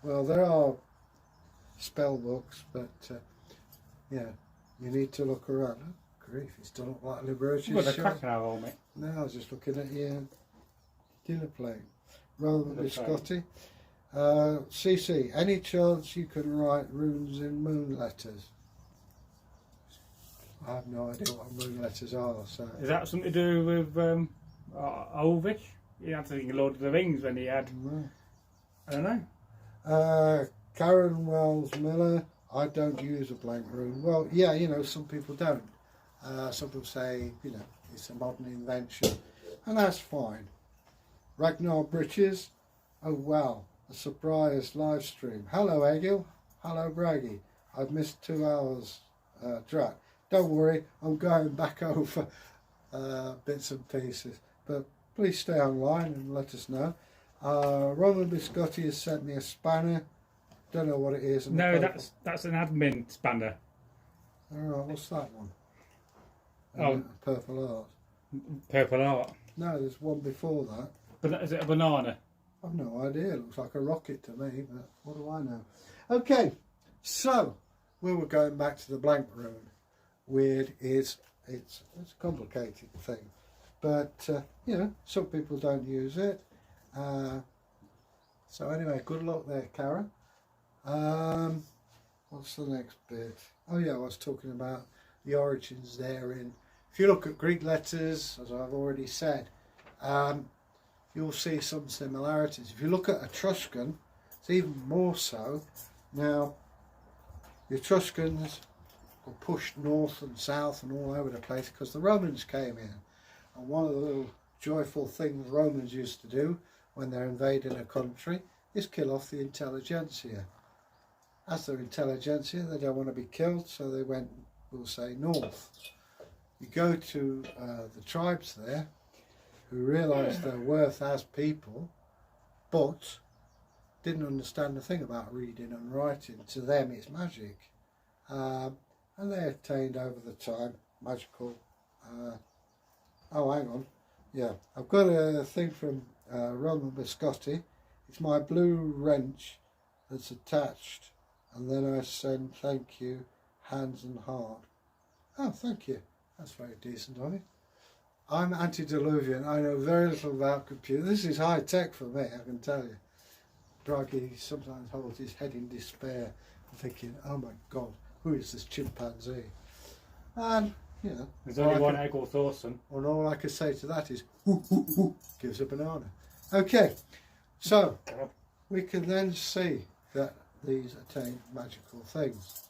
Well, there are spell books, but yeah, you need to look around. Oh, grief, it's done up like a Liberaceous
What a
shop.
crack now on me.
No, I was just looking at your dinner plate. Roman Biscotti. CC, any chance you can write runes in moon letters? I have no idea what moon letters are. So
Is that something to do with Ulvish? He had to think of Lord of the Rings when he had.
no.
I don't know.
Karen Wells Miller, I don't use a blank rune. Well, yeah, you know, some people don't. Some people say, you know, it's a modern invention, and that's fine. Ragnar Britches, oh wow, a surprise live stream. Hello Egil, hello Braggy. I've missed 2 hours track. Don't worry, I'm going back over bits and pieces, but please stay online and let us know. Roman Biscotti has sent me a spanner. Don't know what it is.
No, that's an admin spanner.
Alright, what's that one?
Oh.
Purple Art.
Purple art.
No, there's one before that.
But is it a banana?
I've no idea. It looks like a rocket to me, but what do I know? Okay, so we were going back to the blank rune. Weird is it's a complicated thing, but you know, some people don't use it. So anyway, good luck there, Karen. What's the next bit? Oh yeah, I was talking about the origins there. If you look at Greek letters, as I've already said, you'll see some similarities. If you look at Etruscan, it's even more so. Now, the Etruscans were pushed north and south and all over the place because the Romans came in. And one of the little joyful things Romans used to do when they're invading a country is kill off the intelligentsia. As they're intelligentsia, they don't want to be killed, so they went, we'll say, north. You go to the tribes there who realised their worth as people, but didn't understand a thing about reading and writing. To them it's magic. And they attained over the time magical... oh, hang on. Yeah, I've got a thing from Roman Biscotti. It's my blue wrench that's attached. And then I send thank you, hands and heart. Oh, thank you. That's very decent of you. I'm antediluvian. I know very little about computers. This is high tech for me, I can tell you. Bragi sometimes holds his head in despair, thinking, "Oh my God, who is this chimpanzee?" And you know,
there's only one Egil Thorsson.
And all I can say to that is, "Hoo, hoo, hoo," gives a banana. Okay, so we can then see that these attain magical things.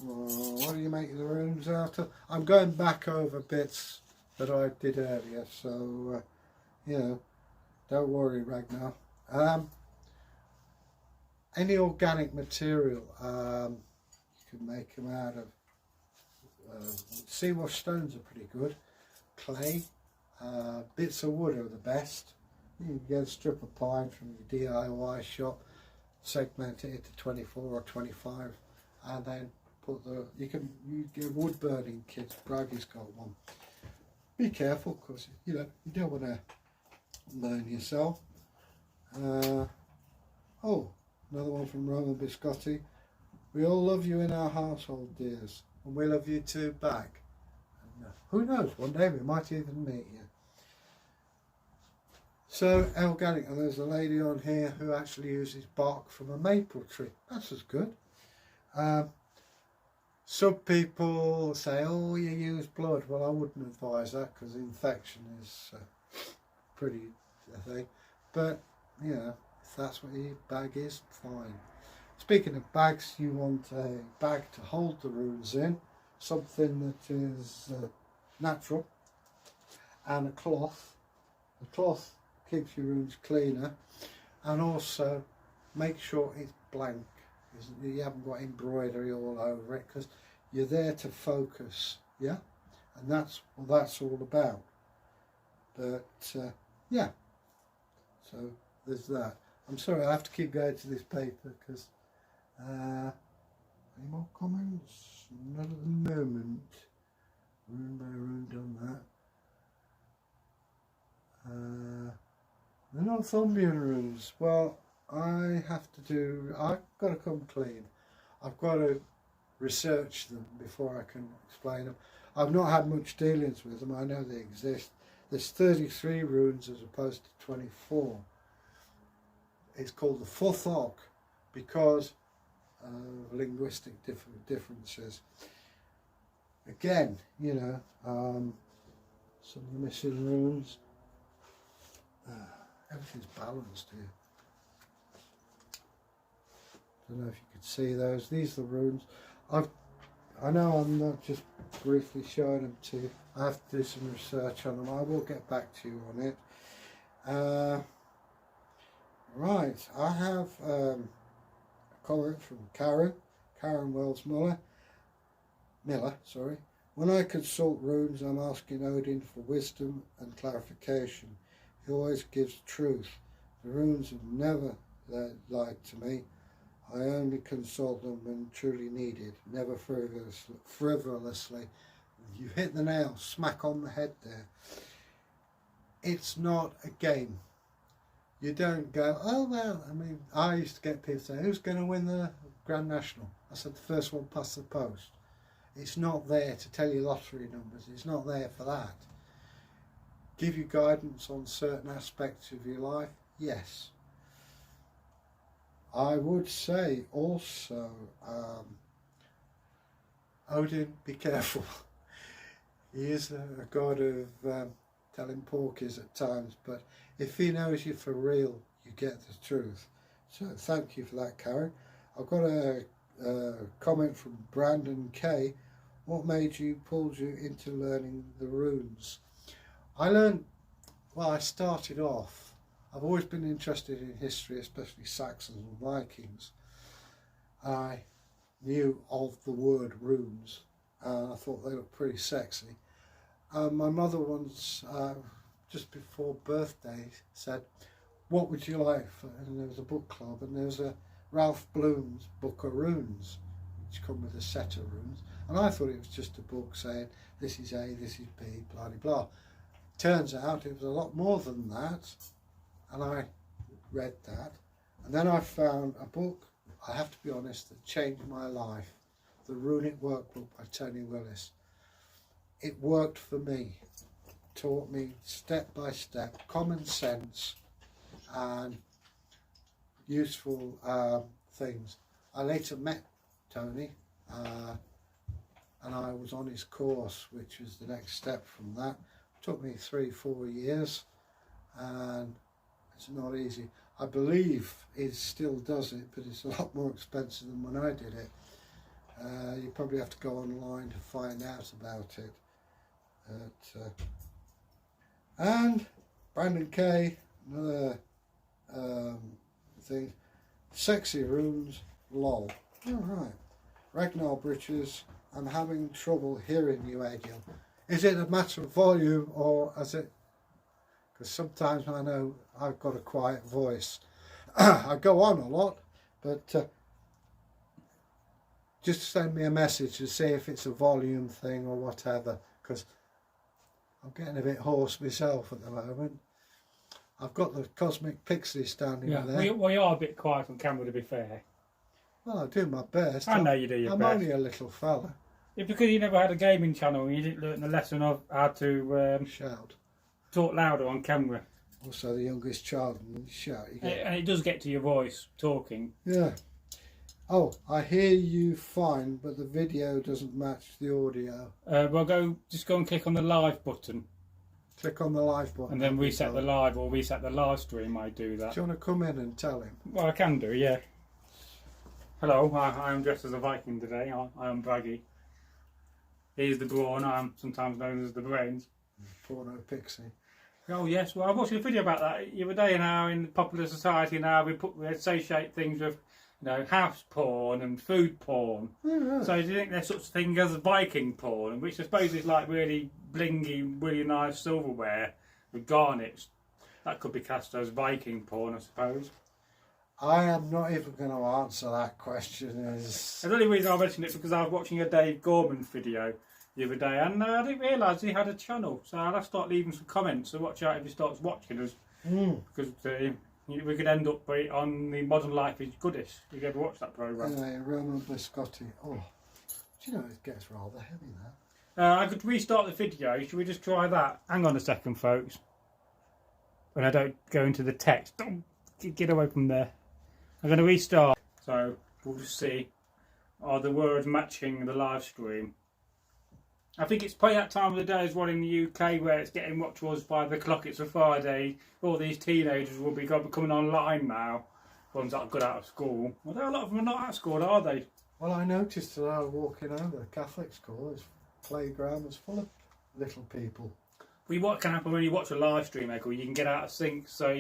Well, what do you make the runes out of? I'm going back over bits that I did earlier, so you know, don't worry, Ragnar. Any organic material, you can make them out of. Seawash stones are pretty good. Clay, bits of wood are the best. You can get a strip of pine from your DIY shop, segment it into 24 or 25, and then put you get wood burning kits. Bragi's got one. Be careful, because you know you don't want to burn yourself. Oh, another one from Roman Biscotti. We all love you in our household, dears, and we love you too back. And, who knows? One day we might even meet you. So organic, and there's a lady on here who actually uses bark from a maple tree. That's as good. Some people say, "Oh, you use blood." Well, I wouldn't advise that, because infection is pretty a thing. But you know, if that's what your bag is, fine. Speaking of bags, you want a bag to hold the runes in, something that is natural, and a cloth. The cloth keeps your runes cleaner, and also make sure it's blank. You haven't got embroidery all over it, because you're there to focus, yeah, and that's what that's all about. But yeah, so there's that. I'm sorry, I have to keep going to this paper, because any more comments? Not at the moment. Rune by rune done that. The Northumbrian rules. Well, I've got to come clean. I've got to research them before I can explain them. I've not had much dealings with them. I know they exist. There's 33 runes as opposed to 24. It's called the Futhark because of linguistic differences. Again, you know, some of the missing runes. Everything's balanced here. Don't know if you could see those. These are the runes. I know I'm not just briefly showing them to you. I have to do some research on them. I will get back to you on it. Right, I have a comment from Karen Wells Miller. Sorry. When I consult runes, I'm asking Odin for wisdom and clarification. He always gives truth. The runes have never lied to me. I only consult them when truly needed, never frivolously. You hit the nail smack on the head there. It's not a game. You don't go, "Oh well," I mean, I used to get people saying, "Who's going to win the Grand National?" I said, "The first one past the post." It's not there to tell you lottery numbers. It's not there for that. Give you guidance on certain aspects of your life? Yes. I would say also, Odin, be careful. He is a god of telling porkies at times, but if he knows you for real, you get the truth. So thank you for that, Karen. I've got a comment from Brandon K. What pulled you into learning the runes? I started off, I've always been interested in history, especially Saxons and Vikings. I knew of the word runes, and I thought they looked pretty sexy. My mother once, just before birthday, said, "What would you like?" And there was a book club, and there was a Ralph Bloom's Book of Runes, which come with a set of runes. And I thought it was just a book saying, this is A, this is B, blah, blah, blah. Turns out it was a lot more than that, and I read that. And then I found a book, I have to be honest, that changed my life, The Runic Workbook by Tony Willis. it worked for me. Taught me step by step, common sense and useful things. I later met Tony and I was on his course, which was the next step from that. It took me 3-4 years and it's not easy. I believe it still does it, but it's a lot more expensive than when I did it. You probably have to go online to find out about it. And Brandon K, another thing, sexy runes, lol. Alright. Ragnar Britches, I'm having trouble hearing you, Egil. Is it a matter of volume or is it, because sometimes I know I've got a quiet voice. I go on a lot, but just send me a message to see if it's a volume thing or whatever, because I'm getting a bit hoarse myself at the moment. I've got the Cosmic Pixie standing there.
Well, you are a bit quiet on camera, to be fair.
Well, I do my best.
I know you do your best.
I'm only a little fella.
It's because you never had a gaming channel and you didn't learn the lesson of how to
shout.
Talk louder on camera.
Also the youngest child, and you shout.
And it does get to your voice, talking.
Yeah. Oh, I hear you fine, but the video doesn't match the audio.
Well, just go and click on the live button.
Click on the live button.
And then reset the live or reset the live stream. I do that.
Do you want to come in and tell him?
Well, I can do, yeah. Hello, I am dressed as a Viking today. I am Braggy. He's the brawn. I am sometimes known as the brains.
Porno Pixie.
Oh yes, well I watched a video about that the other day. Now in popular society now we associate things with, you know, house porn and food porn.
Oh, right.
So do you think there's such a thing as Viking porn, which I suppose is like really blingy, really nice silverware with garnets? That could be classed as Viking porn, I suppose.
I am not even going to answer that question.
The only reason I mentioned it because I was watching a Dave Gorman video the other day and I didn't realise he had a channel, so I'll have to start leaving some comments, so watch out if he starts watching us, because we could end up on the Modern Life is Goodish. You ever watch that programme?
Anyway, Roman Biscotti. Oh, do you know it gets rather heavy now?
I could restart the video. Should we just try that? Hang on a second, folks. When I don't go into the text. Don't get away from there. I'm going to restart. So we'll just see. Are the words matching the live stream? I think it's probably that time of the day as well in the UK where it's getting what towards 5 o'clock. It's a Friday. All these teenagers will be coming online now. Ones that are good out of school. Although a lot of them are not at school, are they?
Well, I noticed that I was walking over the Catholic school. Its playground was full of little people.
Well, what can happen when you watch a live stream, Egil? You can get out of sync. So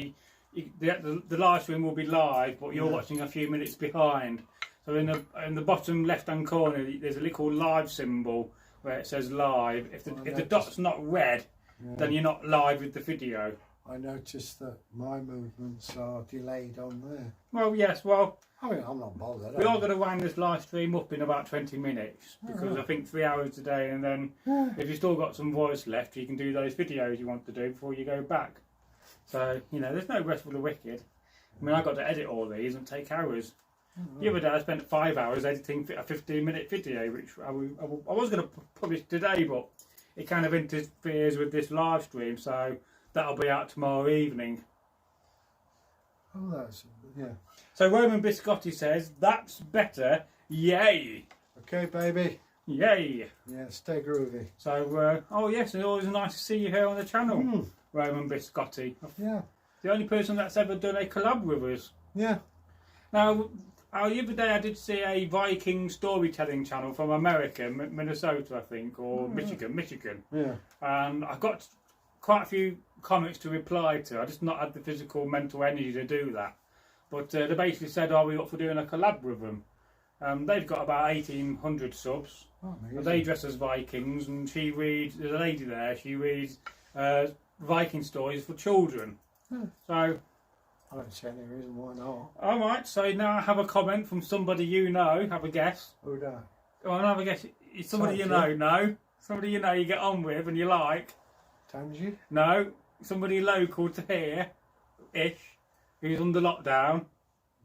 the live stream will be live, but you're watching a few minutes behind. So in the bottom left-hand corner, there's a little live symbol where it says live. If the dot's not red, then you're not live with the video.
I noticed that my movements are delayed on there.
Well, yes, well...
I mean, I'm not bothered.
We are going to wind this live stream up in about 20 minutes, because I think 3 hours today, and then if you've still got some voice left, you can do those videos you want to do before you go back. So, you know, there's no rest for the wicked. I mean, I've got to edit all these and take hours. The other day I spent 5 hours editing a 15-minute video, which I was going to publish today, but it kind of interferes with this live stream, so that'll be out tomorrow evening.
Oh, that's... yeah.
So Roman Biscotti says, that's better, yay!
Okay, baby.
Yay!
Yeah, stay groovy.
So, oh yes, it's always nice to see you here on the channel, Roman Biscotti.
Yeah.
The only person that's ever done a collab with us.
Yeah.
Now, the other day I did see a Viking storytelling channel from America, Minnesota I think, or Michigan. Yeah. And I got quite a few comments to reply to. I just not had the physical mental energy to do that. But they basically said, are we up for doing a collab with them? They've got about 1,800 subs. Oh, they dress as Vikings, and she reads, there's a lady there, she reads Viking stories for children. So
I don't see any reason why not.
Alright, so now I have a comment from somebody you know. Have a guess.
Who that?
Well, I have a guess. It's somebody you know, no? Somebody you know you get on with and you like.
Tangy?
No. Somebody local to here-ish, who's under lockdown.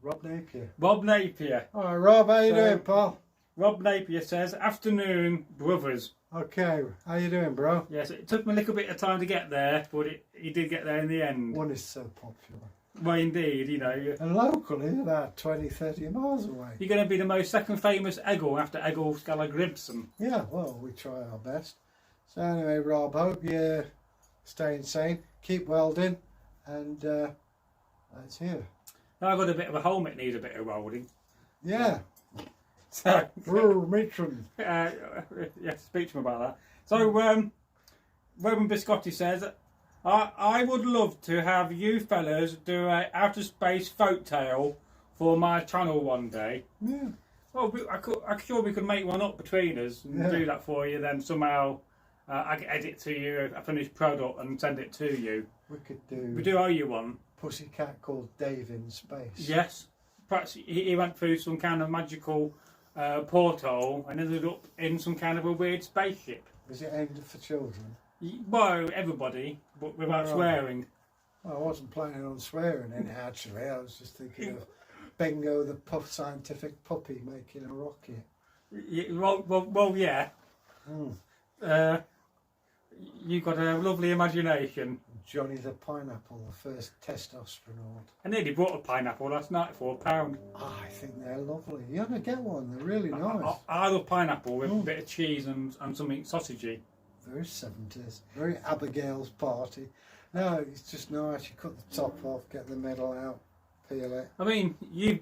Rob Napier.
Bob Napier.
Alright, Rob, how you doing, pal?
Rob Napier says, afternoon, brothers.
Okay, how you doing, bro?
Yes, it took me a little bit of time to get there, but he did get there in the end.
One is so popular.
Well, indeed, you know.
And locally, about 20, 30 miles away.
You're going to be the most second famous Egil after Egil Skallagrimsson.
Yeah, well, we try our best. So anyway, Rob, hope you stay sane, keep welding, and that's you.
Now I've got a bit of a home that needs a bit of welding.
Yeah.
So,
Matron.
yeah, speak to me about that. So, Roman Biscotti says, I would love to have you fellas do a outer space folk tale for my channel one day.
Yeah.
Well, I'm sure we could make one up between us and do that for you. Then somehow I can edit to you a finished product and send it to you.
We could do.
We do owe you one.
Pussycat called Dave in space.
Yes. Perhaps he went through some kind of magical portal and ended up in some kind of a weird spaceship.
Was it aimed for children?
Well, everybody, but without swearing.
Well, I wasn't planning on swearing in it actually. I was just thinking of Bingo the scientific puppy making a rocket.
Well, yeah.
Mm.
You've got a lovely imagination.
Johnny the pineapple, the first test astronaut.
I nearly bought a pineapple last night for £1.
I think they're lovely. You ought to get one. They're really nice.
I love pineapple with a bit of cheese and something sausagey.
Very 70s. Very Abigail's party. No, it's just nice. You cut the top off, get the middle out, peel it.
I mean, you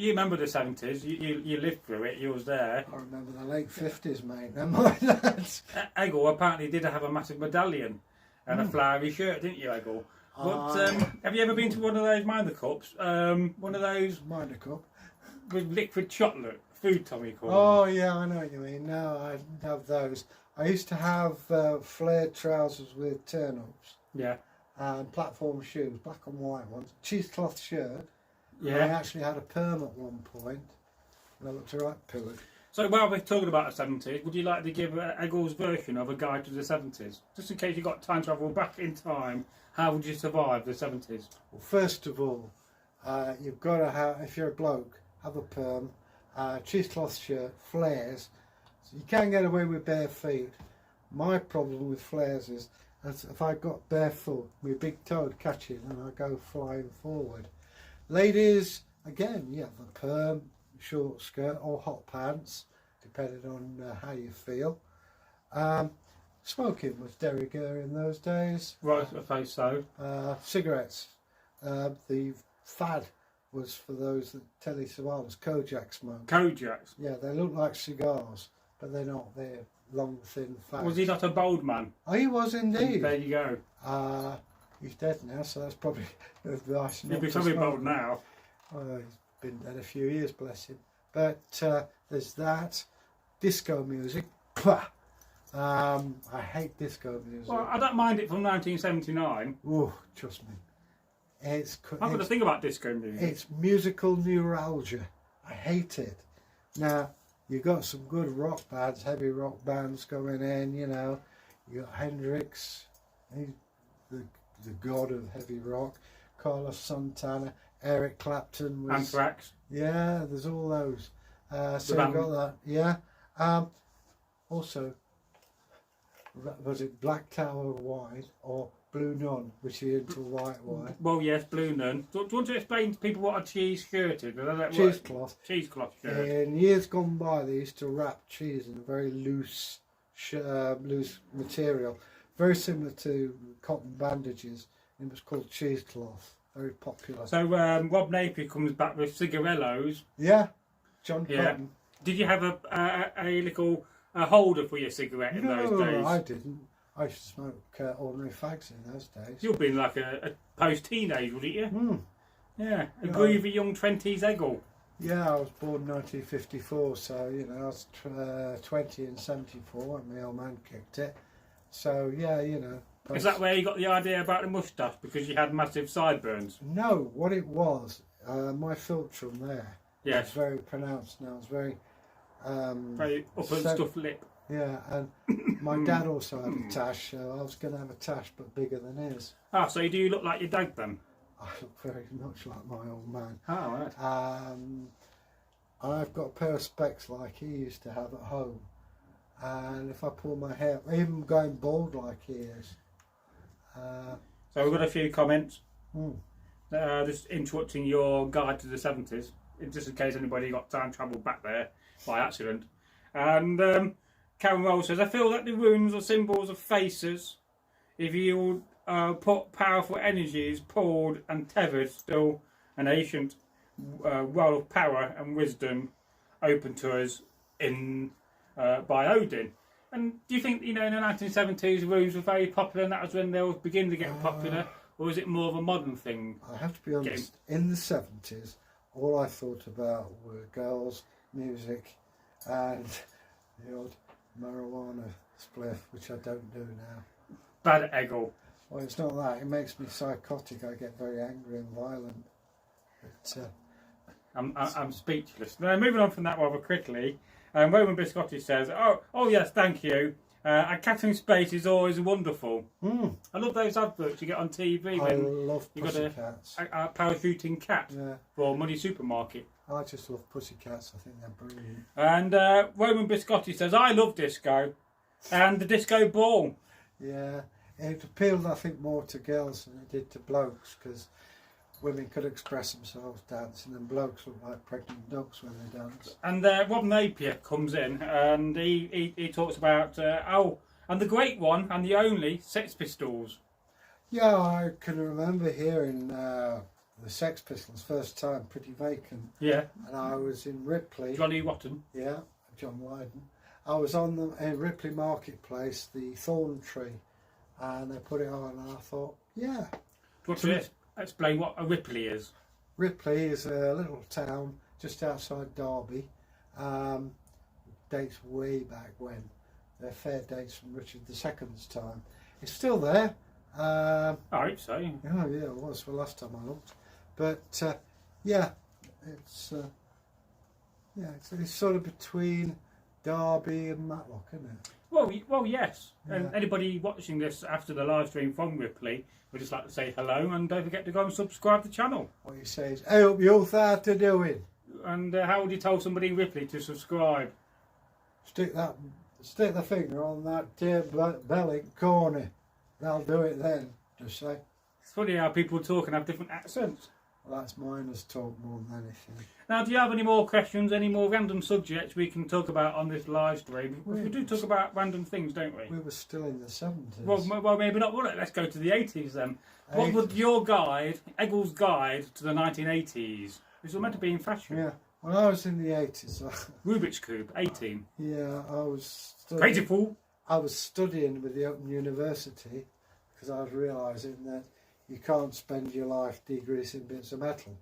remember the 70s. You lived through it. You was there.
I remember the late 50s, mate. Never mind that.
Egil apparently did have a massive medallion and a flowery shirt, didn't you, Egil? But have you ever been to one of those Minder Cups? One of those
Minder Cup?
with liquid chocolate, food Tommy called.
Oh, yeah, I know what you mean. No, I didn't have those. I used to have flared trousers with turn-ups.
Yeah.
And platform shoes, black and white ones. Cheesecloth shirt.
Yeah.
I actually had a perm at one point. And I looked right pillaged.
So while we're talking about the 70s, would you like to give Egil's version of a guide to the 70s? Just in case you got time travel back in time, how would you survive the 70s?
Well, first of all, you've got to have, if you're a bloke, have a perm, cheesecloth shirt, flares. So you can't get away with bare feet. My problem with flares is, if I got barefoot, my big toe would catch it and I go flying forward. Ladies, again, you have a perm, short skirt or hot pants, depending on how you feel. Smoking was de rigueur in those days.
Right, I suppose so.
Cigarettes. The fad was for those that tell you survivors, Kojak smoke.
Kojaks?
Yeah, they look like cigars, but they're not. They're long, thin, fags.
Was he not a bold man?
Oh, he was indeed.
There you go.
He's dead now, so that's probably advice.
He'd be probably bold now.
Oh, he's been dead a few years, bless him. But there's that. Disco music. I hate disco music.
Well, I don't mind it from 1979.
Oh, trust me.
I've got to think about disco music.
It's musical neuralgia. I hate it. Now, you've got some good rock bands, heavy rock bands going in, you know. You got Hendrix, he's the god of heavy rock. Carlos Santana, Eric Clapton was...
Anthrax.
Yeah, there's all those. So you've got that, yeah. Also, was it Black Tower Wine or Blue Nun, which is into white wine?
Well, yes, Blue Nun. Do you want to explain to people what a cheese shirt is?
Cheesecloth.
Cheesecloth shirt.
In years gone by, they used to wrap cheese in a very loose material, very similar to cotton bandages. It was called cheesecloth. Very popular.
So Rob Napier comes back with cigarellos.
Yeah, John Cotton.
Did you have a little holder for your cigarette in those days?
No, I didn't. I used to smoke ordinary fags in those days.
You've been like a post-teenage, wouldn't you?
Mm.
Yeah, a groovy young 20s Egil.
Yeah, I was born 1954, so, you know, I was 20 in 74 when my old man kicked it. So, yeah, you know.
Is that where you got the idea about the moustache, because you had massive sideburns?
No, what it was, my philtrum there.
Yes.
It's very pronounced now. It's very...
very up and stuff lip.
Yeah, and my dad also had a tash, so I was going to have a tash, but bigger than his.
Ah, so do you look like your dad then?
I look very much like my old man.
Oh, right.
I've got a pair of specs like he used to have at home, and if I pull my hair, even going bald like he is.
So we've got a few comments.
Hmm.
Just interrupting your guide to the 70s, just in case anybody got time travel back there by accident. And Karen Roll says, I feel that the runes are symbols of faces. If you put powerful energies pulled and tethered, still an ancient well of power and wisdom open to us in by Odin. And do you think, in the 1970s runes were very popular and that was when they were beginning to get popular? Or is it more of a modern thing?
I have to be honest, in the 70s, all I thought about were girls, music, and the odd marijuana spliff, which I don't do now.
Bad Egil.
Well, it's not that. It makes me psychotic. I get very angry and violent. But,
I'm speechless. Now, moving on from that rather quickly, Roman Biscotti says, oh yes, thank you. A cat in space is always wonderful. I love those adverts you get on TV
I
when
love
you got
pussycats.
a parachuting cat for Money Supermarket.
I just love pussycats. I think they're brilliant.
And Roman Biscotti says, I love disco and the disco ball.
Yeah, it appealed, I think, more to girls than it did to blokes, because women could express themselves dancing and blokes look like pregnant ducks when they dance.
And Rob Napier comes in and he talks about, and the great one and the only Sex Pistols.
Yeah, I can remember hearing the Sex Pistols first time, Pretty Vacant.
Yeah.
And I was in Ripley.
Johnny Rotten.
Yeah, John Wyden. I was on in Ripley Marketplace, the Thorn Tree, and they put it on and I thought, yeah.
What's this? Explain what a Ripley is.
Ripley is a little town just outside Derby. Dates way back when. They're fair dates from Richard II's time. It's still there.
I hope so.
Oh yeah, it was the last time I looked. But yeah, it's sort of between Derby and Matlock, isn't it?
Well, yes.
Yeah.
And anybody watching this after the live stream from Ripley would just like to say hello and don't forget to go and subscribe to the channel.
What you say is, I hope you're out to doing.
And how would you tell somebody in Ripley to subscribe?
Stick the finger on that dear belly corner. They'll do it then. Just say.
It's funny how people talk and have different accents.
Well, that's miners talk more than anything.
Now, do you have any more questions, any more random subjects we can talk about on this live stream? We do talk about random things, don't we?
We were still in the 70s.
Well, maybe not. Well, let's go to the 80s then. What was your guide, Egil's guide to the 1980s? This was meant to be in fashion.
Yeah. When I was in the 80s...
Rubik's Cube, 18.
Yeah, I was...
Crazy fool!
I was studying with the Open University because I was realising that you can't spend your life degreasing bits of metal.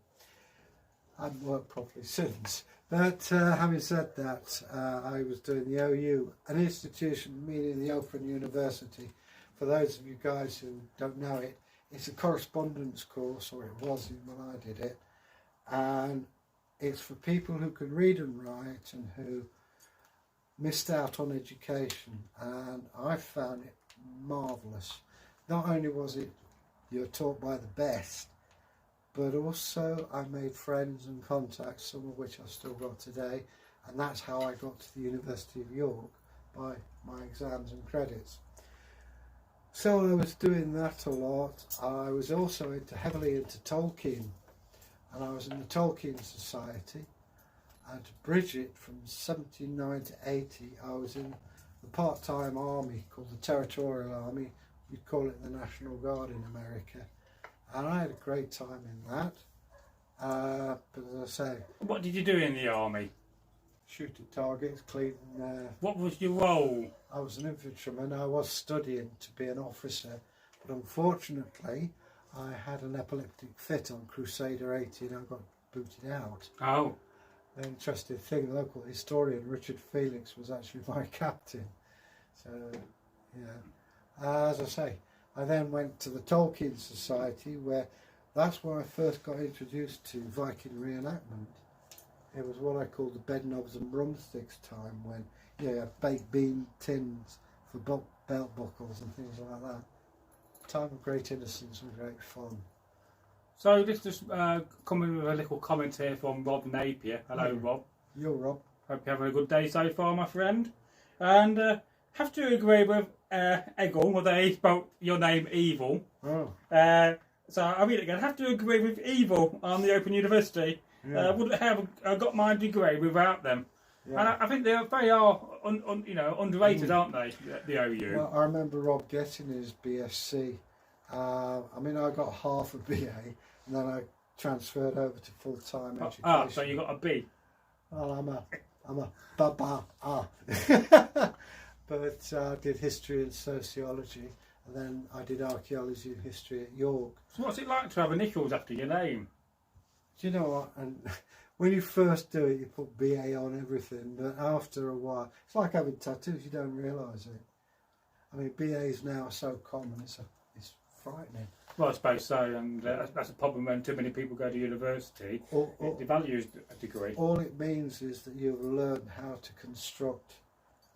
I haven't worked properly since. But having said that, I was doing the OU, an institution meaning the Open University. For those of you guys who don't know it, it's a correspondence course, or it was when I did it. And it's for people who can read and write and who missed out on education. And I found it marvellous. Not only was it you're taught by the best, but also I made friends and contacts, some of which I've still got today, and that's how I got to the University of York, by my exams and credits. So I was doing that a lot. I was also heavily into Tolkien, and I was in the Tolkien Society, and to bridge it from 79 to 80 I was in the part-time army called the Territorial Army. You'd call it the National Guard in America, and I had a great time in that. But as I say,
what did you do in the army?
Shoot at targets, clean.
What was your role?
I was an infantryman. I was studying to be an officer, but unfortunately I had an epileptic fit on Crusader 80 and I got booted out.
Oh.
The interesting thing, the local historian Richard Felix was actually my captain. So, yeah. As I say, I then went to the Tolkien Society, where that's where I first got introduced to Viking reenactment. It was what I call the bedknobs and broomsticks time, when you had baked bean tins for belt buckles and things like that. Time of great innocence and great fun.
So let's just come in with a little comment here from Rob Napier. Hello, Rob.
You're Rob.
Hope you're having a good day so far, my friend. And have to agree with Egil, although he spelled your name evil.
Oh.
So I'll read it again. Have to agree with Evil on the Open University.
Yeah.
Wouldn't have got my degree without them.
Yeah.
And I think they are underrated, aren't they? The OU.
Well, I remember Rob getting his BSc. I mean, I got half a BA, and then I transferred over to full-time education.
So you got a B.
Well, I'm a baba. But I did history and sociology, and then I did archaeology and history at York.
So what's it like to have initials after your name?
Do you know what? And when you first do it, you put BA on everything, but after a while, it's like having tattoos. You don't realise it. I mean, BAs now are so common. It's frightening.
Well, I suppose so, and that's a problem when too many people go to university. It devalues a degree.
All it means is that you've learned how to construct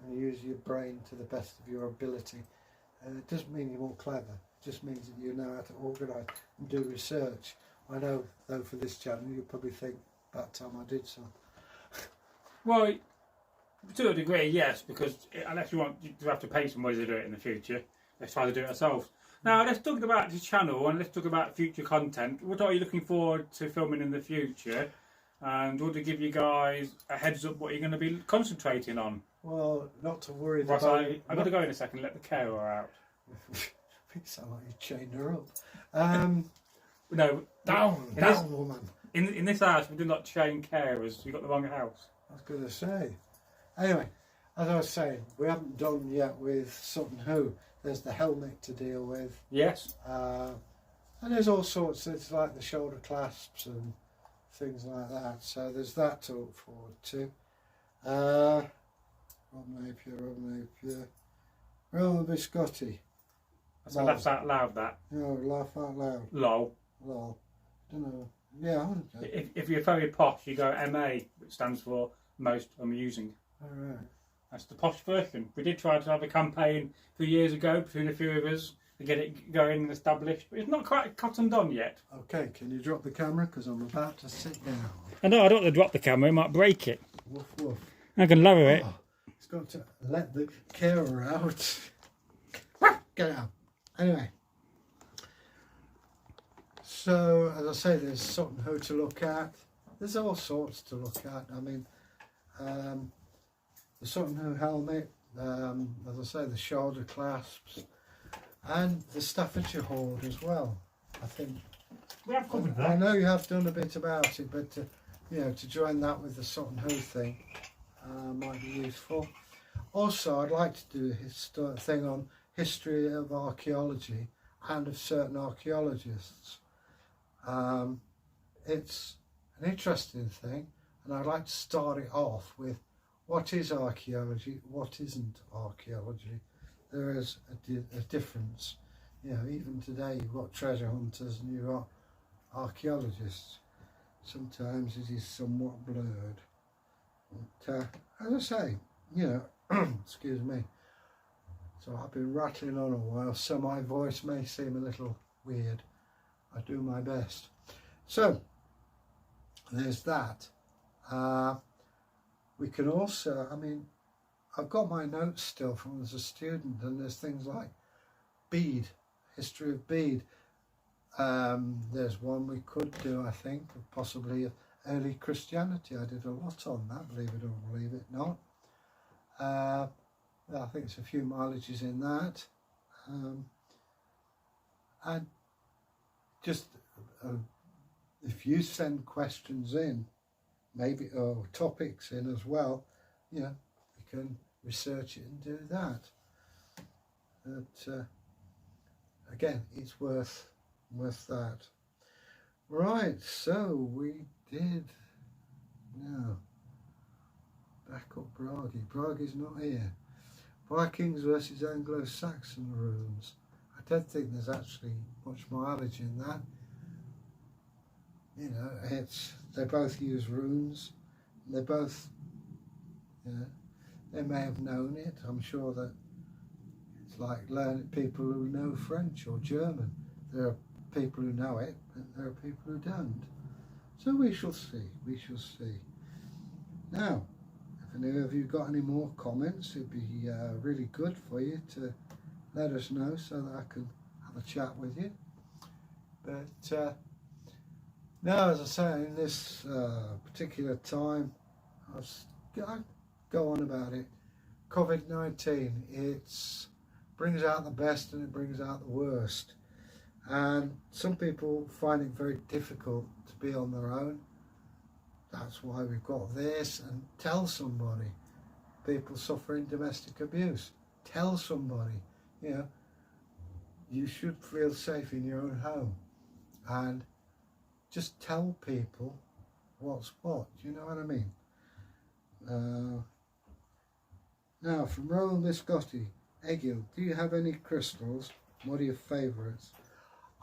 and use your brain to the best of your ability. It doesn't mean you're more clever. It just means that you know how to organise and do research. I know, though, for this channel, you probably think about time I did some.
Well, to a degree, yes, because unless you want to have to pay somebody to do it in the future, let's try to do it ourselves. Now, let's talk about the channel and let's talk about future content. What are you looking forward to filming in the future? And would it give you guys a heads up what you're going to be concentrating on?
Well, not to worry
Right,
about...
I've got to go in a second, let the carer out.
You sound like you chained her up.
No,
down, woman.
In this house, we do not chain carers. You got the wrong house.
I was going to say. Anyway, as I was saying, we haven't done yet with Sutton Hoo. There's the helmet to deal with.
Yes.
And there's all sorts. It's like the shoulder clasps and things like that. So there's that to look forward to. Rob Napier. Rob Biscotti.
That's a laugh out loud, that.
No, laugh out loud.
Lol.
Lol. Don't know. Yeah,
if you're very posh, you go MA, which stands for most amusing.
Alright.
That's the posh version. We did try to have a campaign a few years ago between a few of us to get it going and established, but it's not quite cottoned on yet.
Okay, can you drop the camera? Because I'm about to sit down.
I know, I don't want to drop the camera, it might break it.
Woof woof.
I can lower it.
It's got to let the carer out. Get out. Anyway. So, as I say, there's Sutton Hoo to look at. There's all sorts to look at. I mean, the Sutton Hoo helmet, as I say, the shoulder clasps, and the Staffordshire hoard as well. I think
We have covered that.
I know you have done a bit about it, but you know, to join that with the Sutton Hoo thing might be useful. Also, I'd like to do a thing on history of archaeology and of certain archaeologists. It's an interesting thing, and I'd like to start it off with what is archaeology, what isn't archaeology. There is a difference. You know, even today you've got treasure hunters and you've got archaeologists. Sometimes it is somewhat blurred. But, as I say, you know, excuse me. So I've been rattling on a while, so my voice may seem a little weird. I do my best. So, there's that. We can also, I mean, I've got my notes still from as a student, and there's things like bead, history of bead. There's one we could do, I think, possibly early Christianity. I did a lot on that, believe it or believe it not. I think it's a few mileages in that. And just if you send questions in, maybe, or topics in as well, you know, we can research it and do that. But again, it's worth that. Right, so we did now back up Bragi. Bragi's not here. Vikings versus Anglo-Saxon Rules. I don't think there's actually much mileage in that. You know, they both use runes. They both, you know, they may have known it. I'm sure that it's like learning people who know French or German. There are people who know it, but there are people who don't. So we shall see. We shall see. Now, if any of you got any more comments, it'd be really good for you to let us know so that I can have a chat with you. But now, as I say, in this particular time, I go on about it. COVID-19, it brings out the best and it brings out the worst. And some people find it very difficult to be on their own. That's why we've got this. And tell somebody. People suffering domestic abuse. Tell somebody. You know, you should feel safe in your own home. And just tell people what's what. Do you know what I mean? Now, from Roland Biscotti, Egil, do you have any crystals? What are your favourites?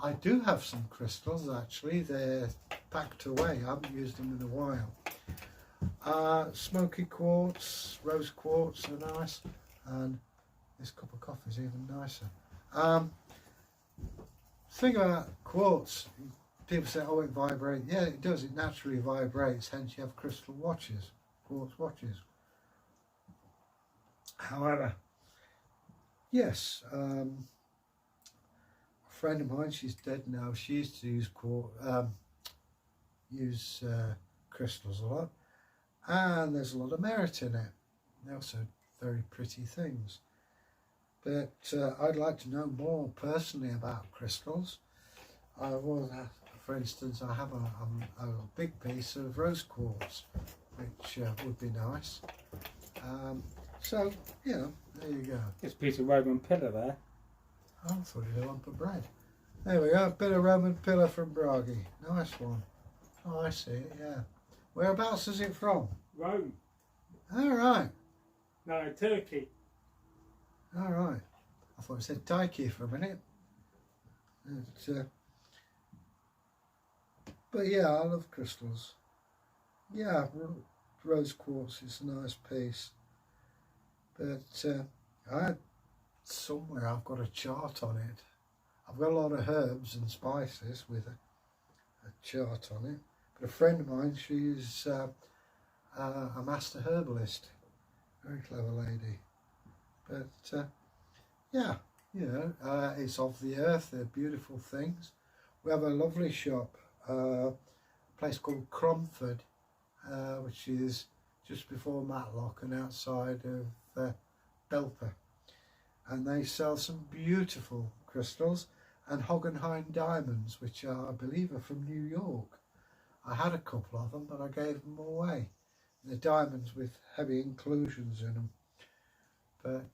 I do have some crystals, actually. They're packed away. I haven't used them in a while. Smoky quartz, rose quartz are nice, and this cup of coffee is even nicer. Thing about quartz, people say, oh, it vibrates. Yeah, it does. It naturally vibrates. Hence, you have crystal watches, quartz watches. However, yes, a friend of mine, she's dead now. She used to use crystals a lot, and there's a lot of merit in it. They're also very pretty things. But I'd like to know more personally about crystals. For instance, I have a big piece of rose quartz, which would be nice. So, you know, there you go.
This piece of Roman pillar there.
I thought it was a lump of bread. There we go, a bit of Roman pillar from Bragi. Nice one. Oh, I see it, yeah. Whereabouts is it from?
Rome.
All right.
No, Turkey.
All right. I thought it said Turkey for a minute. But yeah, I love crystals. Yeah, rose quartz is a nice piece. But somewhere I've got a chart on it. I've got a lot of herbs and spices with a chart on it. But a friend of mine, she's a master herbalist. Very clever lady. But yeah, you know, it's of the earth. They're beautiful things. We have a lovely shop, a place called Cromford, which is just before Matlock and outside of Belper, and they sell some beautiful crystals and Hoggenheim diamonds, which are, I believe, are from New York. I had a couple of them, but I gave them away. They're diamonds with heavy inclusions in them. But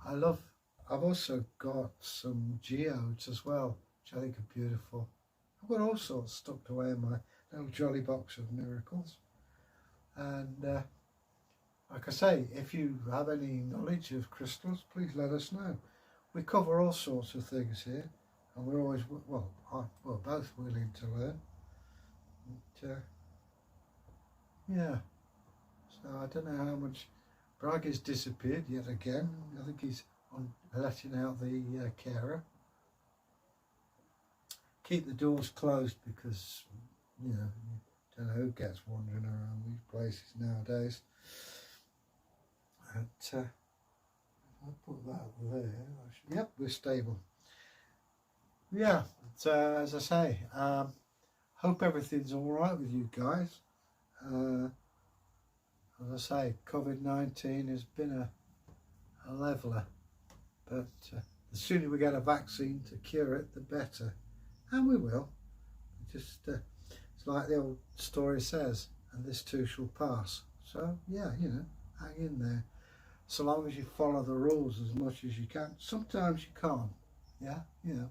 I've also got some geodes as well, which I think are beautiful. I've got all sorts stuck away in my little jolly box of miracles. And like I say, if you have any knowledge of crystals, please let us know. We cover all sorts of things here, and we're always, we're both willing to learn. But, yeah, so I don't know how much. Bragi's disappeared yet again. I think he's letting out the carer. Keep the doors closed because, you know, you don't know who gets wandering around these places nowadays. But I'll put that there. Yep, we're stable. Yeah, but, as I say, hope everything's all right with you guys. As I say, COVID-19 has been a leveller, but the sooner we get a vaccine to cure it, the better, and we will. Just it's like the old story says, and this too shall pass. So yeah, you know, hang in there. So long as you follow the rules as much as you can. Sometimes you can't. Yeah, you know,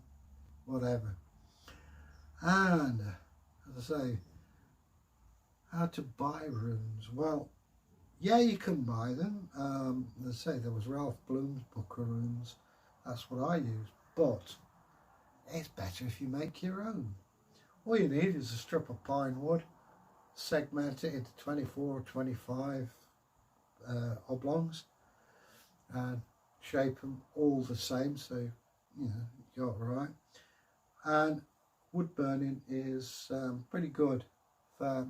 whatever. And as I say, how to buy runes? Well, yeah, you can buy them. As I say, there was Ralph Bloom's book of runes. That's what I use. But it's better if you make your own. All you need is a strip of pine wood, segment it into 24 or 25 oblongs, and shape them all the same, so you know you got it right. And wood burning is pretty good for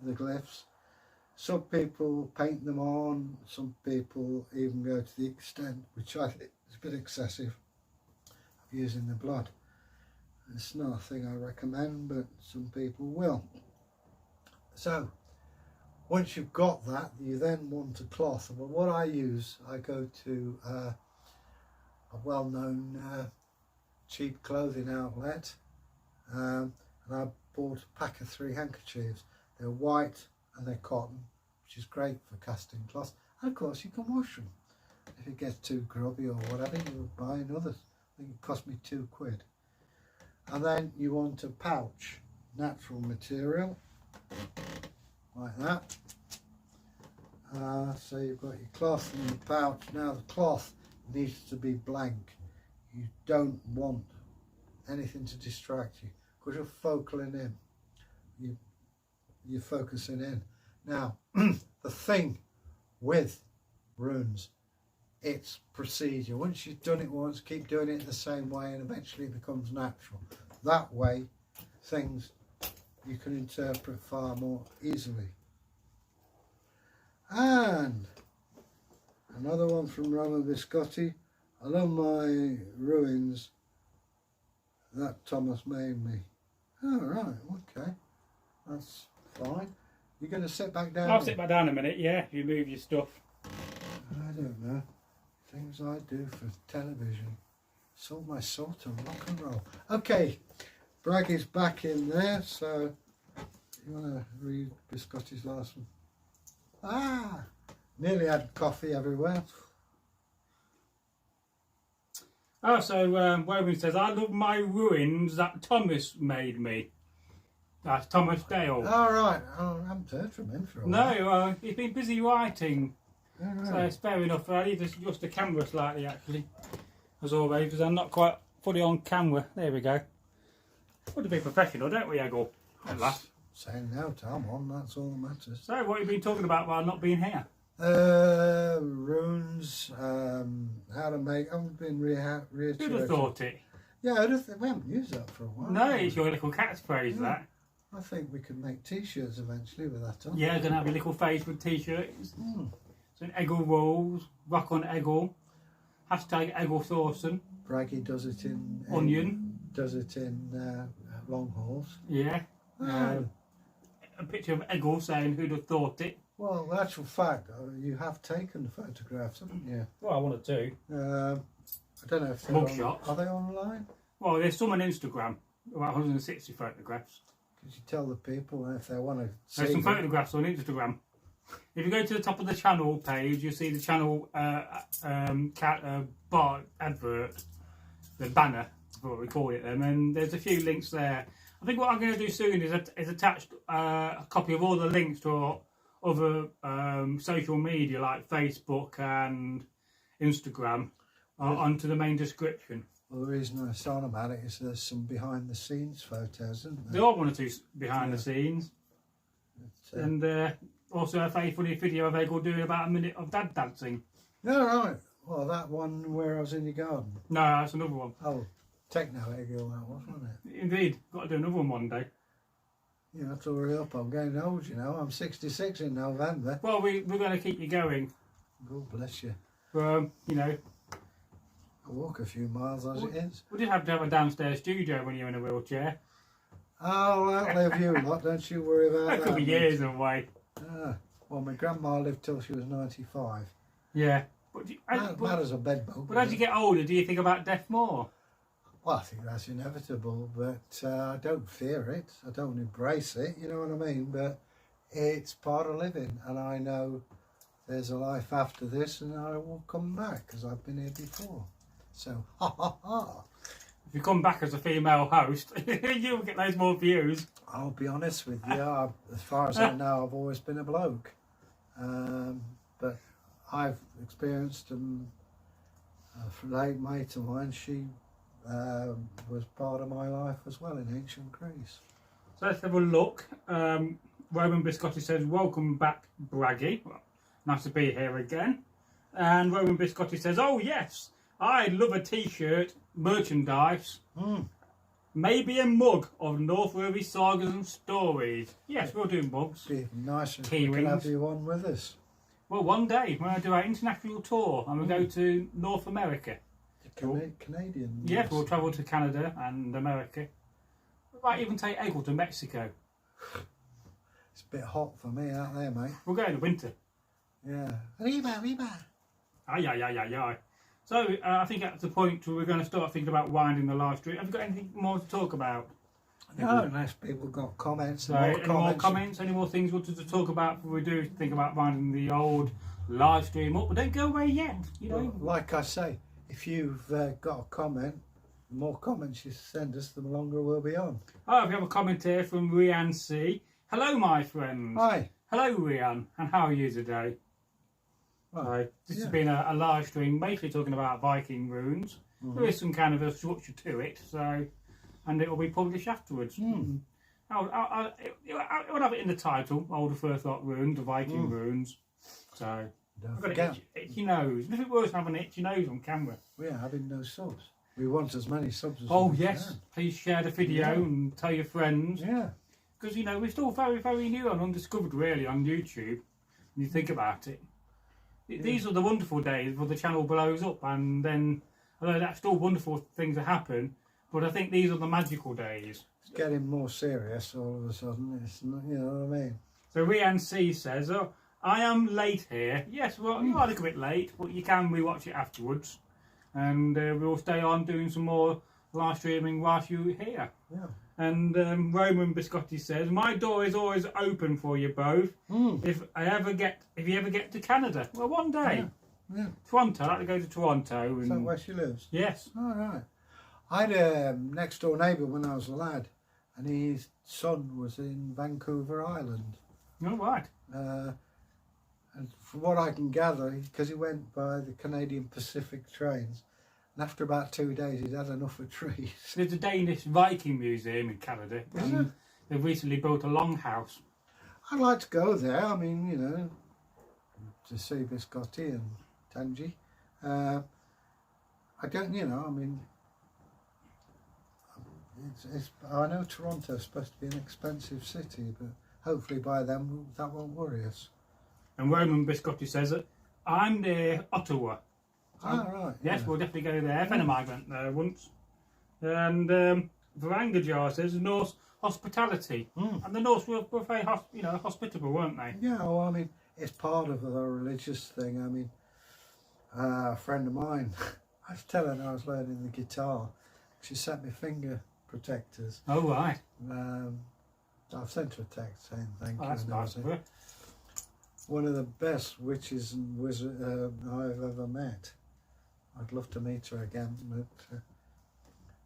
the glyphs. Some people paint them on, some people even go to the extent, which I think is a bit excessive, of using the blood. It's not a thing I recommend, but some people will. So, once you've got that, you then want a cloth. Well, what I use, I go to a well-known cheap clothing outlet, and I bought a pack of 3 handkerchiefs. They're white and they're cotton, which is great for casting cloth. And of course you can wash them. If it gets too grubby or whatever, you buy another. I think it cost me £2. And then you want a pouch, natural material, like that. So you've got your cloth in the pouch. Now the cloth needs to be blank. You don't want anything to distract you, because you're focusing in. You're focusing in. Now, the thing with runes, it's procedure. Once you've done it once, keep doing it the same way, and eventually it becomes natural. That way, things you can interpret far more easily. And another one from Rome Biscotti. I love my ruins that Thomas made me. Oh, right, okay. That's fine. You're going to sit back down?
I'll sit back down a minute, yeah, if you move your stuff.
I don't know. Things I do for television. It's all my sort of rock and roll. Okay, Braggy's back in there, so you want to read Biscotti's last one? Ah! Nearly had coffee everywhere.
Oh, so Woburn says, I love my ruins that Thomas made me. That's Thomas Dale.
All right. Oh, I haven't heard from him for a while.
No, he's been busy writing.
All right.
So it's fair enough. I need to adjust the camera slightly, actually, as always, because I'm not quite fully on camera. There we go. Want to be professional, don't we, Egil? At last.
Saying now, Tom, on, that's all that matters.
So, what have you been talking about while not being here?
Runes, how to make. I've been reiterating.
Who'd have thought it?
Yeah, we haven't used that for a while.
No, it's your little catchphrase,
Yeah.
that.
I think we could make t-shirts eventually with that on.
Yeah, going to have your little Facebook t-shirts.
Mm.
So, Egil Rules, Rock on Egil, hashtag Egil Thorsson.
Braggy does it in
Onion.
Does it in long hauls.
Yeah.
Oh.
A picture of Egil saying, who'd have thought it?
Well, in actual fact, you have taken photographs, haven't you?
Well, I wanted to.
I don't know if they're
Mugshots.
Are they online?
Well, there's some on Instagram, about 160 photographs.
Could you tell the people if they want to see
There's some
them?
photographs on Instagram. If you go to the top of the channel page, you'll see the channel bar advert, the banner, what we call it then, and there's a few links there. I think what I'm going to do soon is attach a copy of all the links to our other social media like Facebook and Instagram onto the main description.
Well, the reason I was on about it is there's some behind the scenes photos, isn't
There
there?
are one or two behind the scenes,
But,
and also a very funny video of Egil doing about a minute of dad dancing.
no, right. Well, that one where I was in the garden.
No, that's another one.
Oh, techno Egil, that was, wasn't it?
Indeed, got to do another one day.
You have to hurry up. I'm getting old, you know. I'm 66 in November.
Well, we're going to keep you going.
God bless you.
You know,
I walk a few miles as it is.
we did have to have a downstairs studio when you're in a wheelchair.
Oh, well, outlive you lot. Don't you worry about that.
That could be years away.
Well, my grandma lived till she was 95.
Yeah. But,
Mad as a bedbug.
but as you get older, do you think about death more?
Well, I think that's inevitable, but I don't fear it. I don't embrace it, you know what I mean? But it's part of living, and I know there's a life after this, and I will come back, because I've been here before. So, ha ha ha.
If you come back as a female host, you'll get loads more views.
I'll be honest with you, as far as I know, I've always been a bloke. But I've experienced a late mate of mine, she was part of my life as well in ancient Greece.
So let's have a look. Roman Biscotti says, welcome back, Braggy. Well, nice to be here again. And Roman Biscotti says, oh yes, I'd love a t-shirt, merchandise. Maybe a mug of Northworthy Sagas and Stories. Yes, we'll do mugs.
It'd be nice if
Key
we could have
rings.
you on with us.
Well, one day when I do our international tour and we go to North America.
Canadian.
Yes, we'll travel to Canada and America. We might even take Egil to Mexico.
It's a bit hot for me out there, mate.
We'll go in the winter.
Yeah. Reba.
Aye. So I think at the point where we're going to start thinking about winding the live stream. Have you got anything more to talk about?
No, unless people got comments.
So, any more comments? Any more things we wanted to talk about before we do think about winding the old live stream up? But don't go away yet. You know.
Well, like I say, if you've got a comment, the more comments you send us, the longer we'll be on.
Oh, we have a comment here from Ryan C. Hello, my friends.
Hi.
Hello, Ryan. And how are you today?
Right.
So, this has been a live stream, basically talking about Viking runes. There is some kind of a structure to it, so, and it will be published afterwards. I'll have it in the title, Elder Futhark runes, the Viking runes. So,
Don't
I've got
forget.
an itchy nose. Nothing worse than having an itchy nose on camera.
We are having no subs. We want as many subs as
Oh
we
yes,
can.
please share the video and tell your friends.
Yeah.
Because, you know, we're still very, very new and undiscovered, really, on YouTube, when you think about it. These are the wonderful days where the channel blows up, and then, although that's still wonderful things that happen, but I think these are the magical days.
It's getting more serious all of a sudden. It's not, you know what I mean?
So Rian C says, oh, I am late here. Yes, well, you are a little bit late, but you can rewatch it afterwards. And we'll stay on doing some more live streaming whilst you're here.
Yeah.
And Roman Biscotti says, my door is always open for you both. If you ever get to Canada. Well, one day.
Yeah.
Toronto, I'd like to go to Toronto. And,
Is that where she lives?
yes.
All right. I had a next door neighbour when I was a lad, and his son was in Vancouver Island.
All right.
And from what I can gather, because he went by the Canadian Pacific trains, and after about 2 days he'd had enough of trees.
There's a Danish Viking museum in Canada.
Is there?
They've recently built a longhouse.
I'd like to go there. I mean, you know, to see Biscotti and Tangi. I don't, you know, I mean, I know Toronto's supposed to be an expensive city, but hopefully by then that won't worry us.
And Roman Biscotti says that I'm near Ottawa.
Right.
Yes,
yeah.
we'll definitely go there. A friend of mine went there once. And Varangajar says Norse hospitality. And the Norse were very hospitable, weren't they?
Yeah, well, I mean, it's part of the religious thing. I mean, a friend of mine, I was telling her I was learning the guitar. She sent me finger protectors.
Oh, right.
I've sent her a text saying thank
Oh,
you.
that's
and
nice of
everything.
her.
One of the best witches and wizards I've ever met. I'd love to meet her again, but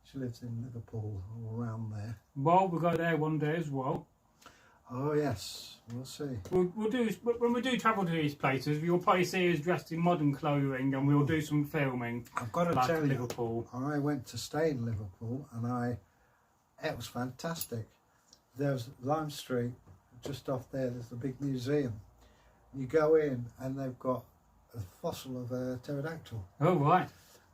she lives in Liverpool or around there.
Well, we'll go there one day as well.
Oh yes, we'll see.
We'll do, when we do travel to these places, you'll probably see us dressed in modern clothing, and we'll do some filming.
I've got to
like
tell you,
Liverpool.
I went to stay in Liverpool, and it was fantastic. There's Lime Street, just off there. There's the big museum. You go in, and they've got a fossil of a pterodactyl.
Oh, right.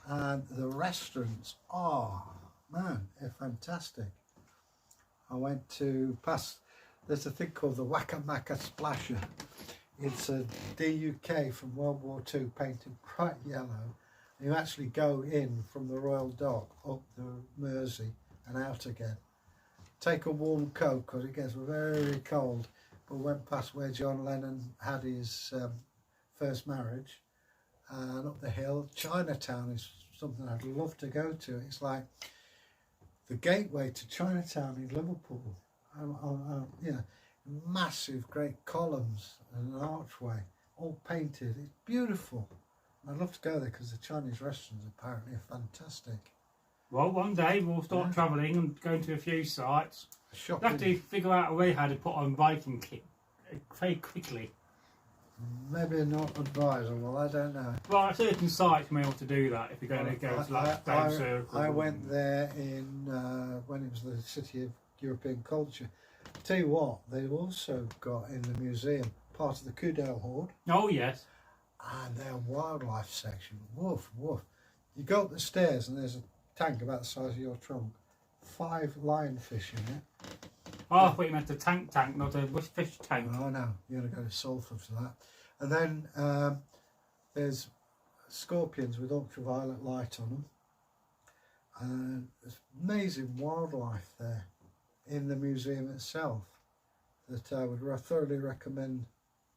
And the restaurants, man, they're fantastic. I went to there's a thing called the Wakamaka Splasher. It's a DUK from World War II painted bright yellow. You actually go in from the Royal Dock up the Mersey and out again. Take a warm coat because it gets very cold. But went past where John Lennon had his first marriage, and up the hill. Chinatown is something I'd love to go to. It's like the gateway to Chinatown in Liverpool. Massive, great columns and an archway, all painted. It's beautiful. I'd love to go there because the Chinese restaurants apparently are fantastic.
Well, one day we'll start travelling and going to a few sites. We'll have to
Shopping,
figure out a way how to put on Viking kit very quickly.
maybe not advisable. I don't know.
Well, certain sites may want to do that if you're going to go to like Stone Circle.
I went there in when it was the City of European Culture. Tell you what, they've also got in the museum part of the Kudel Hoard
Oh, yes.
and their wildlife section. Woof, woof. You go up the stairs and there's a tank about the size of your trunk 5 lionfish in it.
Oh, I thought you meant a tank, not a fish tank.
Oh no, you're going to go to Salford for that. And then there's scorpions with ultraviolet light on them. And there's amazing wildlife there in the museum itself that I would thoroughly recommend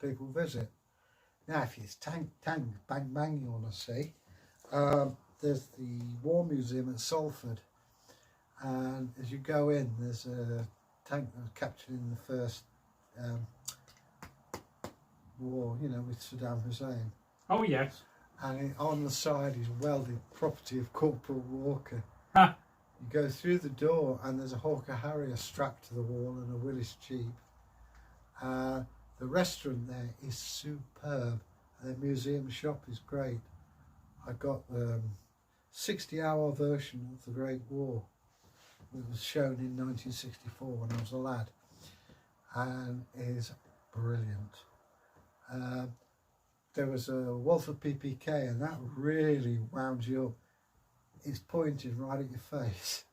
people visit. Now, if it's tank, bang, bang you want to see, there's the War Museum at Salford. And as you go in, there's a tank that was captured in the first war, you know, with Saddam Hussein.
Oh, yes.
And on the side is welded property of Corporal Walker.
Ha!
You go through the door and there's a Hawker Harrier strapped to the wall and a Willis Jeep. The restaurant there is superb. The museum shop is great. I got the 60-hour version of the Great War. It was shown in 1964 when I was a lad, and is brilliant. There was a Walther PPK, and that really wound you up. It's pointed right at your face.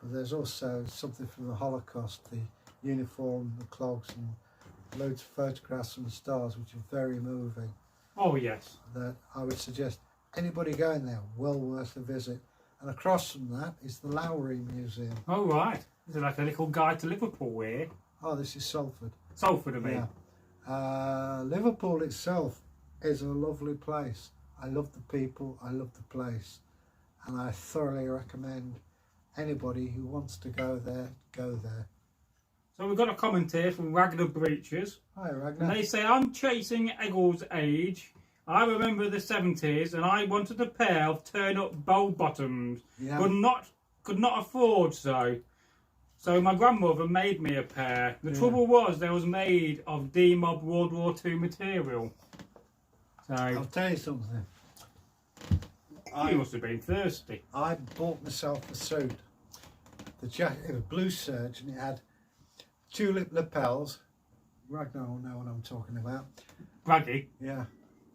But there's also something from the Holocaust, the uniform, the clogs, and loads of photographs from the stars, which are very moving.
Oh, yes.
That I would suggest anybody going there, well worth a visit. And across from that is the Lowry Museum.
Oh, right. Is it like a little guide to Liverpool here?
Oh, this is Salford.
Salford, I mean.
Yeah. Liverpool itself is a lovely place. I love the people, I love the place. And I thoroughly recommend anybody who wants to go there, go there.
So we've got a comment here from Ragnar Breaches.
Hi, Ragnar.
And they say, I'm chasing Egil's age. I remember the 70s and I wanted a pair of turn-up bow bottoms.
Yeah.
Could not afford so. So my grandmother made me a pair. The trouble was they was made of D-Mob World War II material. So
I'll tell you something.
you must have been thirsty.
I bought myself a suit. The jacket, it was blue serge, and it had tulip lapels. Ragnar will know what I'm talking about.
Braggy.
Yeah.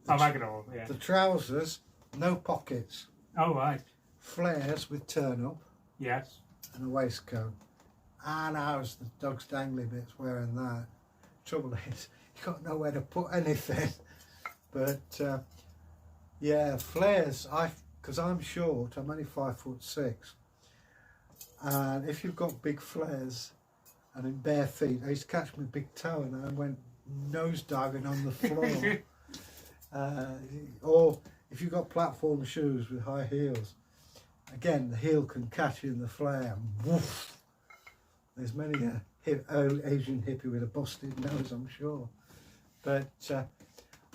Oh, Ragnar, yeah.
The trousers, no pockets.
Oh, right.
Flares with turn up.
Yes.
And a waistcoat. And I was the dog's dangly bits wearing that. Trouble is, you got nowhere to put anything. But yeah, flares. Because I'm short. I'm only 5'6", and if you've got big flares and in bare feet, I used to catch my big toe and I went nose diving on the floor. Or if you've got platform shoes with high heels, again the heel can catch you in the flare. And woof! There's many a Asian hippie with a busted nose, I'm sure. But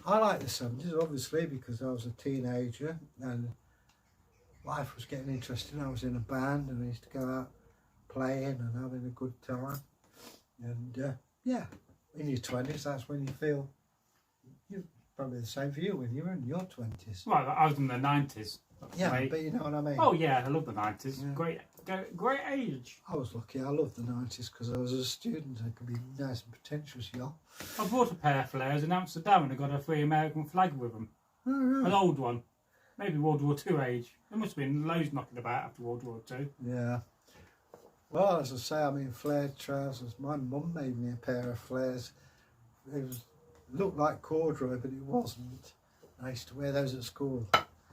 I like the 70s, obviously, because I was a teenager and life was getting interesting. I was in a band and I used to go out playing and having a good time. And yeah, in your 20s, that's when you feel, you're probably the same for you when you were in your 20s.
Well, I was in the 90s.
Yeah,
Mate.
but you know what I mean.
Oh yeah, I love the 90s.
Yeah.
Great age.
I was lucky. I loved the 90s because I was a student. I could be nice and pretentious, y'all.
I bought a pair of flares in Amsterdam and I got a free American flag with them.
Oh, right.
An old one. Maybe World War II age. There must have been loads knocking about after World War II.
Yeah. Well, as I say, I mean, flared trousers. My mum made me a pair of flares. It looked like corduroy, but it wasn't. I used to wear those at school.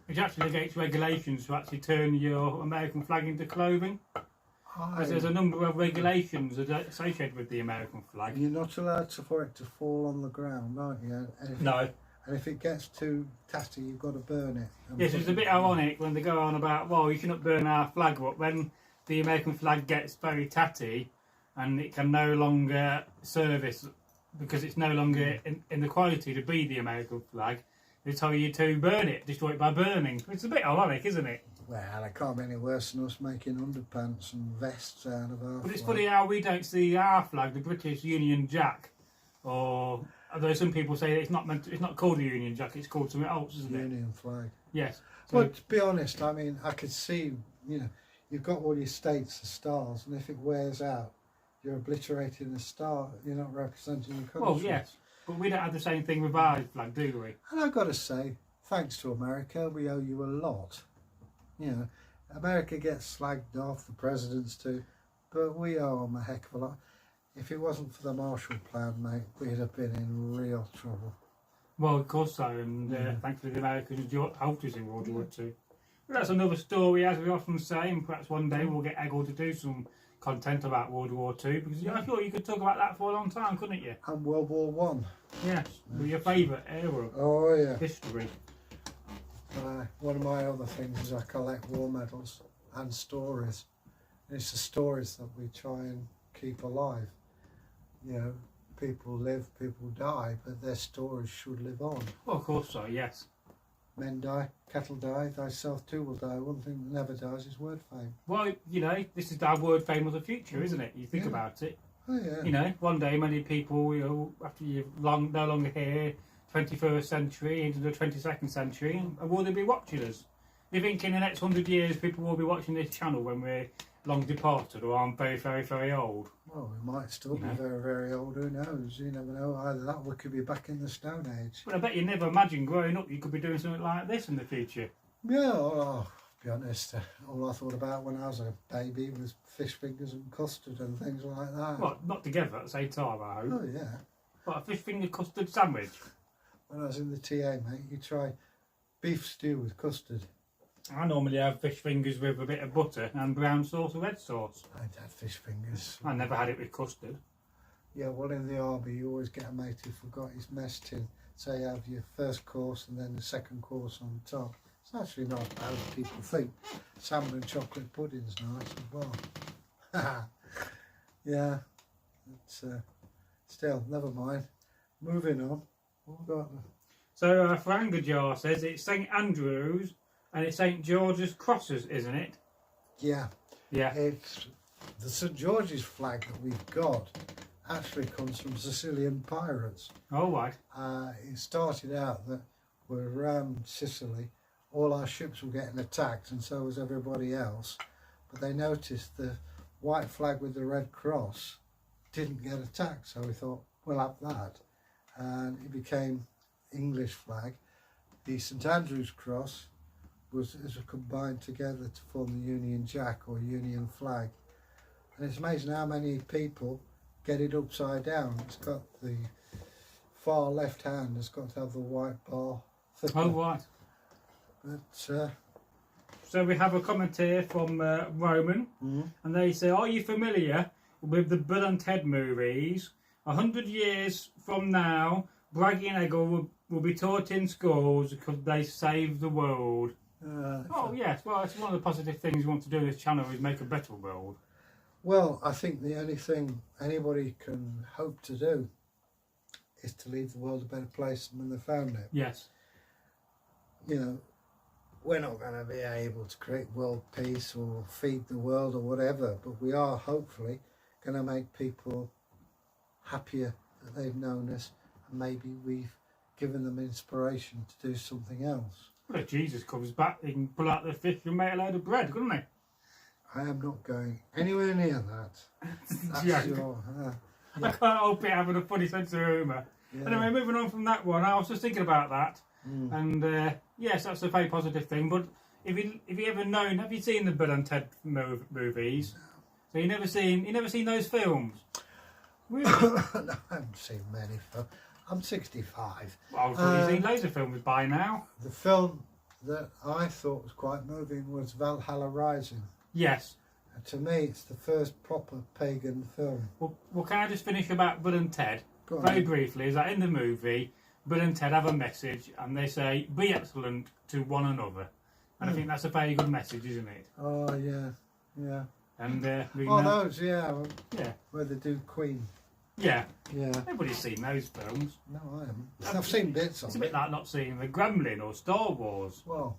It's actually against regulations to actually turn your American flag into clothing. Because there's a number of regulations associated with the American flag.
You're not allowed for it to fall on the ground, aren't you?
No.
And if it gets too tatty, you've got to burn it.
Yes, it's a bit ironic when they go on about, well, you shouldn't burn our flag, but when the American flag gets very tatty and it can no longer service because it's no longer in the quality to be the American flag, they tell you to burn it, destroy it by burning. It's a bit ironic, isn't it?
Well, it can't be any worse than us making underpants and vests out of our
But it's
flag.
funny how we don't see our flag, the British Union Jack, or although some people say it's not called the Union Jack, it's called something else, isn't it?
Union flag.
Yes. So,
But to be honest, I mean, I could see, you know, you've got all your states as stars, and if it wears out, you're obliterating the star. You're not representing your country.
well, yes, but we don't have the same thing with our flag, do we?
And I've got to say, thanks to America, we owe you a lot. You know, America gets slagged off, the presidents too, but we owe them a heck of a lot. If it wasn't for the Marshall Plan, mate, we'd have been in real trouble.
Well, of course so, and thankfully the Americans helped us in World War II. But that's another story, as we often say, and perhaps one day we'll get Egil to do some content about World War II, because I thought you could talk about that for a long time, couldn't you?
And World War One.
Yes, your favourite era.
Oh yeah.
History.
One of my other things is I collect war medals and stories. And it's the stories that we try and keep alive. You know, people live, people die, but their stories should live on.
Well, of course so, yes.
Men die, cattle die, thyself too will die. One thing that never dies is word fame.
Well, you know, this is our word fame of the future, isn't it? You think about it.
Oh yeah.
You know, one day many people, you know, after you're no longer here, 21st century into the 22nd century, and will they be watching us? Do you think in the next 100 years people will be watching this channel when we're long departed or I'm very, very, very old?
Well, we might still be very, very old. Who knows? You never know. Either that or we could be back in the Stone Age.
But I bet you never imagined growing up you could be doing something like this in the future.
Yeah, well, to be honest, all I thought about when I was a baby was fish fingers and custard and things like that.
Well, not together at the same time, I hope.
Oh, yeah.
What, a fish finger custard sandwich?
When I was in the TA, mate, you try beef stew with custard.
I normally have fish fingers with a bit of butter and brown sauce or red sauce.
I'd had fish fingers.
I never had it with custard.
Yeah, well, in the army, you always get a mate who forgot his mess tin. So you have your first course and then the second course on top. It's actually not as bad as people think. Salmon and chocolate pudding's nice as well. Yeah, it's still, never mind. Moving on. What have we got?
So Frangajar says it's St Andrews and it's St George's crosses, isn't it?
Yeah.
Yeah.
It's the St George's flag that we've got actually comes from Sicilian pirates.
Oh, right.
It started out that we're around Sicily, all our ships were getting attacked and so was everybody else, but they noticed the white flag with the red cross didn't get attacked, so we thought we'll have that, and it became English flag. The St Andrew's cross was combined together to form the Union Jack or Union flag, and it's amazing how many people get it upside down. It's got the far left hand has got to have the white bar.
Oh, right.
But
so we have a comment here from Roman, and they say, are you familiar with the Bill and Ted movies? 100 years from now, Braggy and Egil will be taught in schools because they saved the world. Oh, yes. Well, it's one of the positive things we want to do in this channel is make a better world.
Well, I think the only thing anybody can hope to do is to leave the world a better place than when they found it.
Yes.
You know, we're not going to be able to create world peace or feed the world or whatever, but we are hopefully going to make people happier that they've known us, and maybe we've given them inspiration to do something else.
Well, if Jesus comes back, he can pull out the fish and make a load of bread, couldn't he?
I am not going anywhere near that. That's your,
I can't help it having a funny sense of humour.
yeah.
Anyway, moving on from that one, I was just thinking about that, and yes, that's a very positive thing. But have you ever known? Have you seen the Bill and Ted movies? So you never seen those films? Really?
No, I haven't seen many films. I'm 65.
Well, you've seen loads of films by now.
The film that I thought was quite moving was Valhalla Rising.
Yes.
And to me, it's the first proper pagan film.
Well, can I just finish about Bill and Ted
Go
very
on.
briefly? Is that in the movie, Bill and Ted have a message, and they say, "Be excellent to one another," and I think that's a very good message, isn't it?
Oh, yeah, yeah.
And
those, yeah.
yeah,
Where they do Queen.
yeah.
Yeah.
Nobody's seen those films.
No, I haven't. I've seen bits
It's
of
a
it.
bit like not seeing The Gremlin or Star Wars.
Well,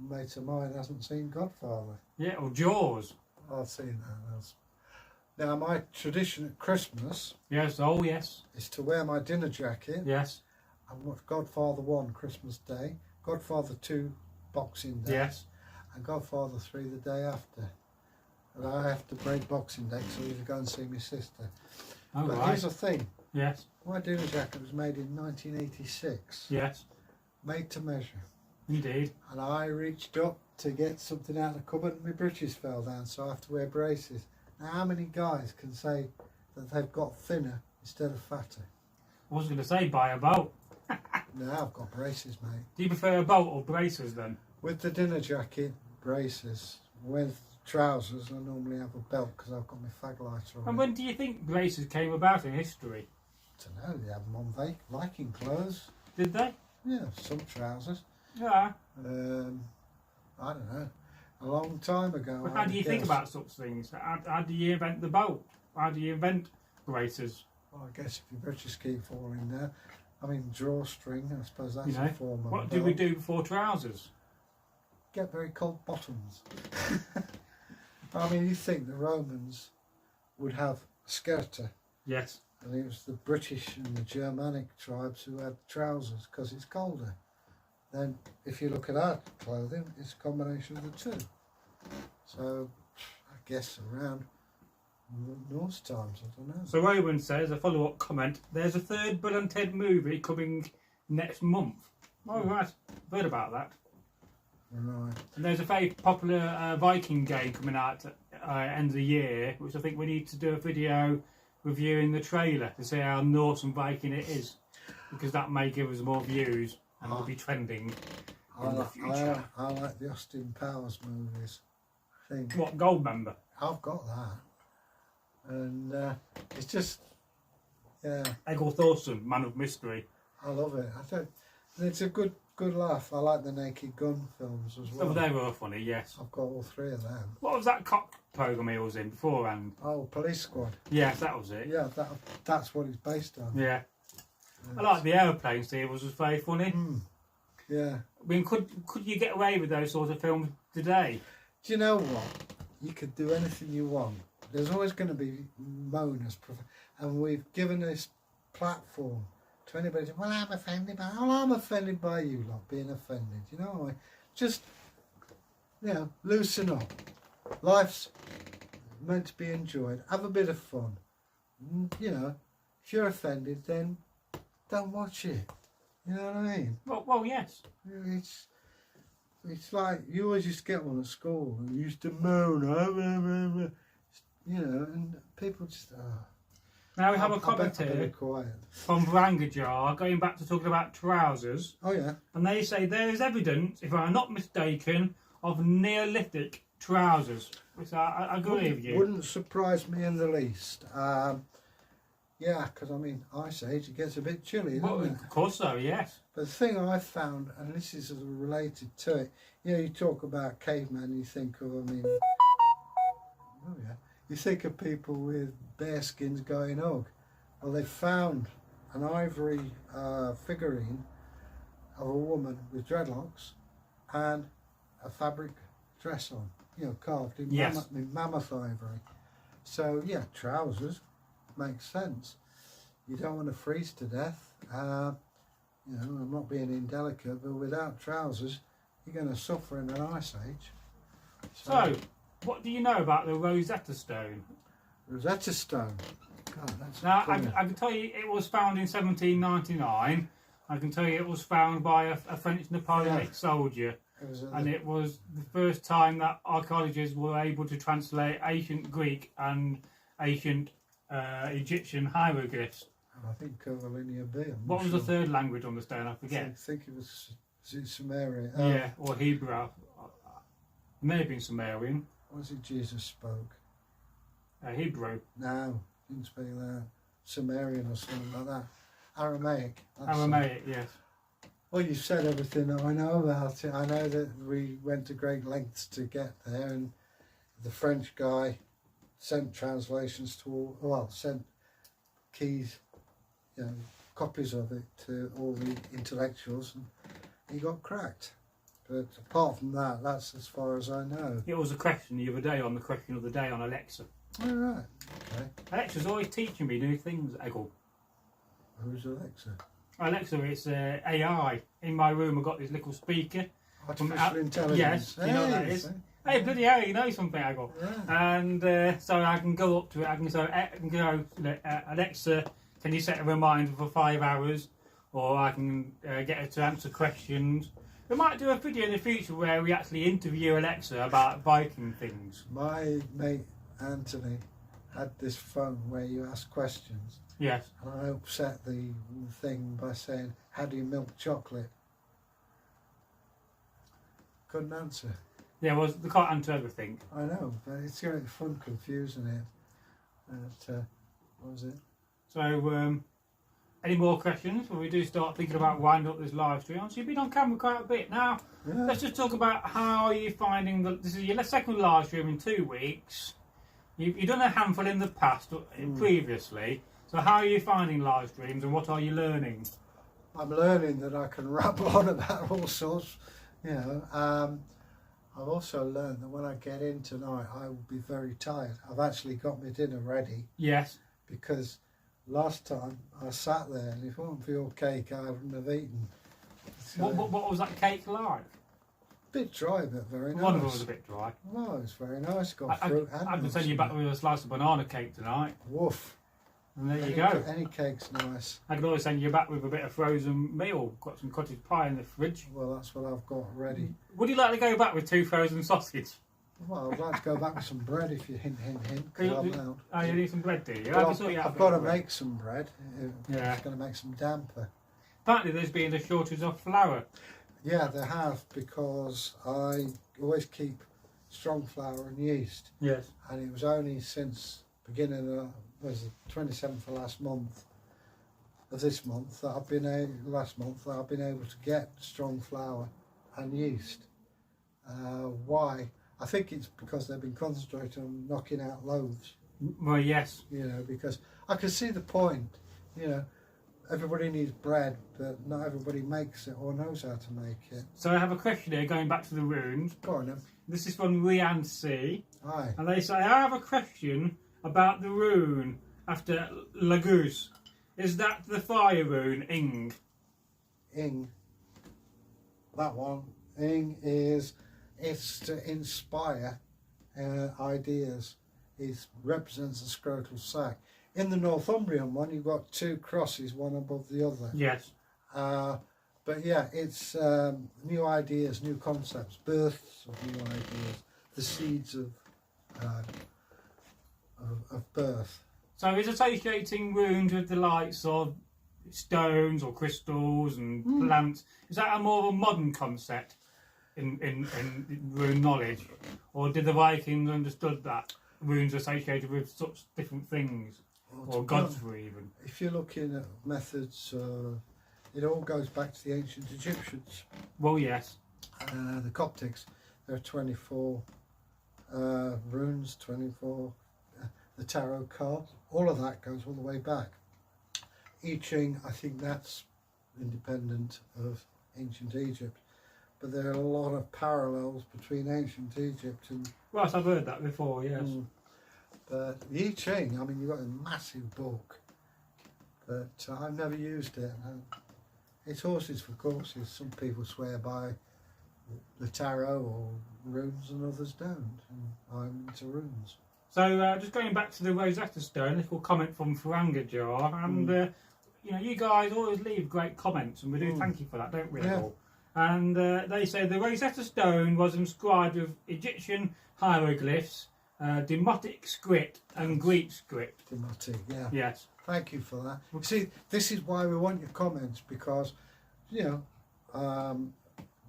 a mate of mine hasn't seen Godfather.
Yeah, or Jaws.
I've seen that. Now, my tradition at Christmas
Yes, oh yes.
is to wear my dinner jacket
Yes,
and watch Godfather 1 Christmas Day, Godfather 2 Boxing Day,
yes.
and Godfather 3 the day after. And I have to break Boxing Day so I need to go and see my sister.
Oh,
But
right.
here's the thing,
Yes,
my dinner jacket was made in 1986,
yes.
made to measure.
You did.
And I reached up to get something out of the cupboard and my britches fell down, so I have to wear braces. Now, how many guys can say that they've got thinner instead of fatter?
I was going to say buy a boat.
No, I've got braces, mate.
Do you prefer a boat or braces then?
With the dinner jacket, braces. With trousers, I normally have a belt because I've got my fag lighter on.
And when do you think braces came about in history?
I don't know, they have them on Viking clothes.
Did they?
Yeah, some trousers.
Yeah.
I don't know. A long time ago.
But how do you think about such things? How do you invent the boat? How do you invent braces?
Well, I guess if your britches keep falling down. I mean, drawstring, I suppose that's a form of
What
belt.
do we do before trousers?
Get very cold bottoms. I mean, you think the Romans would have a skirter.
Yes.
And it was the British and the Germanic tribes who had trousers because it's colder. Then, if you look at our clothing, it's a combination of the two. So, I guess around Norse times, I don't know.
So Owen says, a follow-up comment, there's a third Bill and Ted movie coming next month. Oh, right. I've heard about that.
Right.
And there's a very popular Viking game coming out at end of the year, which I think we need to do a video reviewing the trailer to see how Norse and Viking it is, because that may give us more views and will be trending in the future.
I like the Austin Powers movies. I think
What, Gold Member?
I've got that, and it's just, yeah,
Egil Thorsson, Man of Mystery.
I love it. And it's a good laugh. I like the Naked Gun films as well.
Oh, they were funny, yes.
I've got all three of them.
What was that cock programme he was in beforehand?
Oh, Police Squad.
Yes, that was it.
Yeah, that's what it's based on.
Yeah. I like the aeroplane scene, it was just very funny.
Yeah.
I mean, could you get away with those sorts of films today?
Do you know what? You could do anything you want. There's always going to be moaners, and we've given this platform to anybody. Well, I'm offended by. Well, I'm offended by you lot being offended. You know, just loosen up. Life's meant to be enjoyed. Have a bit of fun. You know, if you're offended, then don't watch it. You know what I mean?
Well, yes.
It's like you always used to get one at school and you used to moan, you know, and people just.
Now we have a comment here from Brangajar going back to talking about trousers.
Oh yeah.
And they say there is evidence, if I'm not mistaken, of Neolithic trousers. Which I agree with you.
Wouldn't surprise me in the least. Yeah, because I mean, Ice Age, it gets a bit chilly, doesn't it?
Of course so, yes.
But the thing I found, and this is related to it, you talk about cavemen, you think of, you think of people with bear skins going hug. Well, they found an ivory figurine of a woman with dreadlocks and a fabric dress on, carved in mammoth ivory. So, yeah, trousers. Makes sense. You don't want to freeze to death. I'm not being indelicate, but without trousers, you're going to suffer in an ice age.
So, what do you know about the Rosetta Stone?
Rosetta Stone. God, that's
now, I can tell you it was found in 1799. I can tell you it was found by a French Napoleonic soldier. It was the first time that archaeologists were able to translate ancient Greek and ancient Egyptian hieroglyphs.
I think Curvilinear B.
What was the third language on the stone? I forget.
I think it was Sumerian.
Yeah, or Hebrew. It may have been Sumerian.
What was it Jesus spoke?
Hebrew.
No, didn't speak that. Sumerian or something like that. Aramaic.
Aramaic, yes.
Well, you said everything I know about it. I know that we went to great lengths to get there, and the French guy sent translations to sent keys, copies of it to all the intellectuals, and he got cracked. But apart from that, that's as far as I know.
It was a question the other day on the question of the day on Alexa.
Oh, right. Okay.
Alexa's always teaching me new things, Egil.
Who's Alexa?
Alexa, it's AI. In my room, I've got this little speaker.
Artificial intelligence.
Yes, you know what that is. Hey, bloody hell, you know something, Egil.
Yeah.
And so I can go up to it, I can go, Alexa, can you set a reminder for 5 hours or I can get her to answer questions. We might do a video in the future where we actually interview Alexa about Viking things.
My mate Anthony had this phone where you ask questions.
Yes.
And I upset the thing by saying, "How do you milk chocolate?" Couldn't answer.
Yeah, well, they can't answer everything.
I know, but it's really fun confusing it. What was it?
So, any more questions? Well, we do start thinking about winding up this live stream. So you've been on camera quite a bit now.
Yeah.
Let's just talk about how are you finding this is your second live stream in 2 weeks. You've done a handful in the past, previously. So how are you finding live streams, and what are you learning?
I'm learning that I can ramble on about all sorts. You know, I've also learned that when I get in tonight, I will be very tired. I've actually got my dinner ready.
Yes.
Because last time I sat there, and if it wasn't for your cake, I wouldn't have eaten. So,
What was that cake like?
bit dry, but very nice.
One of them was a bit dry.
No, it's very nice. Got fruit and
I can
nuts
send you
in
back
it.
with a slice of banana cake tonight.
Woof.
And there you go.
Any cake's nice.
I can always send you back with a bit of frozen meal. Got some cottage pie in the fridge.
Well, that's what I've got ready.
Would you like to go back with 2 frozen sausages?
Well, I'd like to go back with some bread if you hint, because I'm out.
Oh, you need some bread, do you?
Well,
I've
I've got to make some bread.
Yeah.
It's going to make some damper.
Apparently there's been a shortage of flour.
Yeah, they have, because I always keep strong flour and yeast.
Yes.
And it was only since beginning of the 27th of this month that I've been able to get strong flour and yeast. Why? I think it's because they've been concentrating on knocking out loaves.
Well, yes.
You know, because I can see the point. You know, everybody needs bread, but not everybody makes it or knows how to make it.
So I have a question here going back to the runes.
Go on then.
This is from Rune C.
Aye.
And they say, I have a question about the rune after Lagus. Is that the fire rune, Ing?
Ing. That one. Ing it's to inspire ideas. It represents the scrotal sac. In the Northumbrian one, you've got 2 crosses, one above the other.
Yes.
But yeah, it's new ideas, new concepts, births of new ideas, the seeds of birth.
So is associating runes with the likes of stones or crystals and plants, is that a more of a modern concept in rune knowledge? Or did the Vikings understood that runes associated with such different things? Or gods were even?
If you're looking at methods, it all goes back to the ancient Egyptians.
Well, yes.
The Coptics, there are 24 runes, 24, the tarot card, all of that goes all the way back. I Ching, I think that's independent of ancient Egypt, but there are a lot of parallels between ancient Egypt and...
Right, I've heard that before, yes.
But the I Ching, I mean, you've got a massive book, but I've never used it. It's horses for courses. Some people swear by the tarot or runes and others don't, and I'm into runes.
So just going back to the Rosetta Stone, a little comment from Farangajar, and you know, you guys always leave great comments, and we do thank you for that, don't we?
Yeah.
All? And they say the Rosetta Stone was inscribed with Egyptian hieroglyphs, Demotic script and Greek script.
Demotic, yeah.
Yes.
Thank you for that. You see, this is why we want your comments, because, you know,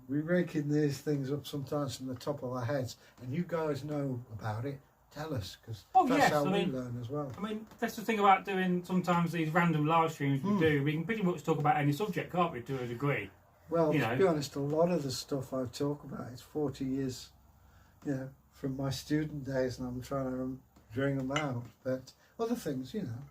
we rake in these things up sometimes from the top of our heads, and you guys know about it. Tell us, because that's how we learn as well.
I mean, that's the thing about doing sometimes these random live streams we do. We can pretty much talk about any subject, can't we, to a degree?
Well, to be honest, a lot of the stuff I talk about is 40 years, you know, from my student days, and I'm trying to bring them out. But other things, you know,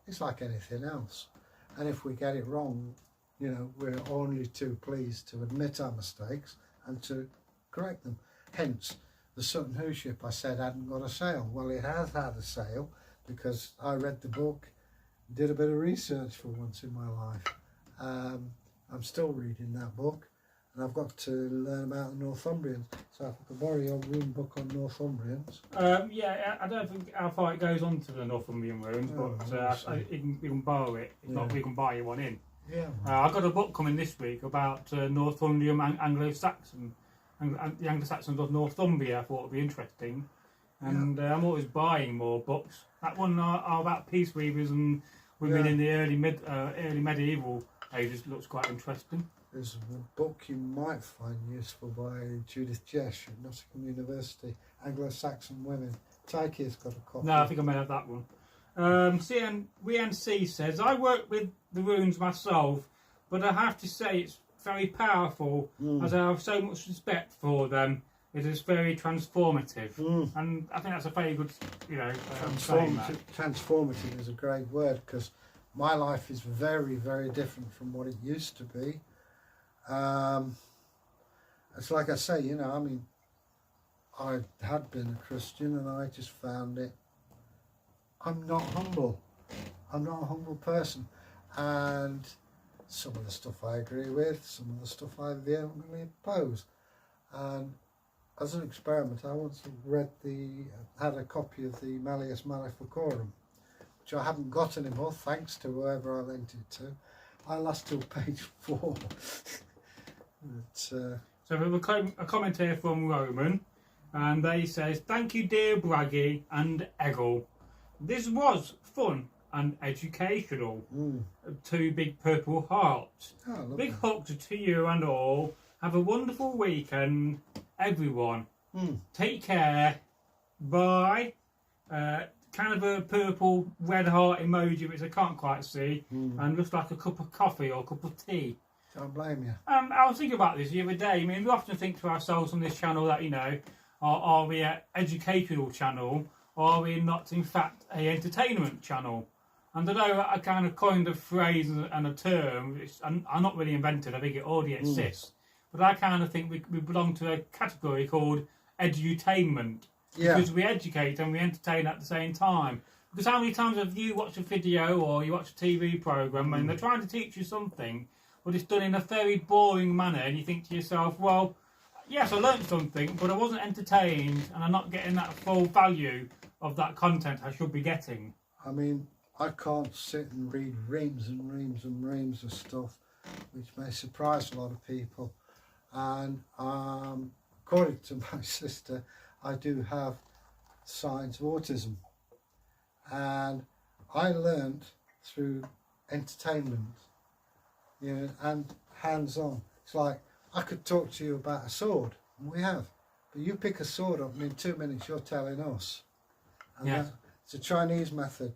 it's like anything else. And if we get it wrong, you know, we're only too pleased to admit our mistakes and to correct them. Hence, the Sutton Hoo ship I said hadn't got a sail. Well, it has had a sail, because I read the book, did a bit of research for once in my life. I'm still reading that book, and I've got to learn about the Northumbrians. So if I could borrow your rune book on Northumbrians.
Yeah, I don't think how far it goes on to the Northumbrian runes, but you can borrow it. If not, we can buy you one in.
Yeah.
I got a book coming this week about Northumbrian Anglo-Saxon, and the Anglo-Saxons of Northumbria. I thought it would be interesting, and I'm always buying more books. That one are about peace weavers and women in the early medieval ages. Looks quite interesting.
There's a book you might find useful by Judith Jesh at Nottingham University, Anglo-Saxon Women. Tyke's got a copy.
No, I think I may have that one. WNC says, I work with the runes myself, but I have to say it's very powerful as I have so much respect for them. It is very transformative. And I think that's a very good,
Transformative is a great word, because my life is very, very different from what it used to be. It's like I say, I had been a Christian and I just found it. I'm not humble. I'm not a humble person. And some of the stuff I agree with, some of the stuff I vehemently oppose. And as an experiment, I once had a copy of the Malleus Maleficorum, which I haven't got anymore, thanks to whoever I lent it to. I lost till page 4.
So we have a comment here from Roman, and they says, thank you dear Braggy and Egil. This was fun and educational. 2 big purple hearts. Big hugs to you and all. Have a wonderful weekend, everyone. Take care. Bye. Kind of a purple red heart emoji, which I can't quite see, and looks like a cup of coffee or a cup of tea.
Don't blame you.
I was thinking about this the other day. I mean, we often think to ourselves on this channel that, are we an educational channel, or are we not, in fact, an entertainment channel? And I know I kind of coined a phrase and a term, which I'm not really invented, I think it already exists, but I kind of think we belong to a category called edutainment, because we educate and we entertain at the same time. Because how many times have you watched a video or you watch a TV programme and they're trying to teach you something, but it's done in a very boring manner, and you think to yourself, well, yes, I learnt something, but I wasn't entertained, and I'm not getting that full value of that content I should be getting.
I mean, I can't sit and read reams and reams and reams of stuff, which may surprise a lot of people. And according to my sister, I do have signs of autism. And I learnt through entertainment, and hands-on. It's like, I could talk to you about a sword, and we have, but you pick a sword up and in 2 minutes you're telling us. And it's a Chinese method,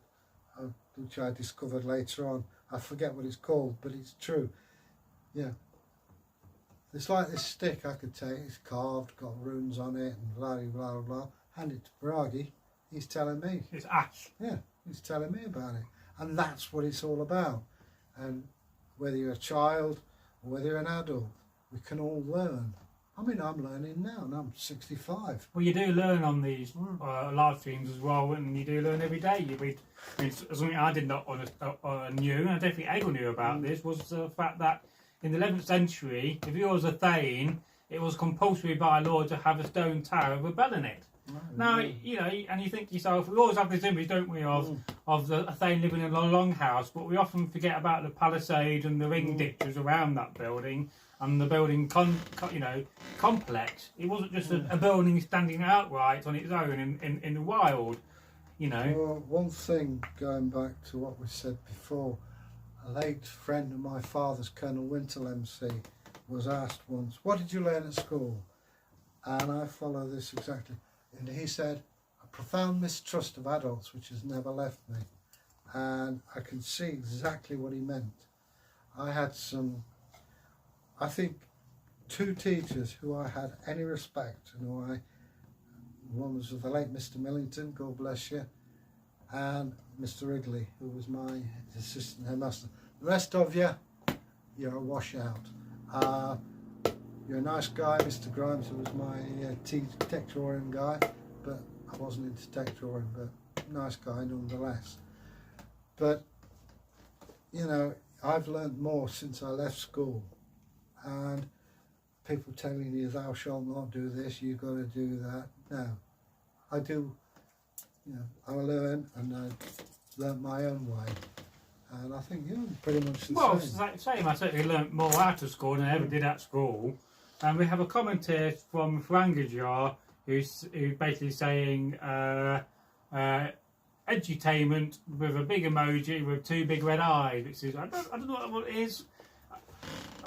which I discovered later on. I forget what it's called, but it's true. Yeah. It's like this stick I could take, it's carved, got runes on it, and blah, blah, blah, blah. Hand it to Bragi, he's telling me.
It's ash.
Yeah, he's telling me about it. And that's what it's all about. And whether you're a child or whether you're an adult, we can all learn. I mean, I'm learning now, and I'm 65.
Well, you do learn on these live streams as well, and you do learn every day. You read, something I did not knew, and I don't think Egil knew about this, was the fact that in the 11th century, if you was a Thane, it was compulsory by law to have a stone tower with a bell in it. Now, and you think to yourself, we always have this image, don't we, of a Thane living in a longhouse, but we often forget about the palisade and the ring ditches around that building, and the building complex. It wasn't just a building standing outright on its own in the wild,
Well, one thing, going back to what we said before, a late friend of my father's, Colonel Wintle MC, was asked once, what did you learn at school? And I follow this exactly. And he said, a profound mistrust of adults, which has never left me. And I can see exactly what he meant. I had I think 2 teachers who I had any respect, and one was the late Mr. Millington, God bless you, and Mr. Wrigley, who was my assistant headmaster. The rest of you, you're a washout. You're a nice guy, Mr. Grimes, who was my tech drawing guy, but I wasn't into tech drawing, but nice guy nonetheless. But, I've learned more since I left school. And people telling you, thou shalt not do this, you've got to do that. No, I do, I learn, and I learn my own way. And I think you're pretty much the
Well,
same.
same. I certainly learnt more out of school than I ever did at school. And we have a comment here from Frangajar who's basically saying edutainment with a big emoji with 2 big red eyes, which is I don't know what it is.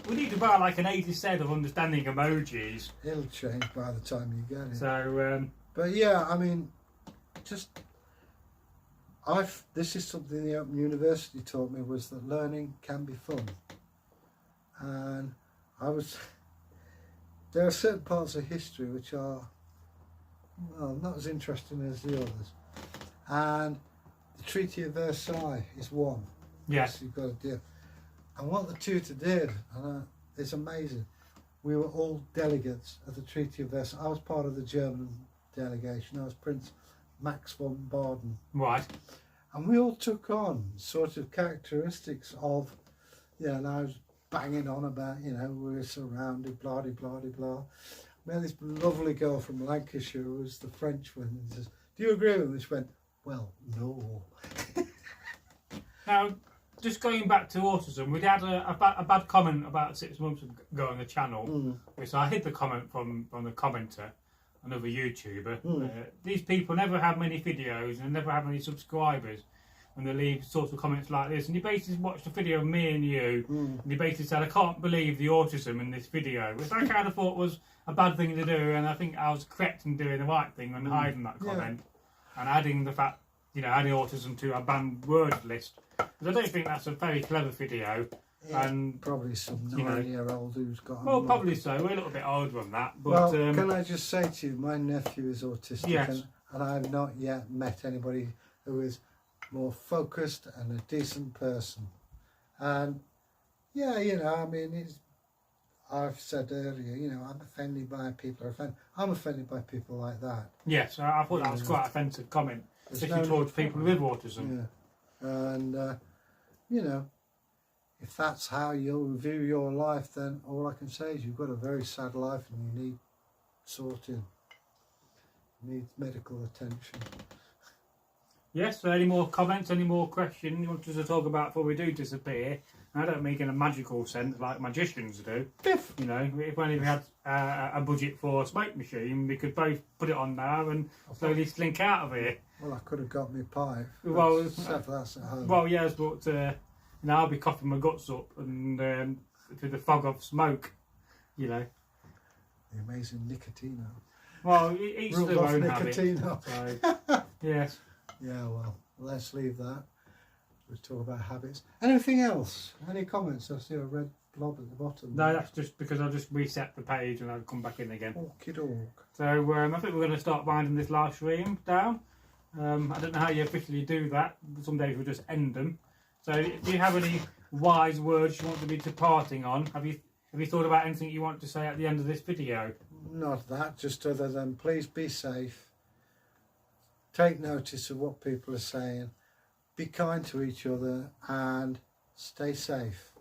We need about like an 80 set of understanding emojis.
It'll change by the time you get it.
So,
but yeah, I mean, this is something the Open University taught me, was that learning can be fun. And there are certain parts of history which are, well, not as interesting as the others. And the Treaty of Versailles is one.
yes.
You've got to do. And what the tutor did, it's amazing. We were all delegates at the Treaty of Versailles. I was part of the German delegation. I was Prince Max von Baden.
Right.
And we all took on sort of characteristics of, and I was banging on about, we were surrounded, blah, blah, blah, blah. We had this lovely girl from Lancashire who was the French one, and says, do you agree with this? Went, well, no.
Now, just going back to autism, we'd had a bad comment about 6 months ago on the channel, which I hid the comment from the commenter, another YouTuber. These people never have many videos and never have many subscribers, and they leave sorts of comments like this. And he basically watched a video of me and you, and he basically said, I can't believe the autism in this video, which I kind of thought was a bad thing to do, and I think I was correct in doing the right thing and hiding that comment and adding the fact, adding autism to our banned word list. Because I don't think that's a very clever video.
Yeah,
and
probably some 9-year-old who's got.
Well, probably so. We're a little bit older on that. But,
well, can I just say to you, my nephew is autistic,
yes.
and I've not yet met anybody who is more focused and a decent person. And yeah, I mean, I've said earlier, I'm offended by people who are offended. I'm offended by people like that.
Yes, I thought that was quite an offensive comment, especially towards people with autism.
Yeah, and if that's how you'll view your life, then all I can say is you've got a very sad life and you need sorting. You need medical attention.
Yes, so any more comments, any more questions you want us to talk about before we do disappear? And I don't mean in a magical sense like magicians do. If only we had a budget for a smoke machine, we could both put it on now and slowly slink out of here.
Well, I could have got me pipe.
Well,
that's at home.
Well, yes, but I'll be coughing my guts up and through the fog of smoke,
The amazing Nicotino.
Well, each their own habit.
Nicotino.
So, yes.
Yeah, well, let's leave that. We'll talk about habits. Anything else? Any comments? I see a red blob at the bottom.
No, that's just because I'll just reset the page and I'll come back in again.
Okie doke.
So I think we're going to start winding this live stream down. I don't know how you officially do that. Some days we'll just end them. So do you have any wise words you want to be departing on? Have you thought about anything you want to say at the end of this video?
Not that, just other than please be safe. Take notice of what people are saying. Be kind to each other and stay safe.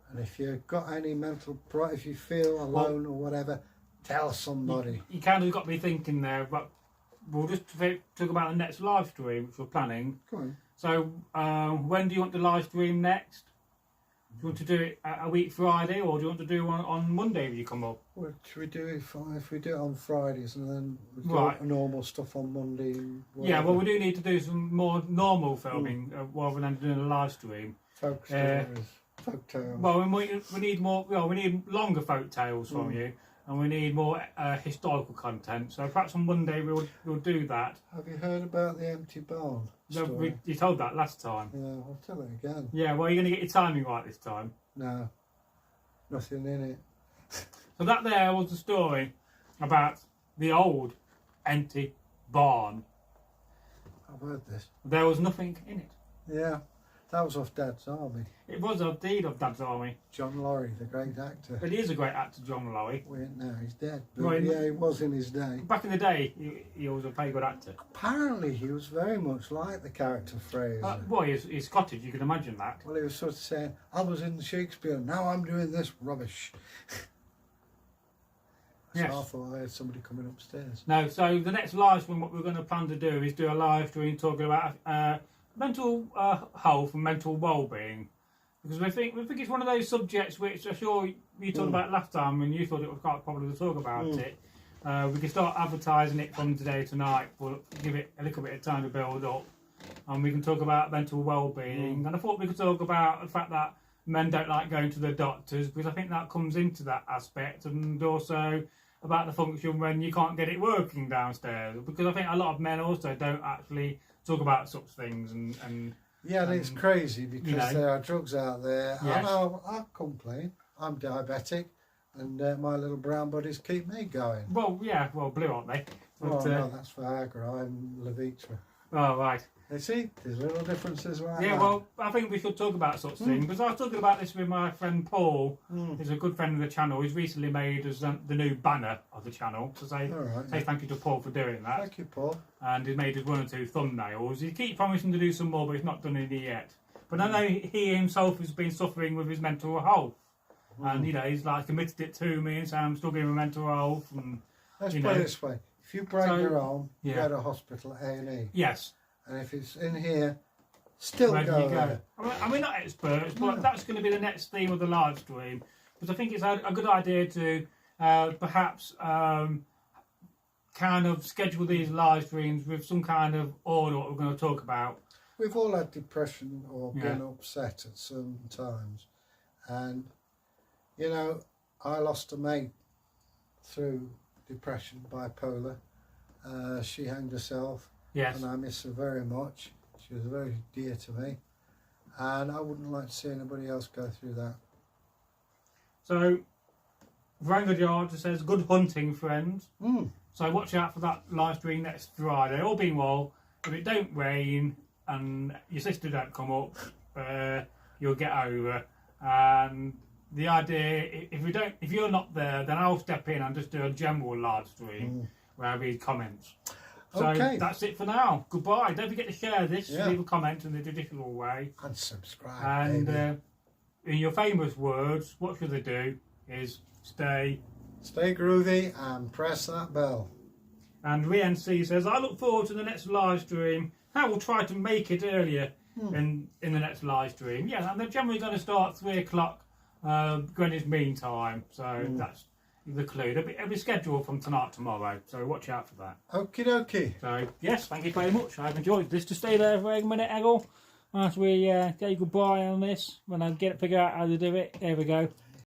And if you've got any if you feel alone or whatever, tell somebody.
You kind of got me thinking there, but we'll just talk about the next live stream, which we're planning.
Go on.
So, when do you want the live stream next? Do you want to do it a week Friday, or do you want to do one on Monday when you come up?
Well, should we do it if we do it on Fridays and then we do
Right.
normal stuff on Monday?
Yeah, well, we do need to do some more normal filming rather than doing a live stream.
Folk stories, folk tales.
Well, we need more. Well, we need longer folk tales from you, and we need more historical content. So perhaps on Monday we'll do that.
Have you heard about the empty barn story?
You told that last time.
Yeah, I'll tell it again.
Yeah, well, you're going to get your timing right this time.
No, nothing in it.
So that there was the story about the old empty barn.
I've heard this.
There was nothing in it.
Yeah, that was off Dad's Army.
It was a deed of Dad's Army.
John Laurie, the great actor.
But he is a great actor, John Laurie.
Well, no, he's dead. But
Right.
yeah, he was in his day.
Back in the day, he was a very good actor.
Apparently, he was very much like the character Fraser.
Well, he's Scottish, you can imagine that.
Well, he was sort of saying, I was in Shakespeare, now I'm doing this rubbish.
Yes.
So I thought I had somebody coming upstairs.
No, so the next live stream, what we're going to plan to do is do a live stream talking about mental health and mental well-being, because we think it's one of those subjects which I'm sure you talked about last time, and you thought it was quite popular to talk about it. We can start advertising it from today tonight, but give it a little bit of time to build up, and we can talk about mental well-being. And I thought we could talk about the fact that men don't like going to the doctors, because I think that comes into that aspect, and also about the function when you can't get it working downstairs, because I think a lot of men also don't actually talk about such things. And
it's crazy, because there are drugs out there.
Yes.
I complain. I'm diabetic, and my little brown buddies keep me going.
Well, blue, aren't they? But,
no, that's Viagra. I'm Levitra.
Oh, right.
You see, there's little differences right
Yeah,
now.
well, I think we should talk about such things, because I was talking about this with my friend Paul. He's a good friend of the channel. He's recently made us the new banner of the channel, to say thank you to Paul for doing that.
Thank you, Paul.
And he's made us 1 or 2 thumbnails. He keeps promising to do some more, but he's not done any yet. But I know he himself has been suffering with his mental health. And, he's like committed it to me and saying I'm struggling with mental health. And,
Let's put it this way. If you break your arm, you go to hospital, A&E.
Yes.
And if it's in here, still
Where do
go
you
there.
I mean, we're not experts, but that's going to be the next theme of the live stream. Because I think it's a good idea to perhaps kind of schedule these live streams with some kind of order what we're going to talk about.
We've all had depression or been upset at some times. And, I lost a mate through depression, bipolar. She hanged herself.
Yes.
And I miss her very much. She was very dear to me. And I wouldn't like to see anybody else go through that.
So, Vanguard says, good hunting, friends. So watch out for that live stream next Friday. All being well, if it don't rain and your sister don't come up, you'll get over. And the idea, if you're not there, then I'll step in and just do a general live stream where I read comments. So that's it for now. Goodbye. Don't forget to share this, leave a comment in the traditional way.
And subscribe.
And in your famous words, what should they do is stay
groovy and press that bell.
And RNC says, I look forward to the next live stream. I will try to make it earlier in the next live stream. Yeah, and they're generally going to start 3 o'clock Greenwich Mean Time. So that's the clue. It'll be scheduled from tonight tomorrow, so watch out for that.
Okie dokie.
So yes, thank you very much. I've enjoyed this. To stay there for a minute, Egil, as we say goodbye on this. When I figure out how to do it, there we go.